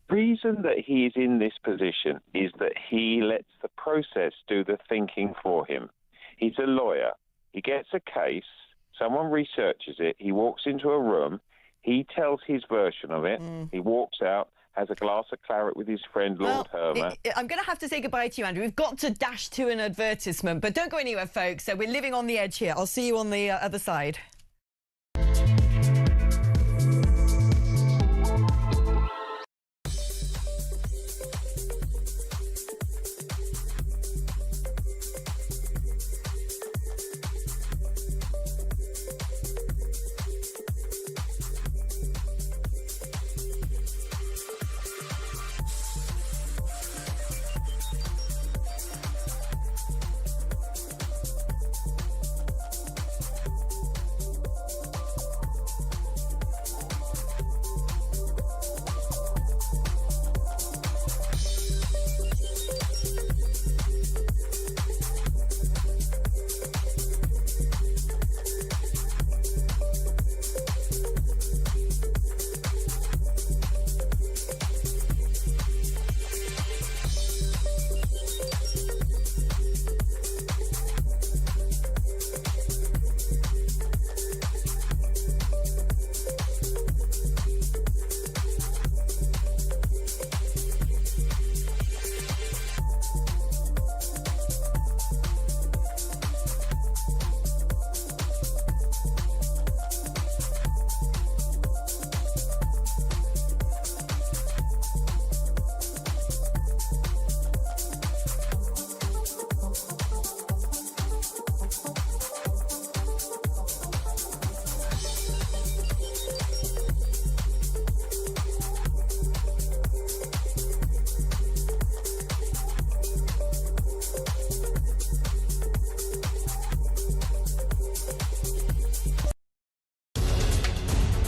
The reason that he is in this position is that he lets the process do the thinking for him. He's a lawyer. He gets a case, someone researches it, he walks into a room, he tells his version of it. He walks out, has a glass of claret with his friend, Lord Hermer. I'm going to have to say goodbye to you, Andrew. We've got to dash to an advertisement, but don't go anywhere, folks. We're living on the edge here. I'll see you on the other side.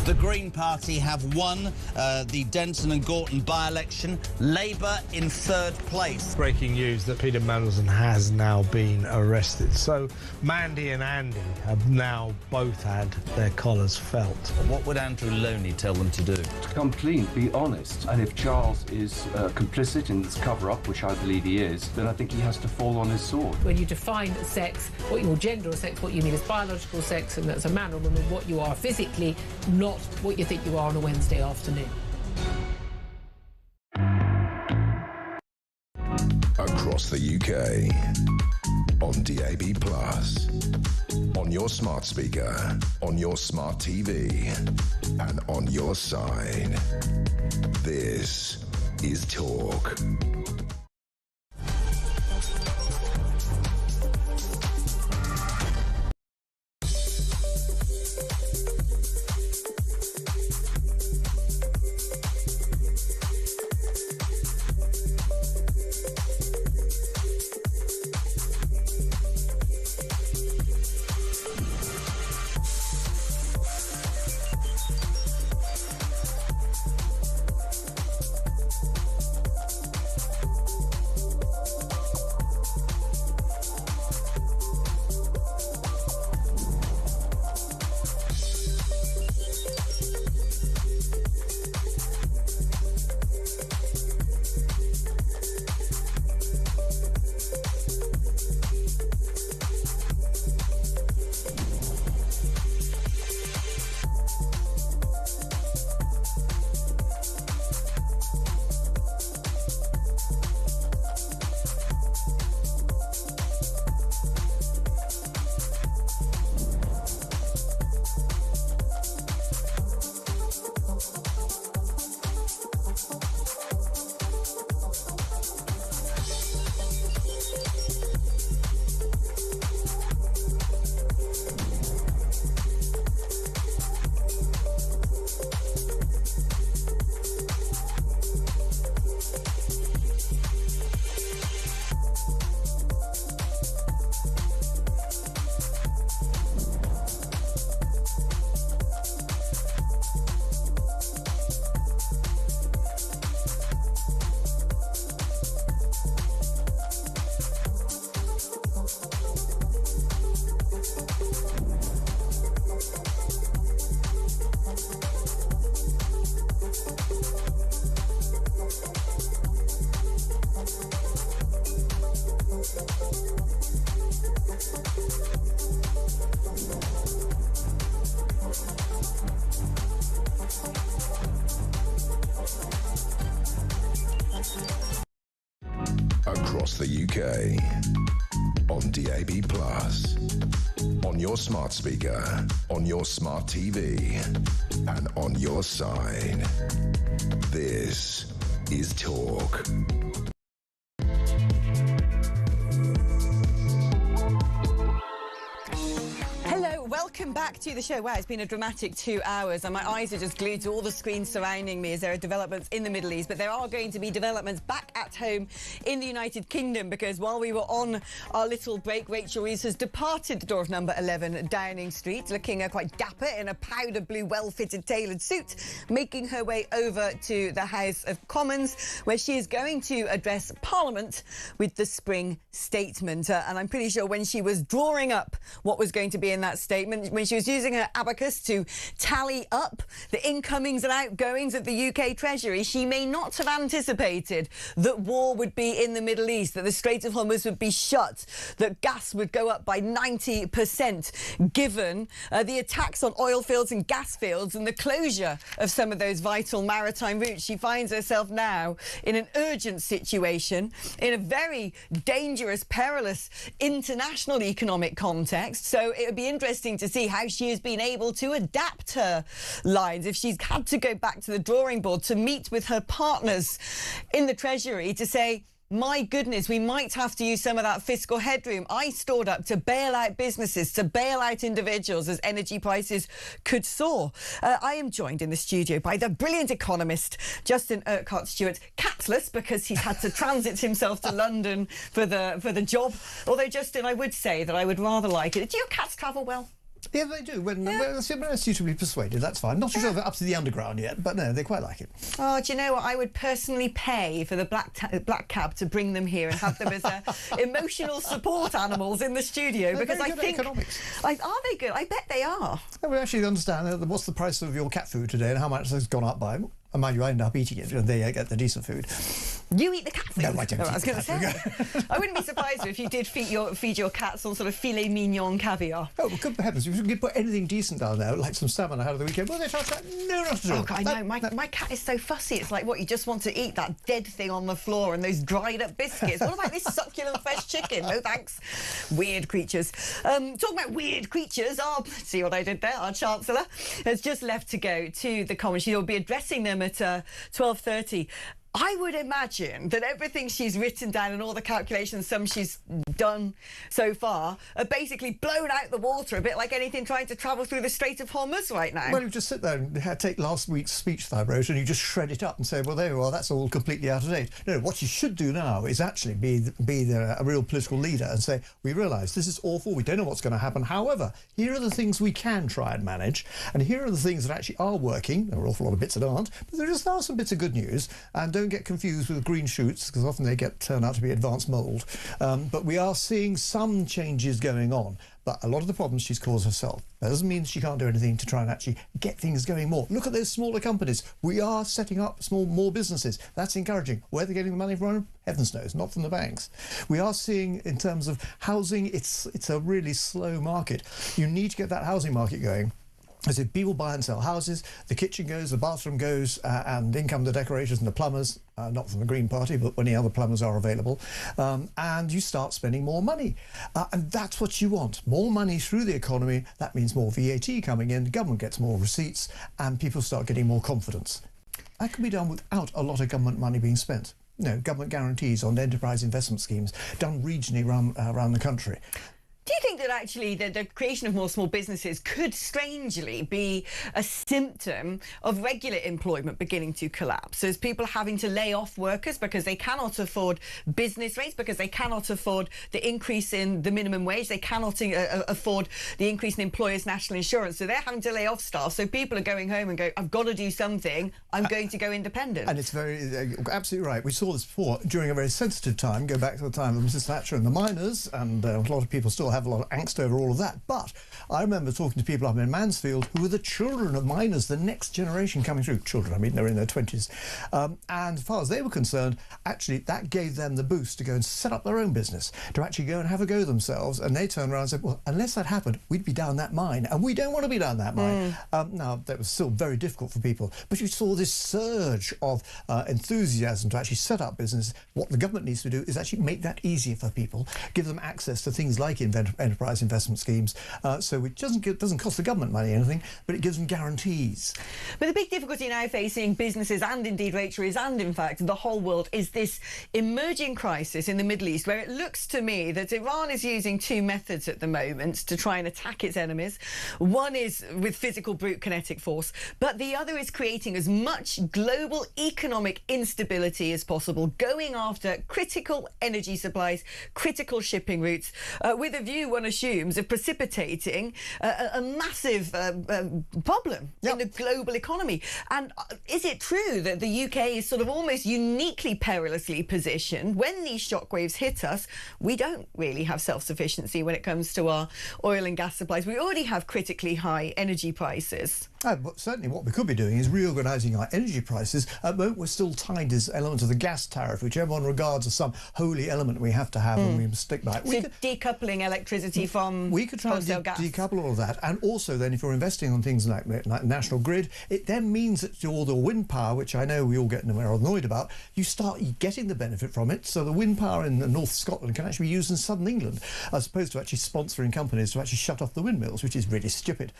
The Green Party have won the Denton and Gorton by-election. Labour in third place. Breaking news that Peter Mandelson has now been arrested. So Mandy and Andy have now both had their collars felt. What would Andrew Loney tell them to do? To come clean, be honest. And if Charles is complicit in this cover-up, which I believe he is, then I think he has to fall on his sword. When you define sex, what your gender or sex, what you mean is biological sex, and that's a man or woman, what you are physically, not what you think you are on a Wednesday afternoon. Across the UK, on DAB+, on On your smart speaker, on your smart TV, and on your side. This is Talk. Across the UK, on DAB+, on your smart speaker, on your smart TV, and on your side. This is Talk. Welcome back to the show. Wow, it's been a dramatic 2 hours and my eyes are just glued to all the screens surrounding me as there are developments in the Middle East, but there are going to be developments back at home in the United Kingdom, because while we were on our little break, Rachel Reeves has departed the door of number 11 Downing Street, looking quite dapper in a powder blue, well-fitted tailored suit, making her way over to the House of Commons, where she is going to address Parliament with the spring statement. And I'm pretty sure when she was drawing up what was going to be in that statement, when she was using her abacus to tally up the incomings and outgoings of the UK Treasury, she may not have anticipated that war would be in the Middle East, that the Strait of Hormuz would be shut, that gas would go up by 90%, given the attacks on oil fields and gas fields and the closure of some of those vital maritime routes. She finds herself now in an urgent situation, in a very dangerous, perilous international economic context. So it would be interesting to see how she has been able to adapt her lines, if she's had to go back to the drawing board to meet with her partners in the Treasury to say, my goodness, we might have to use some of that fiscal headroom I stored up to bail out businesses, to bail out individuals as energy prices could soar. I am joined in the studio by the brilliant economist Justin Urquhart-Stewart, catless because he's had to transit himself to London for the job. Although, Justin, I would say that I would rather like it. Do your cats travel well? Yeah, they do. When they're suitably persuaded, that's fine. Not sure they're up to the underground yet, but no, they quite like it. Oh, do you know what? I would personally pay for the black cab to bring them here and have them as emotional support animals in the studio. They're because very I good think, at economics. Are they good? I bet they are. We actually understand what's the price of your cat food today and how much it's gone up by. And mind you, I end up eating it, and they get the decent food. You eat the cat food? No, I don't. I was going to say. I wouldn't be surprised if you did feed your cats on sort of filet mignon caviar. Oh, well, good heavens! If you could put anything decent down there, like some salmon I had at the weekend, well, they charge that. No, not at all. Oh, God, I know. My cat is so fussy. It's like, what, you just want to eat that dead thing on the floor and those dried up biscuits. What about this succulent fresh chicken? No thanks. Weird creatures. Talking about weird creatures, see what I did there? Our Chancellor has just left to go to the Commons. She'll be addressing them at 12:30. I would imagine that everything she's written down and all the calculations, some she's done so far, are basically blown out the water, a bit like anything trying to travel through the Strait of Hormuz right now. Well, you just sit there and take last week's speech that I wrote and you just shred it up and say, well, there you are, that's all completely out of date. No, what you should do now is actually be a real political leader and say, we realise this is awful, we don't know what's going to happen. However, here are the things we can try and manage, and here are the things that actually are working. There are an awful lot of bits that aren't, but there just are some bits of good news, and don't get confused with green shoots, because often they turn out to be advanced mould. But we are seeing some changes going on. But a lot of the problems she's caused herself. That doesn't mean she can't do anything to try and actually get things going more. Look at those smaller companies. We are setting up more businesses. That's encouraging. Where they're getting the money from, heavens knows, not from the banks. We are seeing, in terms of housing, it's a really slow market. You need to get that housing market going. As if people buy and sell houses, the kitchen goes, the bathroom goes, and in come the decorators and the plumbers, not from the Green Party, but any other plumbers are available, and you start spending more money. And that's what you want. More money through the economy. That means more VAT coming in, the government gets more receipts, and people start getting more confidence. That can be done without a lot of government money being spent. Government guarantees on enterprise investment schemes done regionally around the country. Do you think that actually the creation of more small businesses could strangely be a symptom of regular employment beginning to collapse, as people having to lay off workers because they cannot afford business rates, because they cannot afford the increase in the minimum wage, they cannot afford the increase in employers' national insurance, so they're having to lay off staff, so people are going home and go, I've got to do something, I'm going to go independent. And it's absolutely right. We saw this before during a very sensitive time, go back to the time of Mrs Thatcher and the miners, and a lot of people still have a lot of angst over all of that. But I remember talking to people up in Mansfield who were the children of miners, the next generation coming through. Children, I mean, they're in their 20s. And as far as they were concerned, actually, that gave them the boost to go and set up their own business, to actually go and have a go themselves. And they turned around and said, well, unless that happened, we'd be down that mine. And we don't want to be down that mine. Now, that was still very difficult for people. But you saw this surge of enthusiasm to actually set up business. What the government needs to do is actually make that easier for people, give them access to things like enterprise investment schemes, so it doesn't cost the government money or anything, but it gives them guarantees. But the big difficulty now facing businesses and indeed Rachel and in fact the whole world is this emerging crisis in the Middle East, where it looks to me that Iran is using two methods at the moment to try and attack its enemies. One is with physical brute kinetic force, but the other is creating as much global economic instability as possible, going after critical energy supplies, critical shipping routes, with a view, one assumes, of precipitating a massive problem in the global economy. And is it true that the UK is sort of almost uniquely perilously positioned? When these shockwaves hit us, we don't really have self-sufficiency when it comes to our oil and gas supplies. We already have critically high energy prices. But certainly what we could be doing is reorganising our energy prices. At the moment, we're still tied as elements of the gas tariff, which everyone regards as some holy element we have to have and we stick by it. So decoupling electricity from we could try and decouple all of that. And also then, if you're investing on things like National Grid, it then means that all the wind power, which I know we all get annoyed about, you start getting the benefit from it. So the wind power in the North Scotland can actually be used in southern England, as opposed to actually sponsoring companies to actually shut off the windmills, which is really stupid.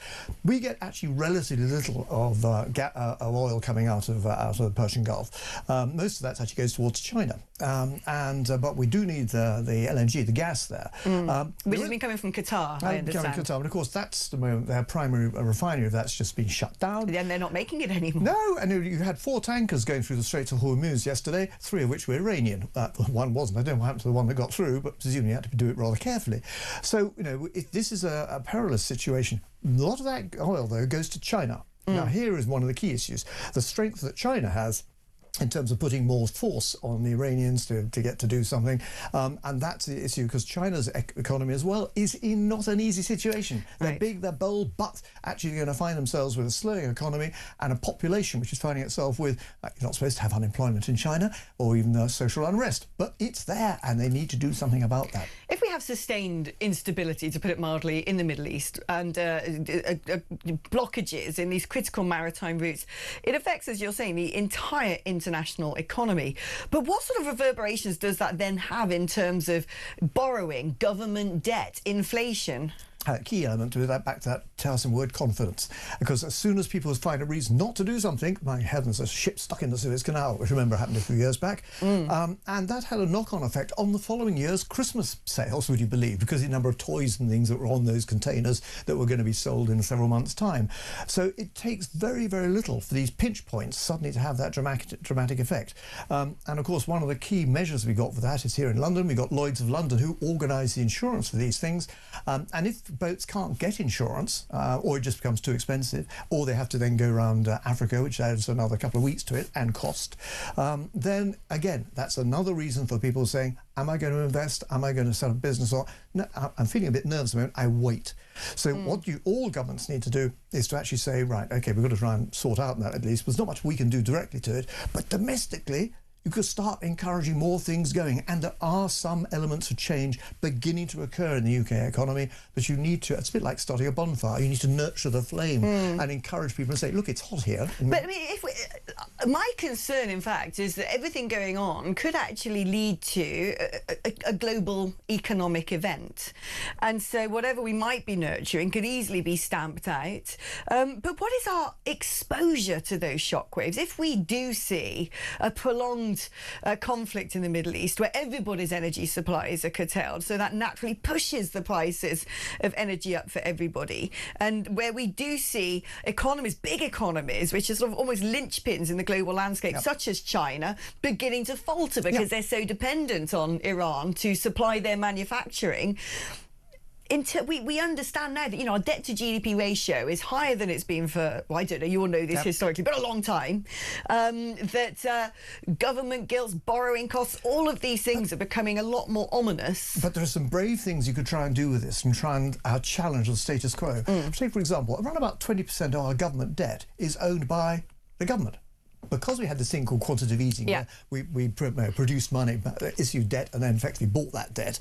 We get actually relatively little of oil coming out of the Persian Gulf. Most of that actually goes towards China, but we do need the LNG, the gas there, which has been coming from Qatar. I understand. Qatar, and of course that's the moment their primary refinery of that's just been shut down. Then they're not making it anymore. No, and you had 4 tankers going through the Strait of Hormuz yesterday, 3 of which were Iranian. One wasn't. I don't know what happened to the one that got through, but presumably you had to do it rather carefully. So this is a perilous situation. A lot of that oil, though, goes to China. Now, here is one of the key issues. The strength that China has in terms of putting more force on the Iranians to get to do something. And that's the issue, because China's economy as well is in not an easy situation. They're big, they're bold, but actually going to find themselves with a slowing economy and a population which is finding itself with, you're not supposed to have unemployment in China or even social unrest, but it's there and they need to do something about that. If we have sustained instability, to put it mildly, in the Middle East and blockages in these critical maritime routes, it affects, as you're saying, the entire international economy. But what sort of reverberations does that then have in terms of borrowing, government debt, inflation? Key element to that, back to that tiresome word, confidence. Because as soon as people find a reason not to do something, my heavens, a ship stuck in the Suez Canal, which remember happened a few years back, and that had a knock-on effect on the following year's Christmas sales, would you believe, because the number of toys and things that were on those containers that were going to be sold in several months' time. So it takes very, very little for these pinch points suddenly to have that dramatic effect. And of course, one of the key measures we got for that is here in London. We got Lloyd's of London, who organise the insurance for these things, and if boats can't get insurance, or it just becomes too expensive, or they have to then go around Africa, which adds another couple of weeks to it and cost, then again, that's another reason for people saying, am I going to invest? Am I going to set up a business? Or no, I'm feeling a bit nervous at the moment, I wait. So what all governments need to do is to actually say, right, okay, we've got to try and sort out that at least. There's not much we can do directly to it, but domestically, you could start encouraging more things going, and there are some elements of change beginning to occur in the UK economy, but you need to, it's a bit like starting a bonfire, you need to nurture the flame and encourage people to say, look, it's hot here. But I mean, my concern, in fact, is that everything going on could actually lead to a global economic event. And so whatever we might be nurturing could easily be stamped out. But what is our exposure to those shockwaves? If we do see a prolonged conflict in the Middle East where everybody's energy supplies are curtailed, so that naturally pushes the prices of energy up for everybody, and where we do see economies, big economies, which are sort of almost linchpins in the global landscape, such as China, beginning to falter because they're so dependent on Iran to supply their manufacturing. We understand now that, our debt to GDP ratio is higher than it's been for, well, I don't know, you all know this historically, but a long time. That government gilts, borrowing costs, all of these things are becoming a lot more ominous. But there are some brave things you could try and do with this and try and challenge the status quo. Say, for example, around about 20% of our government debt is owned by the government. Because we had this thing called quantitative easing, where we produced money, issued debt, and then effectively bought that debt,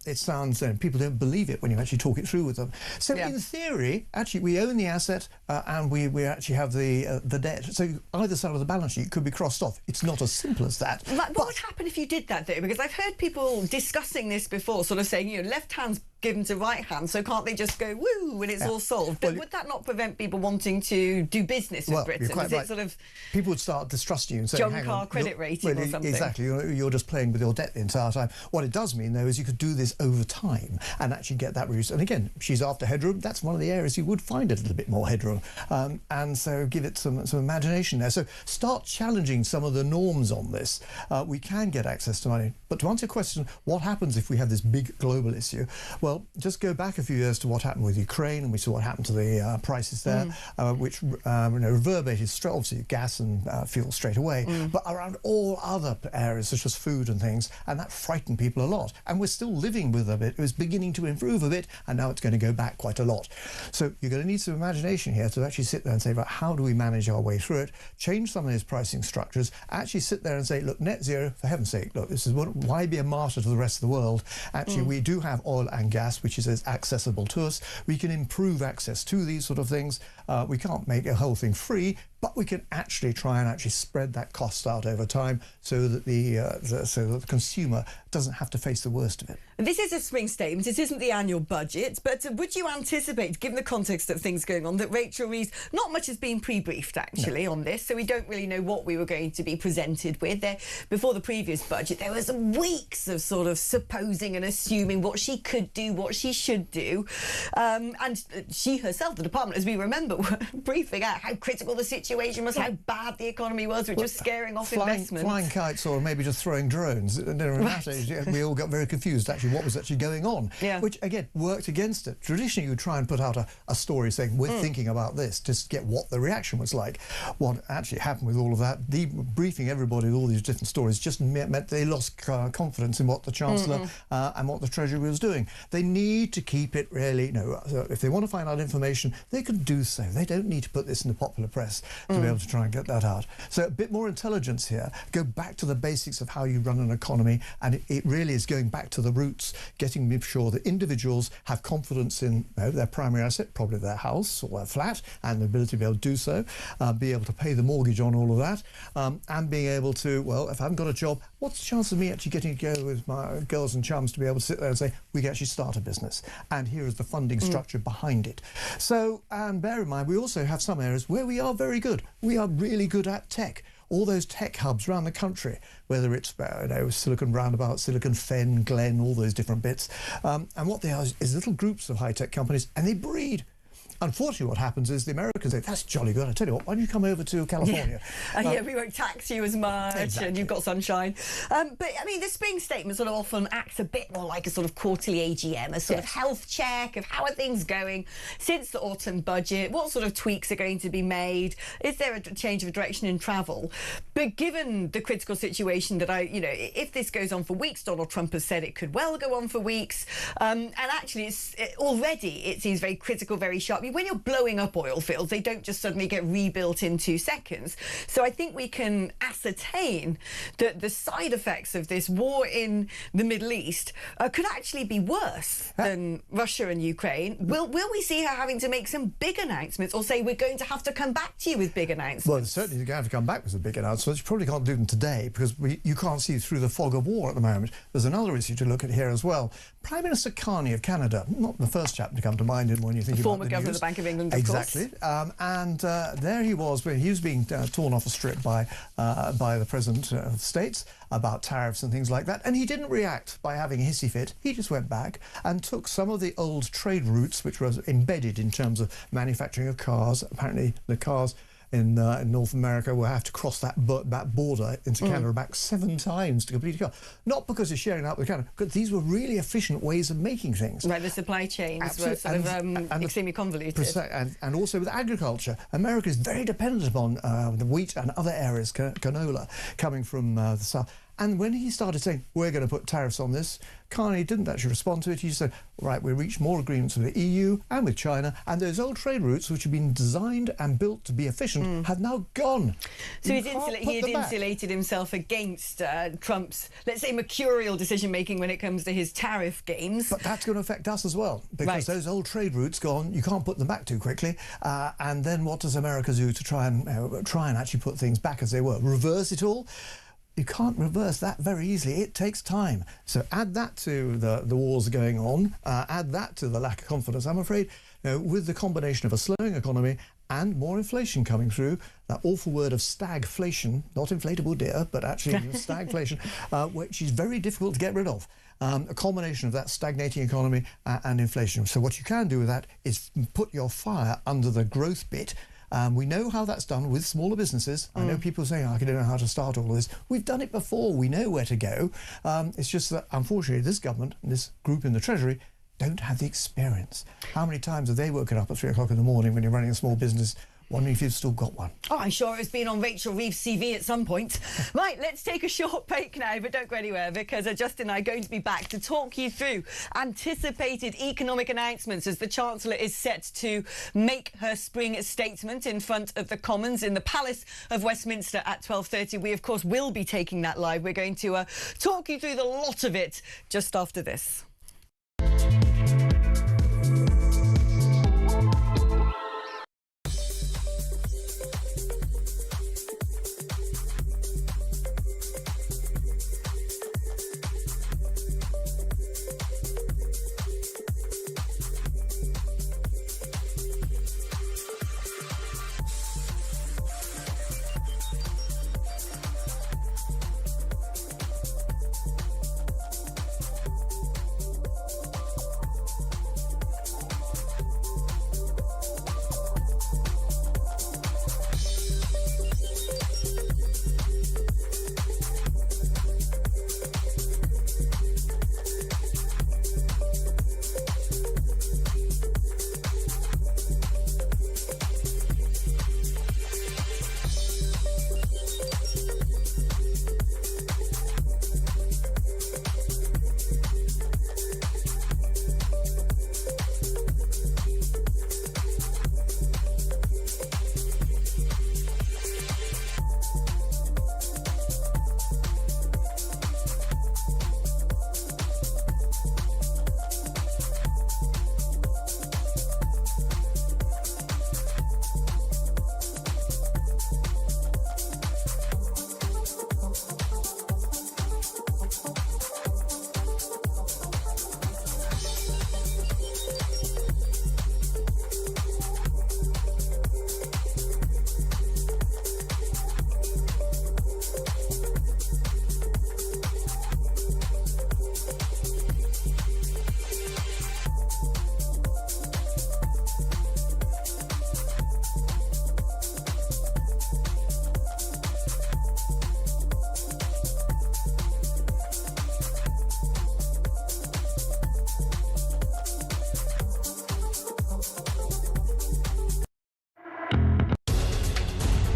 it sounds, people don't believe it when you actually talk it through with them. So in theory, actually, we own the asset and we actually have the debt. So either side of the balance sheet could be crossed off. It's not as simple as that. What would happen if you did that, though? Because I've heard people discussing this before, sort of saying, left hand's given to right hand, so can't they just go woo when it's all solved? But would that not prevent people wanting to do business with Britain? You're quite right. Sort of people would start distrusting you and saying, John Carr credit rating or something. Exactly, you're just playing with your debt the entire time. What it does mean, though, is you could do this over time and actually get that reduced. And again, she's after headroom. That's one of the areas you would find a little bit more headroom. And so give it some imagination there. So start challenging some of the norms on this. We can get access to money. But to answer your question, what happens if we have this big global issue? Well, just go back a few years to what happened with Ukraine, and we saw what happened to the prices there, which reverberated straight, obviously gas and fuel straight away, but around all other areas such as food and things, and that frightened people a lot. And we're still living with a bit. It was beginning to improve a bit, and now it's going to go back quite a lot. So you're going to need some imagination here to actually sit there and say, right, how do we manage our way through it, change some of these pricing structures, actually sit there and say, look, net zero, for heaven's sake, look, this is why be a martyr to the rest of the world? Actually, we do have oil and gas, which is accessible to us. We can improve access to these sort of things. We can't make a whole thing free, but we can actually try and spread that cost out over time so that the consumer doesn't have to face the worst of it. This is a swing statement. It isn't the annual budget, but would you anticipate, given the context of things going on, that Rachel Reeves, not much has been pre-briefed actually on this, so we don't really know what we were going to be presented with. Before the previous budget, there was weeks of sort of supposing and assuming what she could do, what she should do, and she herself, the department, as we remember, were briefing out how critical the situation situation was how bad the economy was. We're just scaring off investments. Flying kites or maybe just throwing drones. It didn't matter. We all got very confused, actually, what was actually going on, which, again, worked against it. Traditionally, you try and put out a story saying, we're thinking about this, just to get what the reaction was like. What actually happened with all of that, debriefing everybody with all these different stories, just meant they lost confidence in what the Chancellor and what the Treasury was doing. They need to keep it really, if they want to find out information, they can do so. They don't need to put this in the popular press to be able to try and get that out. So a bit more intelligence here. Go back to the basics of how you run an economy, and it really is going back to the roots, getting sure that individuals have confidence in their primary asset, probably their house or their flat, and the ability to be able to do so, be able to pay the mortgage on all of that, and being able to, well, if I haven't got a job, what's the chance of me actually getting to go with my girls and chums to be able to sit there and say, we can actually start a business, and here is the funding structure behind it. So, and bear in mind, we also have some areas where we are very good. We are really good at tech. All those tech hubs around the country, whether it's Silicon Roundabout, Silicon Fen, Glen, all those different bits. And what they are is little groups of high-tech companies, and they breed. Unfortunately, what happens is the Americans say, that's jolly good. I tell you what, why don't you come over to California? We won't tax you as much, and you've got sunshine. But, I mean, the spring statement sort of often acts a bit more like a sort of quarterly AGM, a sort of health check of how are things going since the autumn budget, what sort of tweaks are going to be made, is there a change of direction in travel? But given the critical situation that if this goes on for weeks, Donald Trump has said it could well go on for weeks, and actually already it seems very critical, very sharp. When you're blowing up oil fields, they don't just suddenly get rebuilt in 2 seconds. So I think we can ascertain that the side effects of this war in the Middle East could actually be worse than Russia and Ukraine. Will we see her having to make some big announcements, or say we're going to have to come back to you with big announcements? Well, certainly you're going to have to come back with some big announcements. You probably can't do them today because you can't see through the fog of war at the moment. There's another issue to look at here as well. Prime Minister Carney of Canada, not the first chap to come to mind when you think about the Governor of the Bank of England, of exactly. And there he was when he was being torn off a strip by the President of the States about tariffs and things like that. And he didn't react by having a hissy fit. He just went back and took some of the old trade routes, which was embedded in terms of manufacturing of cars. Apparently the cars in North America will have to cross that border into Canada back 7 times to complete a car. Not because it's sharing out with Canada, but these were really efficient ways of making things. Right, the supply chains were sort of extremely convoluted. And also with agriculture. America is very dependent upon the wheat and other areas, canola, coming from the south. And when he started saying, we're going to put tariffs on this, Carney didn't actually respond to it. He said, right, we reached more agreements with the EU and with China, and those old trade routes, which have been designed and built to be efficient, have now gone. So he had insulated himself against Trump's, let's say, mercurial decision-making when it comes to his tariff games. But that's going to affect us as well, because those old trade routes gone, you can't put them back too quickly. And then what does America do to try and actually put things back as they were? Reverse it all? You can't reverse that very easily. It takes time. So add that to the wars going on, add that to the lack of confidence. I'm afraid, with the combination of a slowing economy and more inflation coming through, that awful word of stagflation, not inflatable deer, but actually stagflation, which is very difficult to get rid of. A combination of that stagnating economy and inflation. So what you can do with that is put your fire under the growth bit. We know how that's done with smaller businesses. I know people saying, I don't know how to start all of this. We've done it before. We know where to go. It's just that, unfortunately, this government, this group in the Treasury, don't have the experience. How many times have they woken up at 3 o'clock in the morning when you're running a small business, wondering if you've still got one? Oh, I'm sure it's been on Rachel Reeves' CV at some point. Right, let's take a short break now, but don't go anywhere, because Justin and I are going to be back to talk you through anticipated economic announcements as the Chancellor is set to make her spring statement in front of the Commons in the Palace of Westminster at 12:30. We, of course, will be taking that live. We're going to talk you through the lot of it just after this.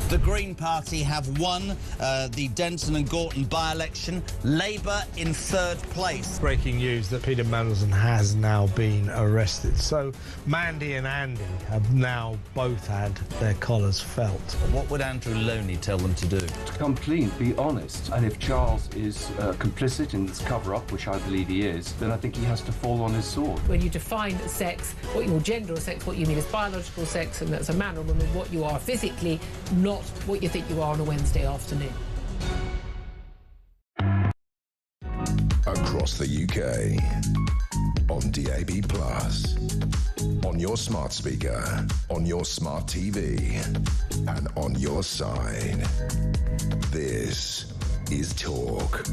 The Green Party have won the Denton and Gorton by-election. Labour in third place. Breaking news that Peter Mandelson has now been arrested. So Mandy and Andy have now both had their collars felt. What would Andrew Loney tell them to do? To come clean, be honest. And if Charles is complicit in this cover-up, which I believe he is, then I think he has to fall on his sword. When you define sex, your gender or sex, what you mean is biological sex, and that's a man or woman, what you are physically, not what you think you are on a Wednesday afternoon. Across the UK, on DAB+, on your smart speaker, on your smart TV, and on your side. This is Talk.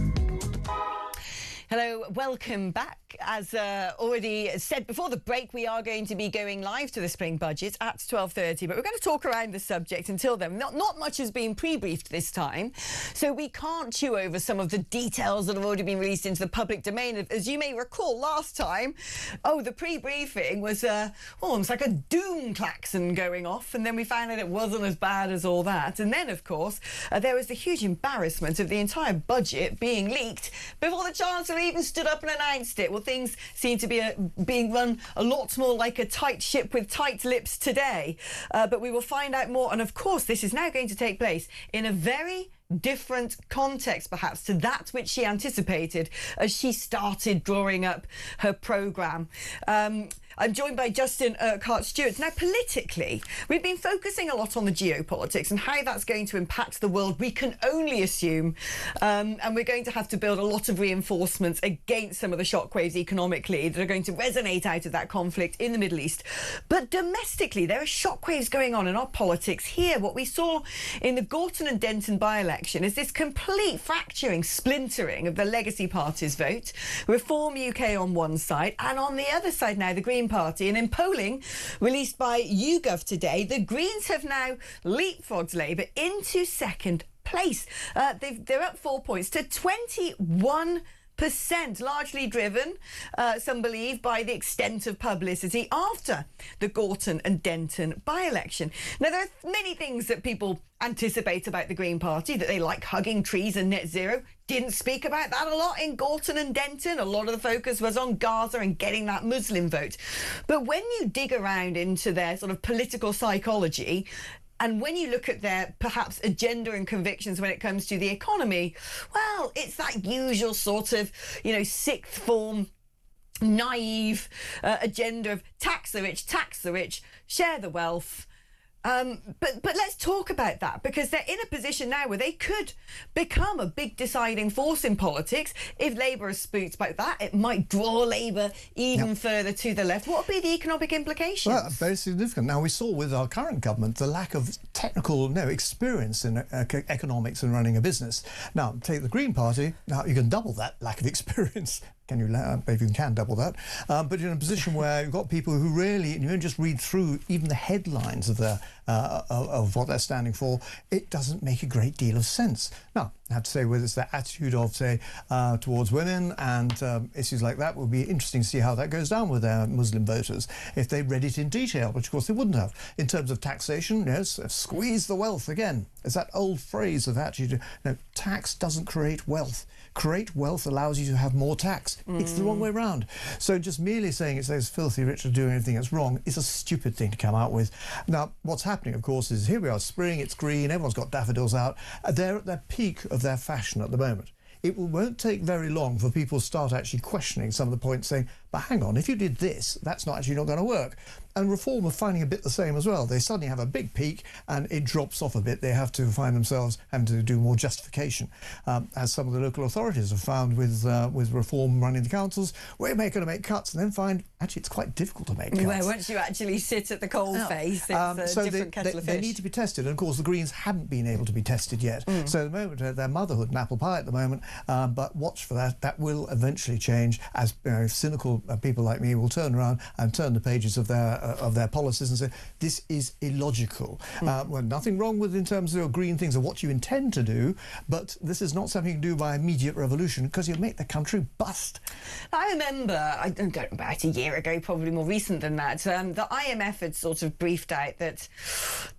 Hello, welcome back. As already said before the break, we are going to be going live to the spring budget at 12:30, but we're going to talk around the subject until then. Not much has been pre-briefed this time, so we can't chew over some of the details that have already been released into the public domain. As you may recall, last time, the pre-briefing was almost like a doom klaxon going off, and then we found out it wasn't as bad as all that. And then, of course, there was the huge embarrassment of the entire budget being leaked before the Chancellor even stood up and announced it. Well, things seem to be being run a lot more like a tight ship with tight lips today. But we will find out more. And of course, this is now going to take place in a very different context, perhaps, to that which she anticipated as she started drawing up her programme. I'm joined by Justin Urquhart-Stewart. Now, politically, we've been focusing a lot on the geopolitics and how that's going to impact the world. We can only assume, and we're going to have to build a lot of reinforcements against some of the shockwaves economically that are going to resonate out of that conflict in the Middle East. But domestically, there are shockwaves going on in our politics here. What we saw in the Gorton and Denton by-election is this complete fracturing, splintering of the legacy party's vote. Reform UK on one side, and on the other side now, the Green Party. And in polling released by YouGov today, the Greens have now leapfrogged Labour into second place. They're up 4 points to 21%, largely driven, some believe, by the extent of publicity after the Gorton and Denton by-election. Now, there are many things that people anticipate about the Green Party, that they like hugging trees and net zero. Didn't speak about that a lot in Gorton and Denton. A lot of the focus was on Gaza and getting that Muslim vote. But when you dig around into their sort of political psychology, and when you look at their perhaps agenda and convictions when it comes to the economy, well, it's that usual sort of, sixth form, naive agenda of tax the rich, share the wealth. But let's talk about that, because they're in a position now where they could become a big deciding force in politics. If Labour is spooked about that, it might draw Labour even further to the left. What would be the economic implications? Well, very significant. Now, we saw with our current government the lack of technical experience in economics and running a business. Now, take the Green Party. Now, you can double that lack of experience. Maybe you can double that. But you're in a position where you've got people who really, you don't just read through even the headlines of of what they're standing for, it doesn't make a great deal of sense. Now, I have to say, whether it's their attitude of, say, towards women and issues like that, will be interesting to see how that goes down with their Muslim voters if they read it in detail, which of course they wouldn't have. In terms of taxation, yes, squeeze the wealth again. It's that old phrase of actually, tax doesn't create wealth. Create wealth allows you to have more tax. It's the wrong way round. So just merely saying it's those filthy rich are doing anything that's wrong is a stupid thing to come out with. Now, what's happening, of course, is here we are, spring, it's green, everyone's got daffodils out. They're at their peak of their fashion at the moment. It won't take very long for people to start actually questioning some of the points, saying, but hang on, if you did this, that's not actually not going to work. And Reform are finding a bit the same as well. They suddenly have a big peak and it drops off a bit. They have to find themselves having to do more justification, as some of the local authorities have found with Reform running the councils. We're going to make cuts and then find, actually, it's quite difficult to make cuts. Well, once you actually sit at the coalface, it's a different kettle of fish. They need to be tested. And, of course, the Greens haven't been able to be tested yet. So at the moment, they're motherhood and apple pie at the moment. But watch for that. That will eventually change as cynical people like me will turn around and turn the pages of their policies and say, this is illogical. Well, nothing wrong with in terms of your green things or what you intend to do, but this is not something you can do by immediate revolution, because you'll make the country bust. I remember, I don't know, about a year ago, probably more recent than that, the IMF had sort of briefed out that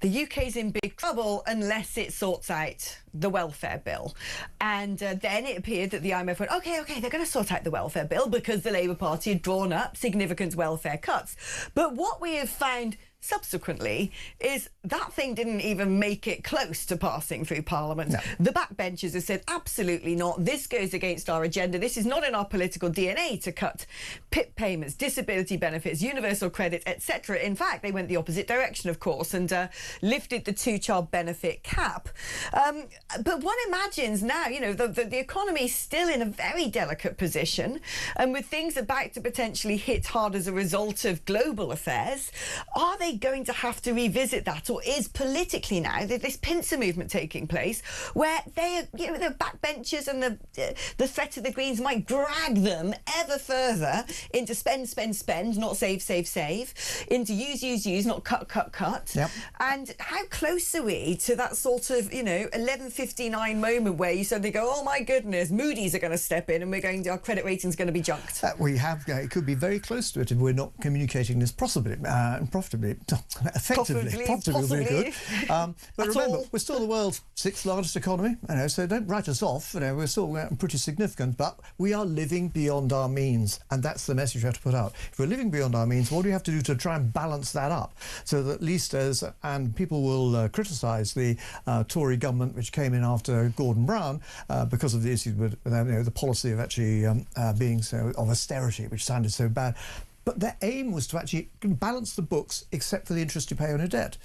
the UK's in big trouble unless it sorts out the welfare bill. And then it appeared that the IMF went, OK, they're going to sort out the welfare bill because the Labour Party had drawn up significant welfare cuts. But what we have found subsequently is that thing didn't even make it close to passing through Parliament. No. The backbenchers have said, absolutely not. This goes against our agenda. This is not in our political DNA to cut PIP payments, disability benefits, universal credit, etc. In fact, they went the opposite direction, of course, and lifted the two-child benefit cap. But one imagines now, you know, the economy is still in a very delicate position, and with things about to potentially hit hard as a result of global affairs, are they going to have to revisit that, or is politically now this pincer movement taking place where they, you know, the backbenchers and the threat of the Greens might drag them ever further into spend, not save, into use, not cut. Yep. And how close are we to that sort of, you know, 11:59 moment where you suddenly go, oh my goodness, Moody's are going to step in and our credit rating's going to be junked? We have, it could be very close to it if we're not communicating this profitably, effectively would be good. But remember, we're still the world's 6th largest economy, you know, so don't write us off. You know, we're still pretty significant, but we are living beyond our means, and that's the message we have to put out. If we're living beyond our means, what do we have to do to try and balance that up, so that at least and people will criticise the Tory government which came in after Gordon Brown because of the issues with you know, the policy of actually being so of austerity, which sounded so bad. But their aim was to actually balance the books except for the interest you pay on a debt.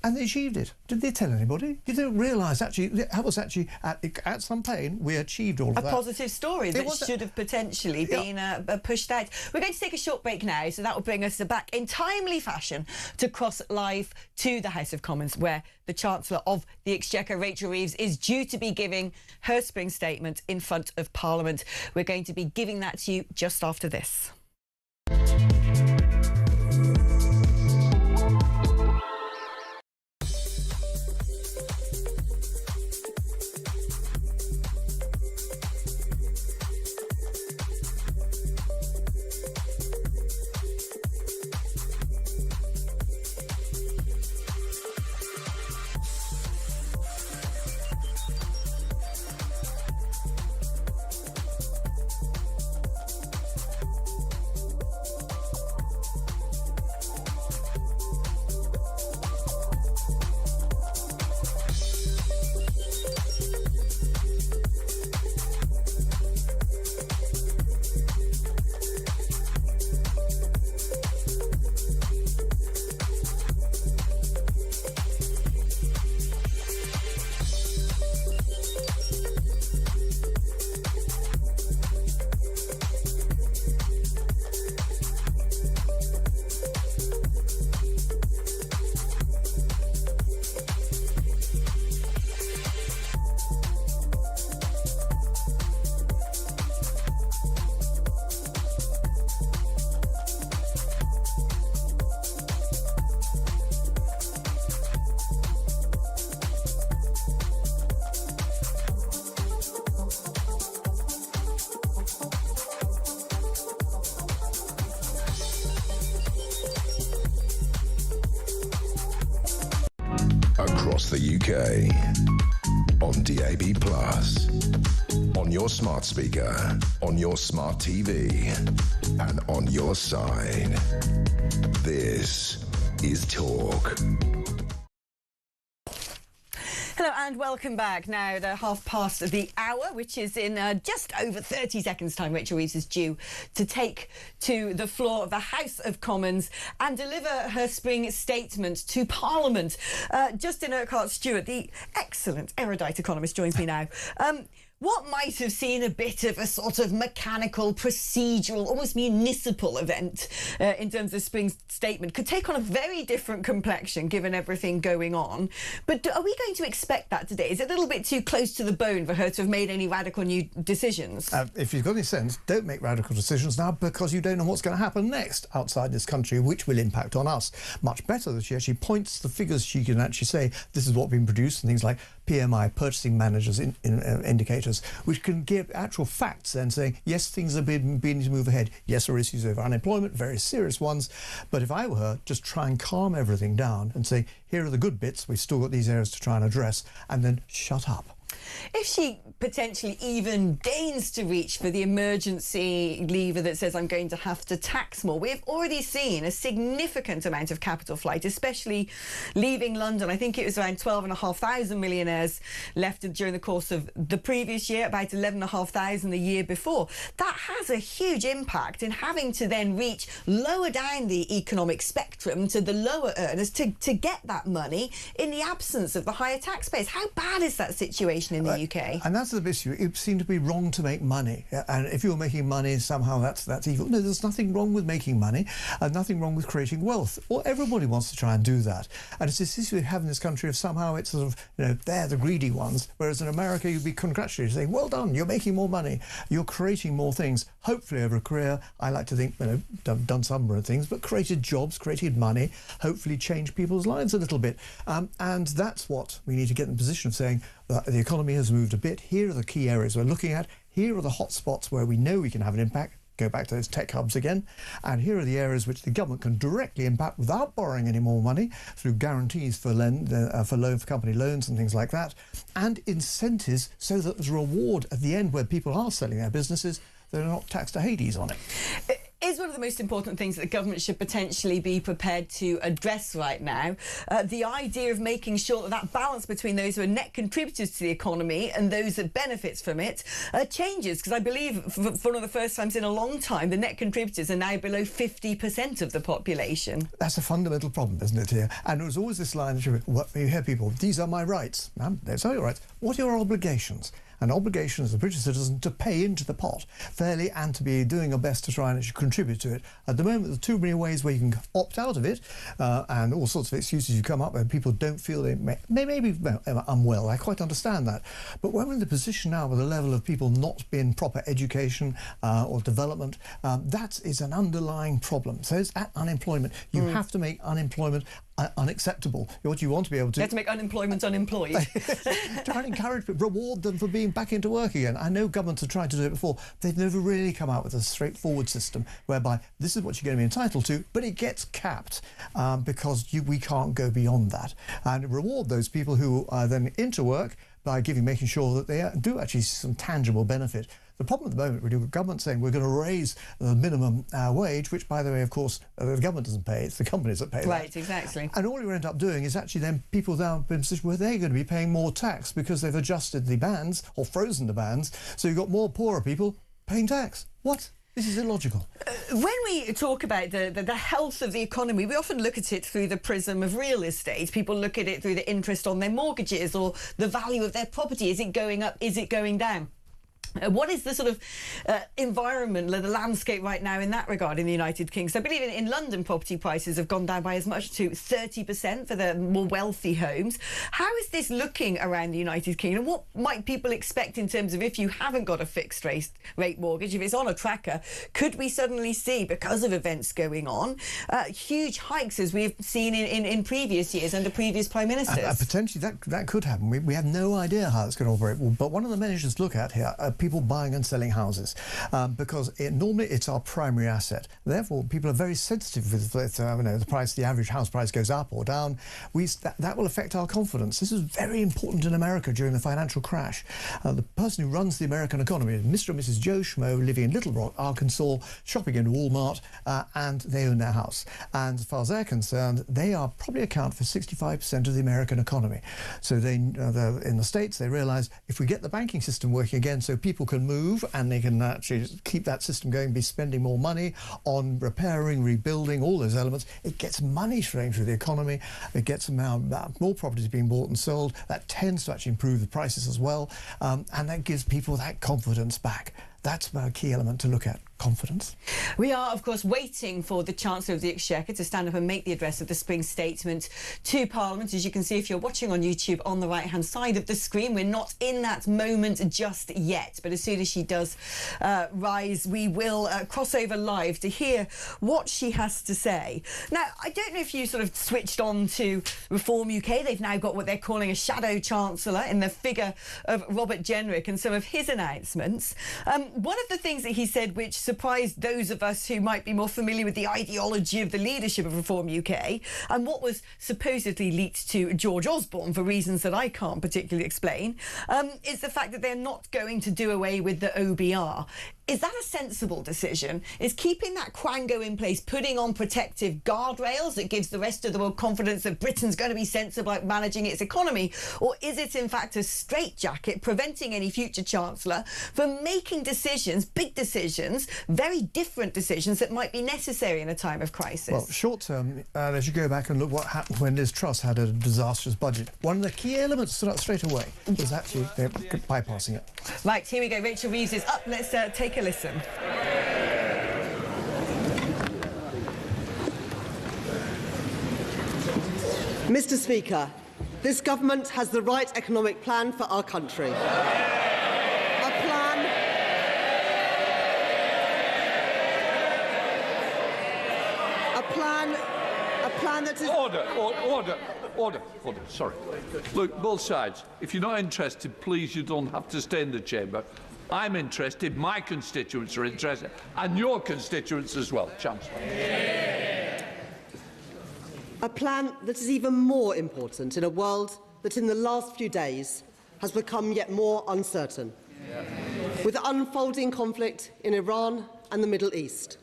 And they achieved it. Did they tell anybody? Did they realise actually that was actually at some pain we achieved all of that? A positive story that should have potentially been pushed out. We're going to take a short break now, so that will bring us back in timely fashion to cross live to the House of Commons, where the Chancellor of the Exchequer, Rachel Reeves, is due to be giving her spring statement in front of Parliament. We're going to be giving that to you just after this. Across the UK, on DAB+, on your smart speaker, on your smart TV, and on your side. This is Talk. Hello and welcome back. Now, the half past the hour, which is in just over 30 seconds' time. Rachel Reeves is due to take to the floor of the House of Commons and deliver her spring statement to Parliament. Justin Urquhart-Stewart, the excellent erudite economist, joins me now. What might have seen a bit of a sort of mechanical, procedural, almost municipal event in terms of Spring's statement could take on a very different complexion given everything going on. But are we going to expect that today? Is it a little bit too close to the bone for her to have made any radical new decisions? If you've got any sense, don't make radical decisions now, because you don't know what's going to happen next outside this country, which will impact on us. Much better that she actually points the figures. She can actually say this is what been produced, and things like PMI, purchasing managers indicators, which can give actual facts then saying, yes, things are beginning to move ahead. Yes, there are issues over unemployment, very serious ones. But if I were her, just try and calm everything down and say, here are the good bits, we've still got these areas to try and address, and then shut up. If she potentially even deigns to reach for the emergency lever that says I'm going to have to tax more, we've already seen a significant amount of capital flight, especially leaving London. I think it was around 12,500 millionaires left during the course of the previous year, about 11,500 the year before. That has a huge impact in having to then reach lower down the economic spectrum to the lower earners to get that money in the absence of the higher taxpayers. How bad is that situation in the UK? And that's the issue. It seemed to be wrong to make money, and if you're making money, somehow that's evil. No, there's nothing wrong with making money, and nothing wrong with creating wealth. Well, everybody wants to try and do that, and it's this issue we have in this country of somehow it's sort of, you know, they're the greedy ones, whereas in America you'd be congratulated, saying, well done, you're making more money, you're creating more things. Hopefully over a career, I like to think, you know, done some number of things, but created jobs, created money, hopefully changed people's lives a little bit, and that's what we need to get in the position of saying. The economy has moved a bit. Here are the key areas we're looking at. Here are the hot spots where we know we can have an impact. Go back to those tech hubs again. And here are the areas which the government can directly impact without borrowing any more money through guarantees for company loans and things like that, and incentives so that there's a reward at the end where people are selling their businesses. They're not taxed to Hades on it. Is one of the most important things that the government should potentially be prepared to address right now, the idea of making sure that that balance between those who are net contributors to the economy and those that benefits from it changes, because I believe for one of the first times in a long time the net contributors are now below 50% of the population. That's a fundamental problem, isn't it, here? And there was always this line, you hear people, these are my rights. Those are your rights. What are your obligations? An obligation as a British citizen to pay into the pot fairly and to be doing your best to try and actually contribute to it. At the moment, there are too many ways where you can opt out of it, and all sorts of excuses you come up with. People don't feel they may be unwell. I quite understand that. But when we're in the position now with a level of people not being proper education or development, that is an underlying problem. So it's at unemployment. You have to make unemployment unacceptable. What you want to be able to... You have to make unemployment unemployed. Try and encourage people, reward them for being back into work again. I know governments have tried to do it before. They've never really come out with a straightforward system whereby this is what you're going to be entitled to, but it gets capped because we can't go beyond that. And reward those people who are then into work by making sure that they do actually see some tangible benefit. The problem at the moment, with the government saying we're going to raise the minimum wage, which, by the way, of course, the government doesn't pay, it's the companies that pay that. Right, exactly. And all you end up doing is actually then people now in a position where they're going to be paying more tax because they've adjusted the bands or frozen the bands, so you've got more poorer people paying tax. What? This is illogical. When we talk about the health of the economy, we often look at it through the prism of real estate. People look at it through the interest on their mortgages or the value of their property. Is it going up? Is it going down? What is the sort of environment, the landscape right now in that regard in the United Kingdom? So I believe in London property prices have gone down by as much to 30% for the more wealthy homes. How is this looking around the United Kingdom? What might people expect in terms of if you haven't got a fixed rate mortgage, if it's on a tracker, could we suddenly see, because of events going on, huge hikes as we've seen in previous years under previous Prime Ministers? Potentially that could happen. We have no idea how it's going to operate. But one of the measures to look at here are people buying and selling houses because normally it's our primary asset. Therefore, people are very sensitive with the price, the average house price goes up or down. That will affect our confidence. This is very important in America during the financial crash. The person who runs the American economy is Mr. and Mrs. Joe Schmo living in Little Rock, Arkansas, shopping in Walmart, and they own their house. And as far as they're concerned, they probably account for 65% of the American economy. So in the States, they realise if we get the banking system working again, so people people can move and they can actually keep that system going, be spending more money on repairing, rebuilding, all those elements. It gets money flowing through the economy. It gets more properties being bought and sold. That tends to actually improve the prices as well, and that gives people that confidence back. That's a key element to look at, confidence. We are, of course, waiting for the Chancellor of the Exchequer to stand up and make the address of the spring statement to Parliament. As you can see, if you're watching on YouTube, on the right-hand side of the screen, we're not in that moment just yet. But as soon as she does rise, we will cross over live to hear what she has to say. Now, I don't know if you sort of switched on to Reform UK. They've now got what they're calling a shadow Chancellor in the figure of Robert Jenrick and some of his announcements. One of the things that he said which surprised those of us who might be more familiar with the ideology of the leadership of Reform UK and what was supposedly leaked to George Osborne for reasons that I can't particularly explain, is the fact that they're not going to do away with the OBR. Is that a sensible decision? Is keeping that quango in place, putting on protective guardrails that gives the rest of the world confidence that Britain's going to be sensible at managing its economy? Or is it in fact a straitjacket preventing any future Chancellor from making decisions, big decisions, very different decisions that might be necessary in a time of crisis? Well, short term, as you go back and look what happened when Liz Truss had a disastrous budget, one of the key elements stood out straight away was actually bypassing it. Right, here we go. Rachel Reeves is up. Let's take a listen. Mr. Speaker, this government has the right economic plan for our country. A plan that is... Order. Sorry. Look, both sides, if you're not interested, please, you don't have to stay in the chamber. I'm interested, my constituents are interested, and your constituents as well, Chancellor. A plan that is even more important in a world that in the last few days has become yet more uncertain. With unfolding conflict in Iran and the Middle East,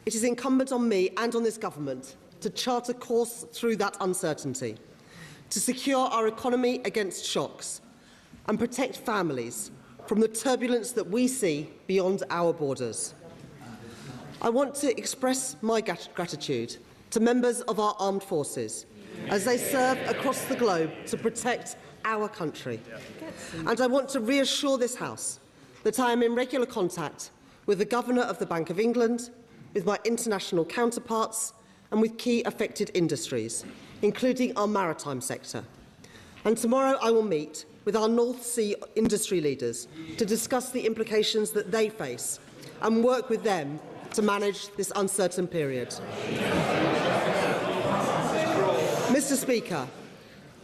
it is incumbent on me and on this government to chart a course through that uncertainty, to secure our economy against shocks and protect families from the turbulence that we see beyond our borders. I want to express my gratitude to members of our armed forces as they serve across the globe to protect our country. And I want to reassure this House that I am in regular contact with the Governor of the Bank of England, with my international counterparts and with key affected industries, including our maritime sector. And tomorrow I will meet with our North Sea industry leaders to discuss the implications that they face and work with them to manage this uncertain period. Mr. Speaker,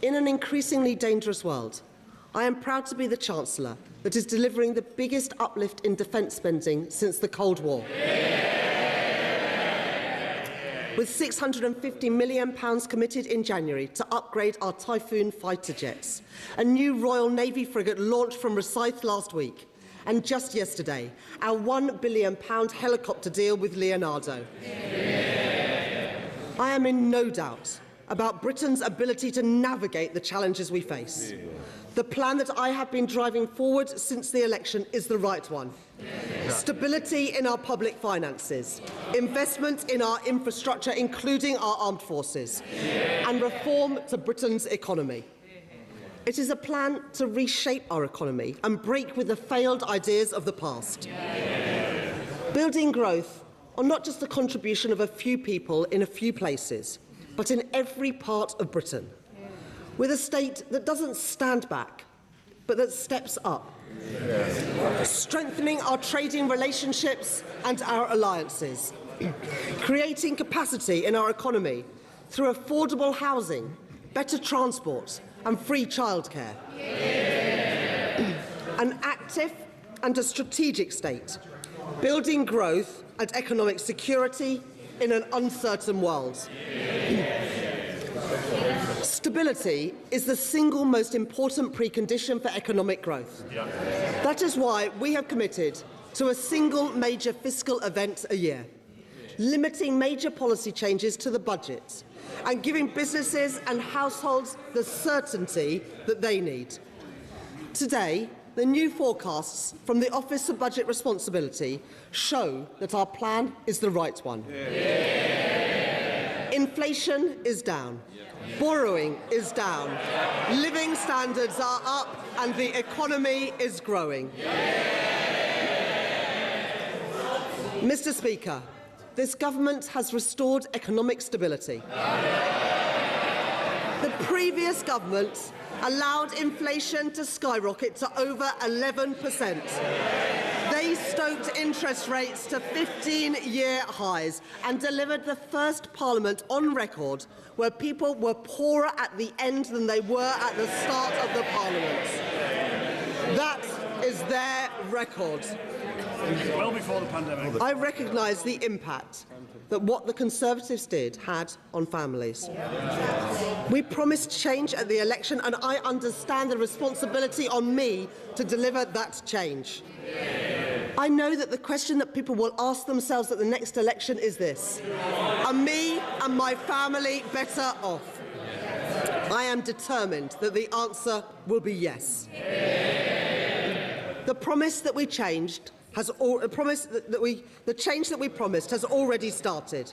in an increasingly dangerous world, I am proud to be the Chancellor that is delivering the biggest uplift in defence spending since the Cold War. With £650 million committed in January to upgrade our Typhoon fighter jets, a new Royal Navy frigate launched from Rosyth last week, and just yesterday, our £1 billion helicopter deal with Leonardo. I am in no doubt about Britain's ability to navigate the challenges we face. The plan that I have been driving forward since the election is the right one. Stability in our public finances, investment in our infrastructure, including our armed forces, and reform to Britain's economy. It is a plan to reshape our economy and break with the failed ideas of the past. Building growth are not just the contribution of a few people in a few places, but in every part of Britain, with a state that doesn't stand back, but that steps up. Strengthening our trading relationships and our alliances, creating capacity in our economy through affordable housing, better transport and free childcare. An active and a strategic state, building growth and economic security in an uncertain world. Stability is the single most important precondition for economic growth. That is why we have committed to a single major fiscal event a year, limiting major policy changes to the budget and giving businesses and households the certainty that they need. Today, the new forecasts from the Office for Budget Responsibility show that our plan is the right one. Inflation is down. Borrowing is down. Living standards are up and the economy is growing. Mr. Speaker, this government has restored economic stability. The previous government allowed inflation to skyrocket to over 11%. They stoked interest rates to 15-year highs and delivered the first parliament on record where people were poorer at the end than they were at the start of the parliament. That is their record. Well before the pandemic. I recognise the impact that what the Conservatives did had on families. We promised change at the election, and I understand the responsibility on me to deliver that change. I know that the question that people will ask themselves at the next election is this: are me and my family better off? I am determined that the answer will be yes. The promise that we changed the change that we promised has already started.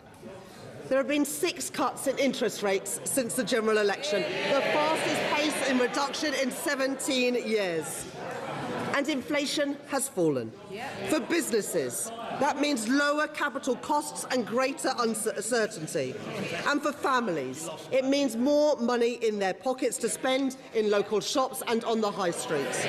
There have been 6 cuts in interest rates since the general election, the fastest pace in reduction in 17 years. And inflation has fallen. For businesses, that means lower capital costs and greater uncertainty. And for families, it means more money in their pockets to spend in local shops and on the high streets.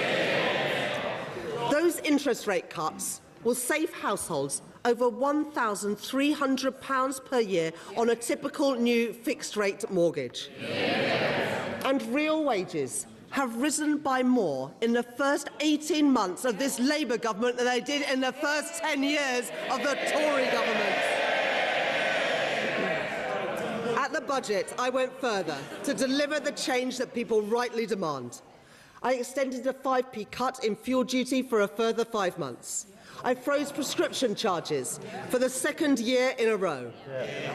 Those interest rate cuts will save households over £1,300 per year on a typical new fixed-rate mortgage. And real wages have risen by more in the first 18 months of this Labour government than they did in the first 10 years of the Tory government. At the budget, I went further to deliver the change that people rightly demand. I extended the 5p cut in fuel duty for a further 5 months. I froze prescription charges for the second year in a row.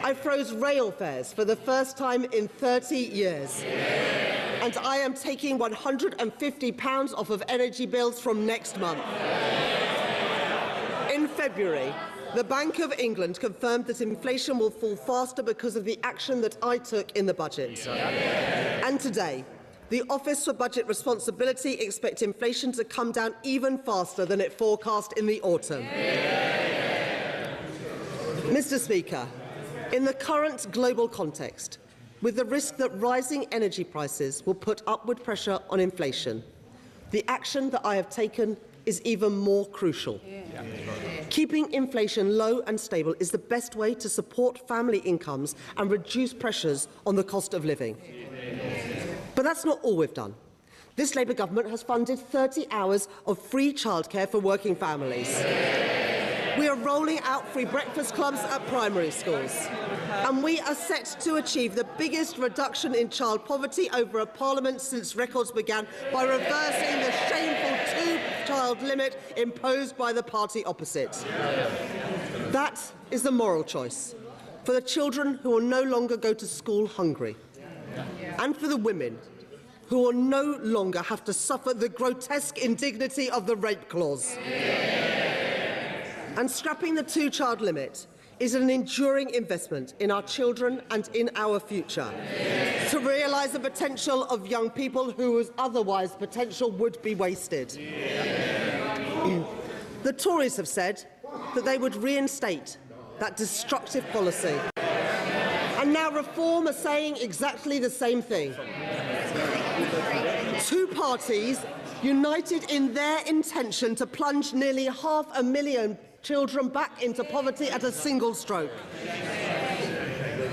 I froze rail fares for the first time in 30 years. And I am taking £150 off of energy bills from next month. In February, the Bank of England confirmed that inflation will fall faster because of the action that I took in the budget. And today, the Office for Budget Responsibility expects inflation to come down even faster than it forecast in the autumn. Mr. Speaker, in the current global context, with the risk that rising energy prices will put upward pressure on inflation, the action that I have taken is even more crucial. Keeping inflation low and stable is the best way to support family incomes and reduce pressures on the cost of living. But that's not all we've done. This Labour government has funded 30 hours of free childcare for working families. We are rolling out free breakfast clubs at primary schools. And we are set to achieve the biggest reduction in child poverty over a parliament since records began by reversing the shameful 2-child limit imposed by the party opposite. That is the moral choice for the children who will no longer go to school hungry, and for the women who will no longer have to suffer the grotesque indignity of the rape clause. And scrapping the 2-child limit is an enduring investment in our children and in our future, to realise the potential of young people whose otherwise potential would be wasted. The Tories have said that they would reinstate that destructive policy. And now Reform are saying exactly the same thing. 2 parties united in their intention to plunge nearly 500,000 children back into poverty at a single stroke.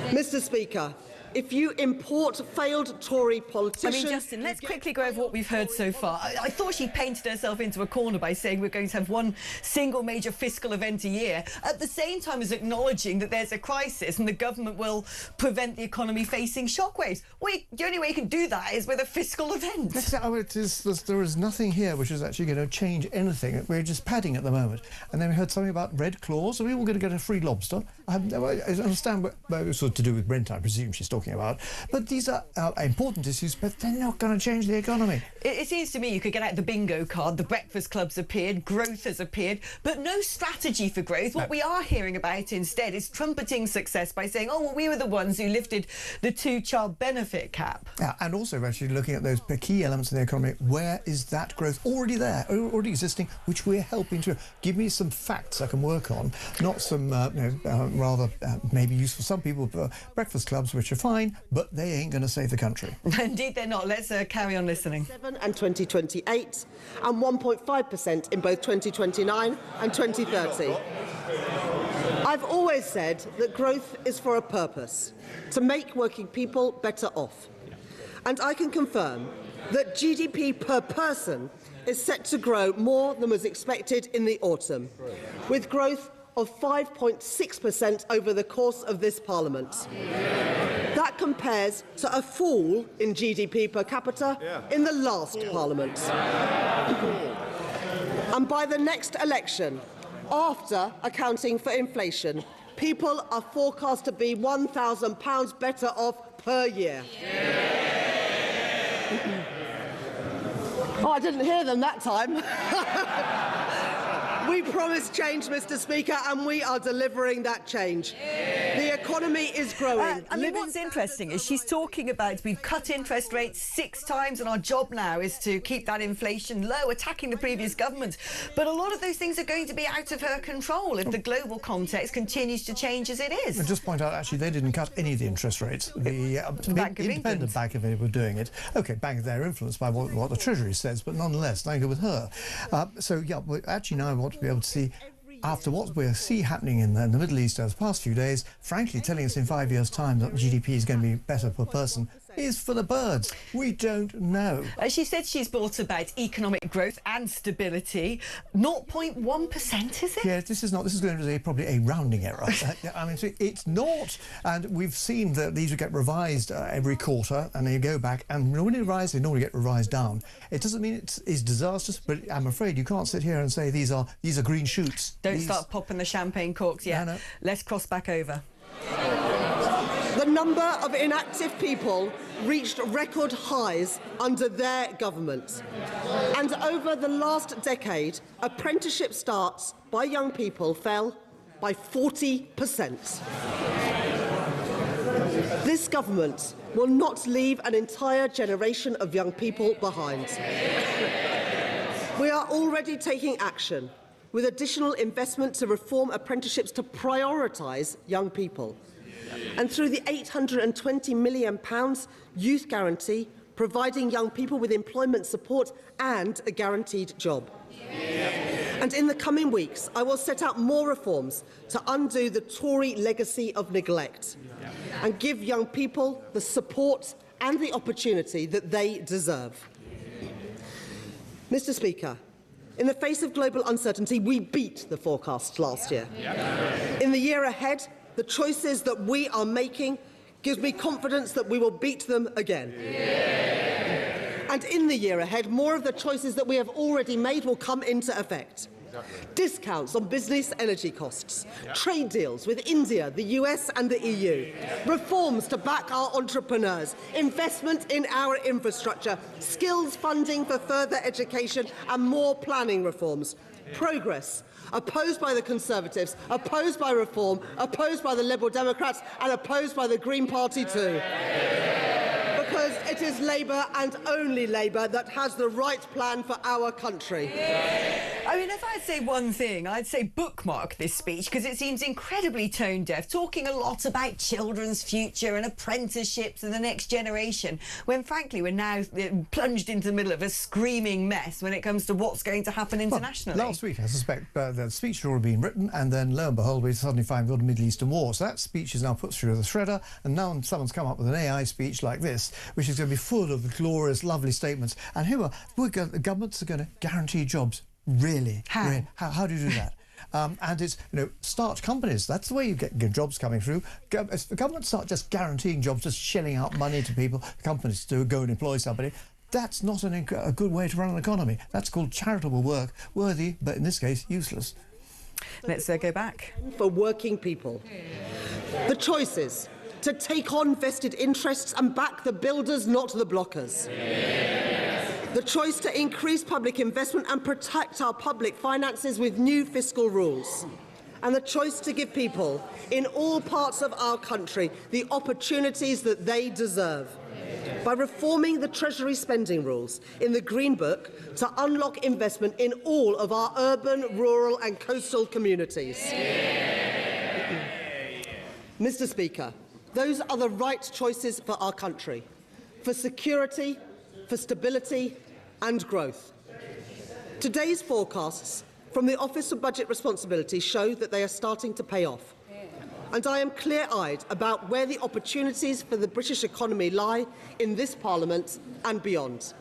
Mr. Speaker, if you import failed Tory politicians... I mean, Justin, let's quickly go over what we've heard so far. I thought she painted herself into a corner by saying we're going to have one single major fiscal event a year, at the same time as acknowledging that there's a crisis and the government will prevent the economy facing shockwaves. Well, the only way you can do that is with a fiscal event. There is nothing here which is actually going to change anything. We're just padding at the moment. And then we heard something about red claws. Are we all going to get a free lobster? I understand what it's to do with Brent, I presume she's talking talking about. But these are important issues, but they're not going to change the economy. It seems to me you could get out the bingo card, the breakfast clubs appeared, growth has appeared, but no strategy for growth. What we are hearing about instead is trumpeting success by saying, oh, well, we were the ones who lifted the 2-child benefit cap. Yeah, and also actually looking at those key elements in the economy, where is that growth already there, already existing, which we're helping to give me some facts I can work on, not some rather maybe useful for some people, breakfast clubs, which are fine, but they ain't going to save the country. Indeed they're not. Let's carry on listening. And 2028, and 1.5% in both 2029 and 2030. I've always said that growth is for a purpose, to make working people better off. And I can confirm that GDP per person is set to grow more than was expected in the autumn, with growth of 5.6% over the course of this Parliament. That compares to a fall in GDP per capita in the last Parliament. And by the next election, after accounting for inflation, people are forecast to be £1,000 better off per year. Oh, I didn't hear them that time. We promised change, Mr. Speaker, and we are delivering that change. The economy is growing. I mean, what's interesting is she's talking about we've cut interest rates 6 times and our job now is to keep that inflation low, attacking the previous government. But a lot of those things are going to be out of her control if the global context continues to change as it is. And just point out, actually, they didn't cut any of the interest rates. The independent Bank of England were doing it. OK, they're influenced by what the Treasury says, but nonetheless, they go with her. So, yeah, actually now I want to be able to see, after what we see happening in the Middle East over the past few days, frankly, telling us in 5 years' time that GDP is going to be better per person is for the birds. We don't know. She said she's brought about economic growth and stability. 0.1%, is it? Yes, this is going to be probably a rounding error. I mean, it's not. And we've seen that these would get revised every quarter, and they go back, and when they rise, they normally get revised down. It doesn't mean it's disastrous, but I'm afraid you can't sit here and say these are green shoots. Don't start popping the champagne corks yet. No. Let's cross back over. The number of inactive people reached record highs under their government. And over the last decade, apprenticeship starts by young people fell by 40%. This government will not leave an entire generation of young people behind. We are already taking action with additional investment to reform apprenticeships to prioritise young people. And through the £820 million Youth Guarantee, providing young people with employment support and a guaranteed job. And in the coming weeks, I will set out more reforms to undo the Tory legacy of neglect and give young people the support and the opportunity that they deserve. Mr. Speaker, in the face of global uncertainty, we beat the forecast last year. In the year ahead, the choices that we are making gives me confidence that we will beat them again. And in the year ahead, more of the choices that we have already made will come into effect. Discounts on business energy costs, trade deals with India, the US and the EU, reforms to back our entrepreneurs, investment in our infrastructure, skills funding for further education and more planning reforms. Progress opposed by the Conservatives, opposed by Reform, opposed by the Liberal Democrats and opposed by the Green Party too. Because it is Labour and only Labour that has the right plan for our country. I mean, if I'd say one thing, I'd say bookmark this speech because it seems incredibly tone-deaf, talking a lot about children's future and apprenticeships and the next generation, when frankly we're now plunged into the middle of a screaming mess when it comes to what's going to happen internationally. Well, last week, I suspect, the speech had already been written, and then lo and behold, we suddenly find we've got a Middle Eastern war. So that speech is now put through the shredder, and now someone's come up with an AI speech like this, which is going to be full of glorious, lovely statements. And the governments are going to guarantee jobs. Really? How? Really? How do you do that? And it's, start companies. That's the way you get jobs coming through. If the government start just guaranteeing jobs, just shelling out money to people, companies to go and employ somebody, that's not a good way to run an economy. That's called charitable work, worthy, but in this case, useless. Let's go back. For working people. The choices to take on vested interests and back the builders, not the blockers. The choice to increase public investment and protect our public finances with new fiscal rules. And the choice to give people in all parts of our country the opportunities that they deserve. By reforming the Treasury spending rules in the Green Book to unlock investment in all of our urban, rural and coastal communities. Mr. Speaker, those are the right choices for our country, for security, for stability and growth. Today's forecasts from the Office of Budget Responsibility show that they are starting to pay off. And I am clear-eyed about where the opportunities for the British economy lie in this Parliament and beyond.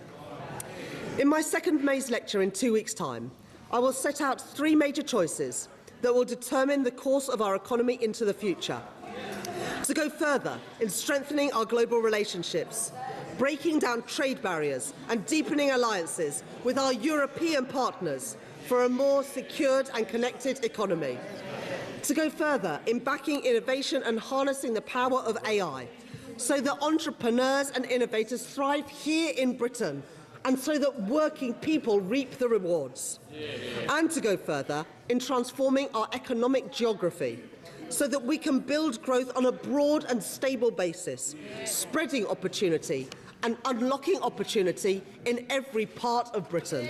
In my second May's lecture in 2 weeks' time, I will set out 3 major choices that will determine the course of our economy into the future. To go further in strengthening our global relationships, breaking down trade barriers and deepening alliances with our European partners for a more secured and connected economy. To go further in backing innovation and harnessing the power of AI, so that entrepreneurs and innovators thrive here in Britain, and so that working people reap the rewards. And to go further in transforming our economic geography, so that we can build growth on a broad and stable basis, spreading opportunity and unlocking opportunity in every part of Britain.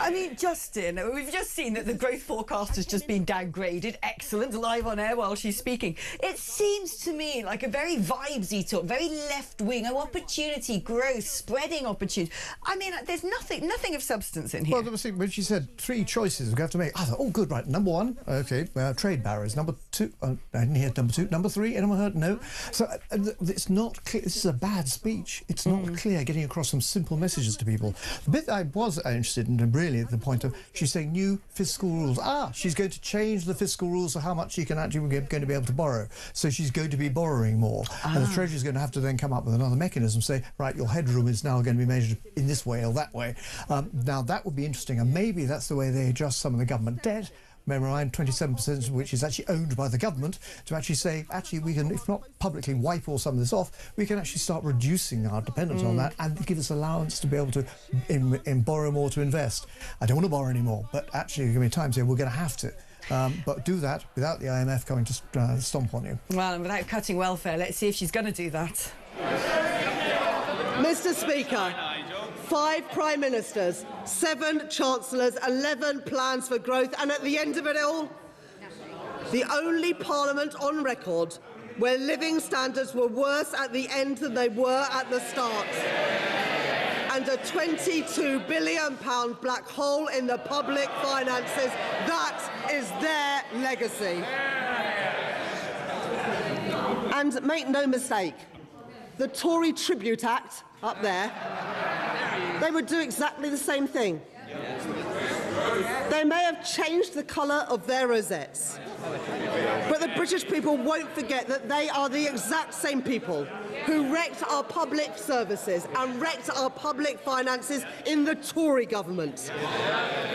I mean, Justin, we've just seen that the growth forecast has just been downgraded. Excellent, live on air while she's speaking. It seems to me like a very vibesy talk, very left-wing, opportunity, growth, spreading opportunity. I mean, there's nothing of substance in here. Well, obviously, when she said 3 choices we have to make, I thought, oh, good, right. Number 1, okay, trade barriers. Number 2, I didn't hear number 2. Number 3, anyone heard? No. So it's not clear. This is a bad speech. It's not clear getting across some simple messages to people. The bit I was interested in, really, at the point of she's saying new fiscal rules. She's going to change the fiscal rules of how much she can actually going to be able to borrow. So she's going to be borrowing more. And the Treasury's going to have to then come up with another mechanism, say, right, your headroom is now going to be measured in this way or that way. Now, that would be interesting, and maybe that's the way they adjust some of the government debt. Remember, 27% of which is actually owned by the government, to actually say, actually, we can, if not publicly wipe all some of this off, we can actually start reducing our dependence on that and give us allowance to be able to borrow more to invest. I don't want to borrow anymore, but actually, there are going to be times here we're going to have to. But do that without the IMF coming to stomp on you. Well, and without cutting welfare, let's see if she's going to do that. Mr. Speaker, 5 Prime Ministers, 7 Chancellors, 11 plans for growth, and at the end of it all, the only Parliament on record where living standards were worse at the end than they were at the start. And a £22 billion black hole in the public finances. That is their legacy. And make no mistake, the Tory Tribute Act up there, they would do exactly the same thing. They may have changed the colour of their rosettes, but the British people won't forget that they are the exact same people who wrecked our public services and wrecked our public finances in the Tory government.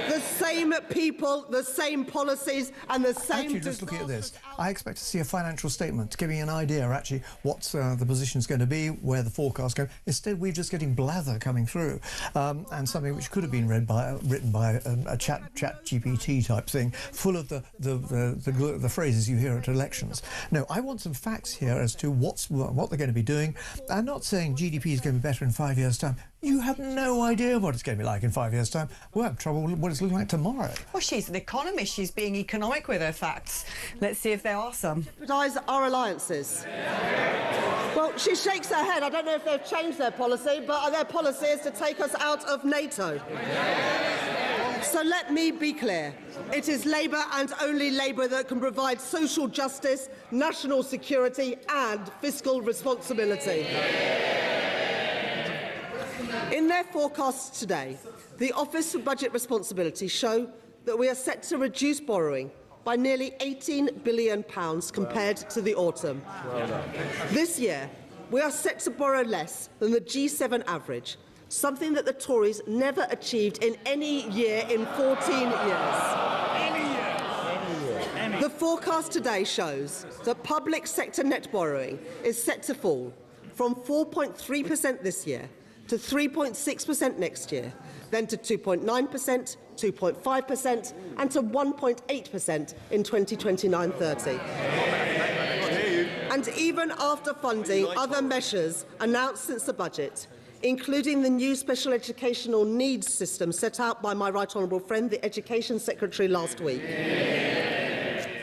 The same people, the same policies and the same... Actually, just looking at this, I expect to see a financial statement giving an idea, actually, what the position's going to be, where the forecast go. Instead, we're just getting blather coming through, and something which could have been written by a chat GPT type thing, full of the phrases you hear at elections. No, I want some facts here as to what they're going to be doing. I'm not saying GDP is going to be better in 5 years' time. You have no idea what it's going to be like in 5 years' time. We'll have trouble with what it's looking like tomorrow. Well, she's an economist. She's being economic with her facts. Let's see if there are some. Jeopardise our alliances. Well, she shakes her head. I don't know if they've changed their policy, but their policy is to take us out of NATO. So let me be clear. It is Labour and only Labour that can provide social justice, national security and fiscal responsibility. In their forecasts today, the Office for Budget Responsibility show that we are set to reduce borrowing by nearly £18 billion compared to the autumn. This year, we are set to borrow less than the G7 average, something that the Tories never achieved in any year in 14 years. The forecast today shows that public sector net borrowing is set to fall from 4.3% this year to 3.6% next year, then to 2.9%, 2.5% and to 1.8% in 2029-30. And even after funding other measures announced since the budget, including the new special educational needs system set out by my right honourable friend, the Education Secretary, last week,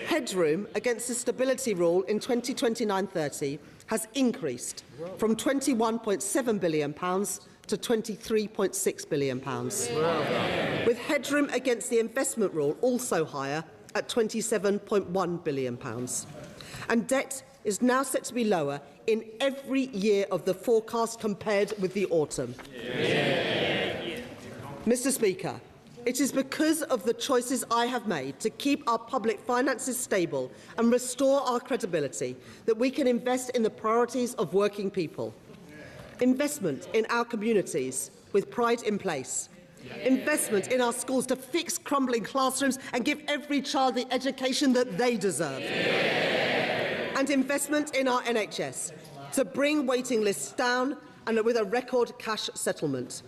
headroom against the stability rule in 2029-30 has increased from £21.7 billion to £23.6 billion, with headroom against the investment rule also higher at £27.1 billion. And debt is now set to be lower in every year of the forecast compared with the autumn. Mr. Speaker, it is because of the choices I have made to keep our public finances stable and restore our credibility that we can invest in the priorities of working people. Investment in our communities with pride in place. Investment in our schools to fix crumbling classrooms and give every child the education that they deserve. And investment in our NHS to bring waiting lists down and with a record cash settlement.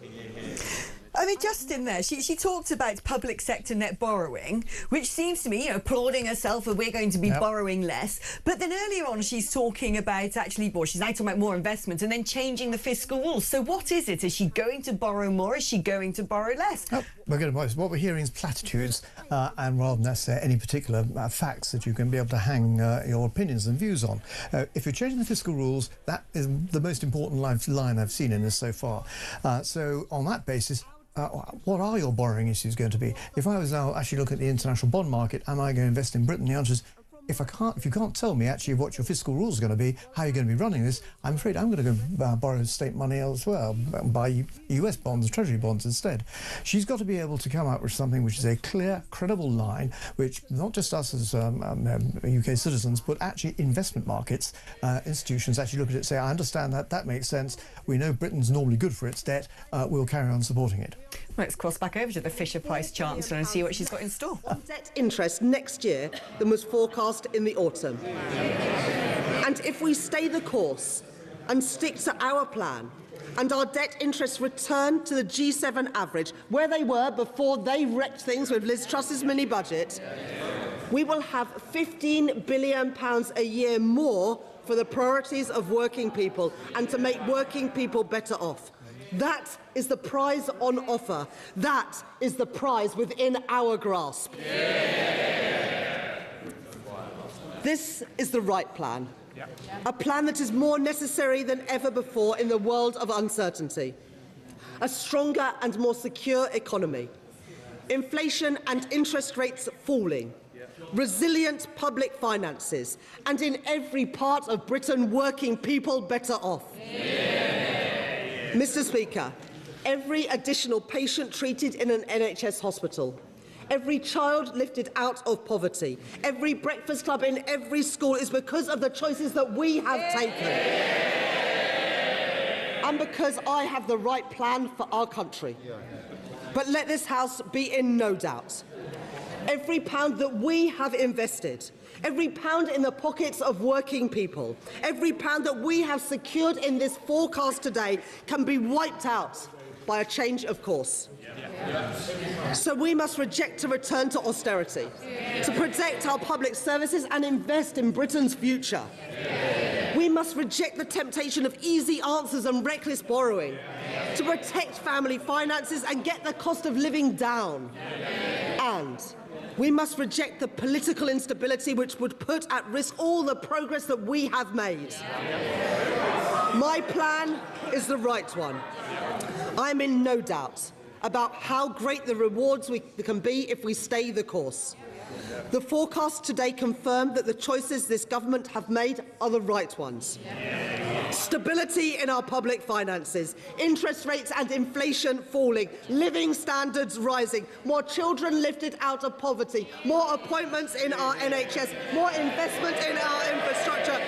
I mean, just in there, she talked about public sector net borrowing, which seems to me, applauding herself that we're going to be borrowing less. But then earlier on, she's talking about actually, well, she's now talking about more investment and then changing the fiscal rules. So what is it? Is she going to borrow more? Is she going to borrow less? What we're hearing is platitudes, and rather than necessarily any particular facts that you can be able to hang your opinions and views on. If you're changing the fiscal rules, that is the most important line I've seen in this so far. So on that basis, what are your borrowing issues going to be? If I was now actually look at the international bond market, am I going to invest in Britain? The answer is, if you can't tell me actually what your fiscal rules are going to be, how you're going to be running this, I'm afraid I'm going to go borrow state money elsewhere, buy US bonds, Treasury bonds instead. She's got to be able to come up with something which is a clear, credible line, which not just us as UK citizens, but actually investment markets, institutions actually look at it and say, I understand that makes sense. We know Britain's normally good for its debt. We'll carry on supporting it. Let's cross back over to the Fisher-Price Chancellor and see what she's got in store. Debt interest next year than was forecast in the autumn. And if we stay the course and stick to our plan, and our debt interests return to the G7 average, where they were before they wrecked things with Liz Truss's mini-budget, we will have £15 billion a year more for the priorities of working people and to make working people better off. That is the prize on offer. That is the prize within our grasp. This is the right plan. A plan that is more necessary than ever before in the world of uncertainty. A stronger and more secure economy. Inflation and interest rates falling. Resilient public finances. And in every part of Britain, working people better off. Mr. Speaker, every additional patient treated in an NHS hospital, every child lifted out of poverty, every breakfast club in every school is because of the choices that we have taken. And because I have the right plan for our country. But let this House be in no doubt. Every pound that we have invested, every pound in the pockets of working people, every pound that we have secured in this forecast today can be wiped out by a change of course. So we must reject a return to austerity, to protect our public services and invest in Britain's future. We must reject the temptation of easy answers and reckless borrowing, to protect family finances and get the cost of living down. And we must reject the political instability which would put at risk all the progress that we have made. My plan is the right one. I am in no doubt about how great the rewards can be if we stay the course. The forecasts today confirm that the choices this government have made are the right ones. Stability in our public finances, interest rates and inflation falling, living standards rising, more children lifted out of poverty, more appointments in our NHS, more investment in our infrastructure,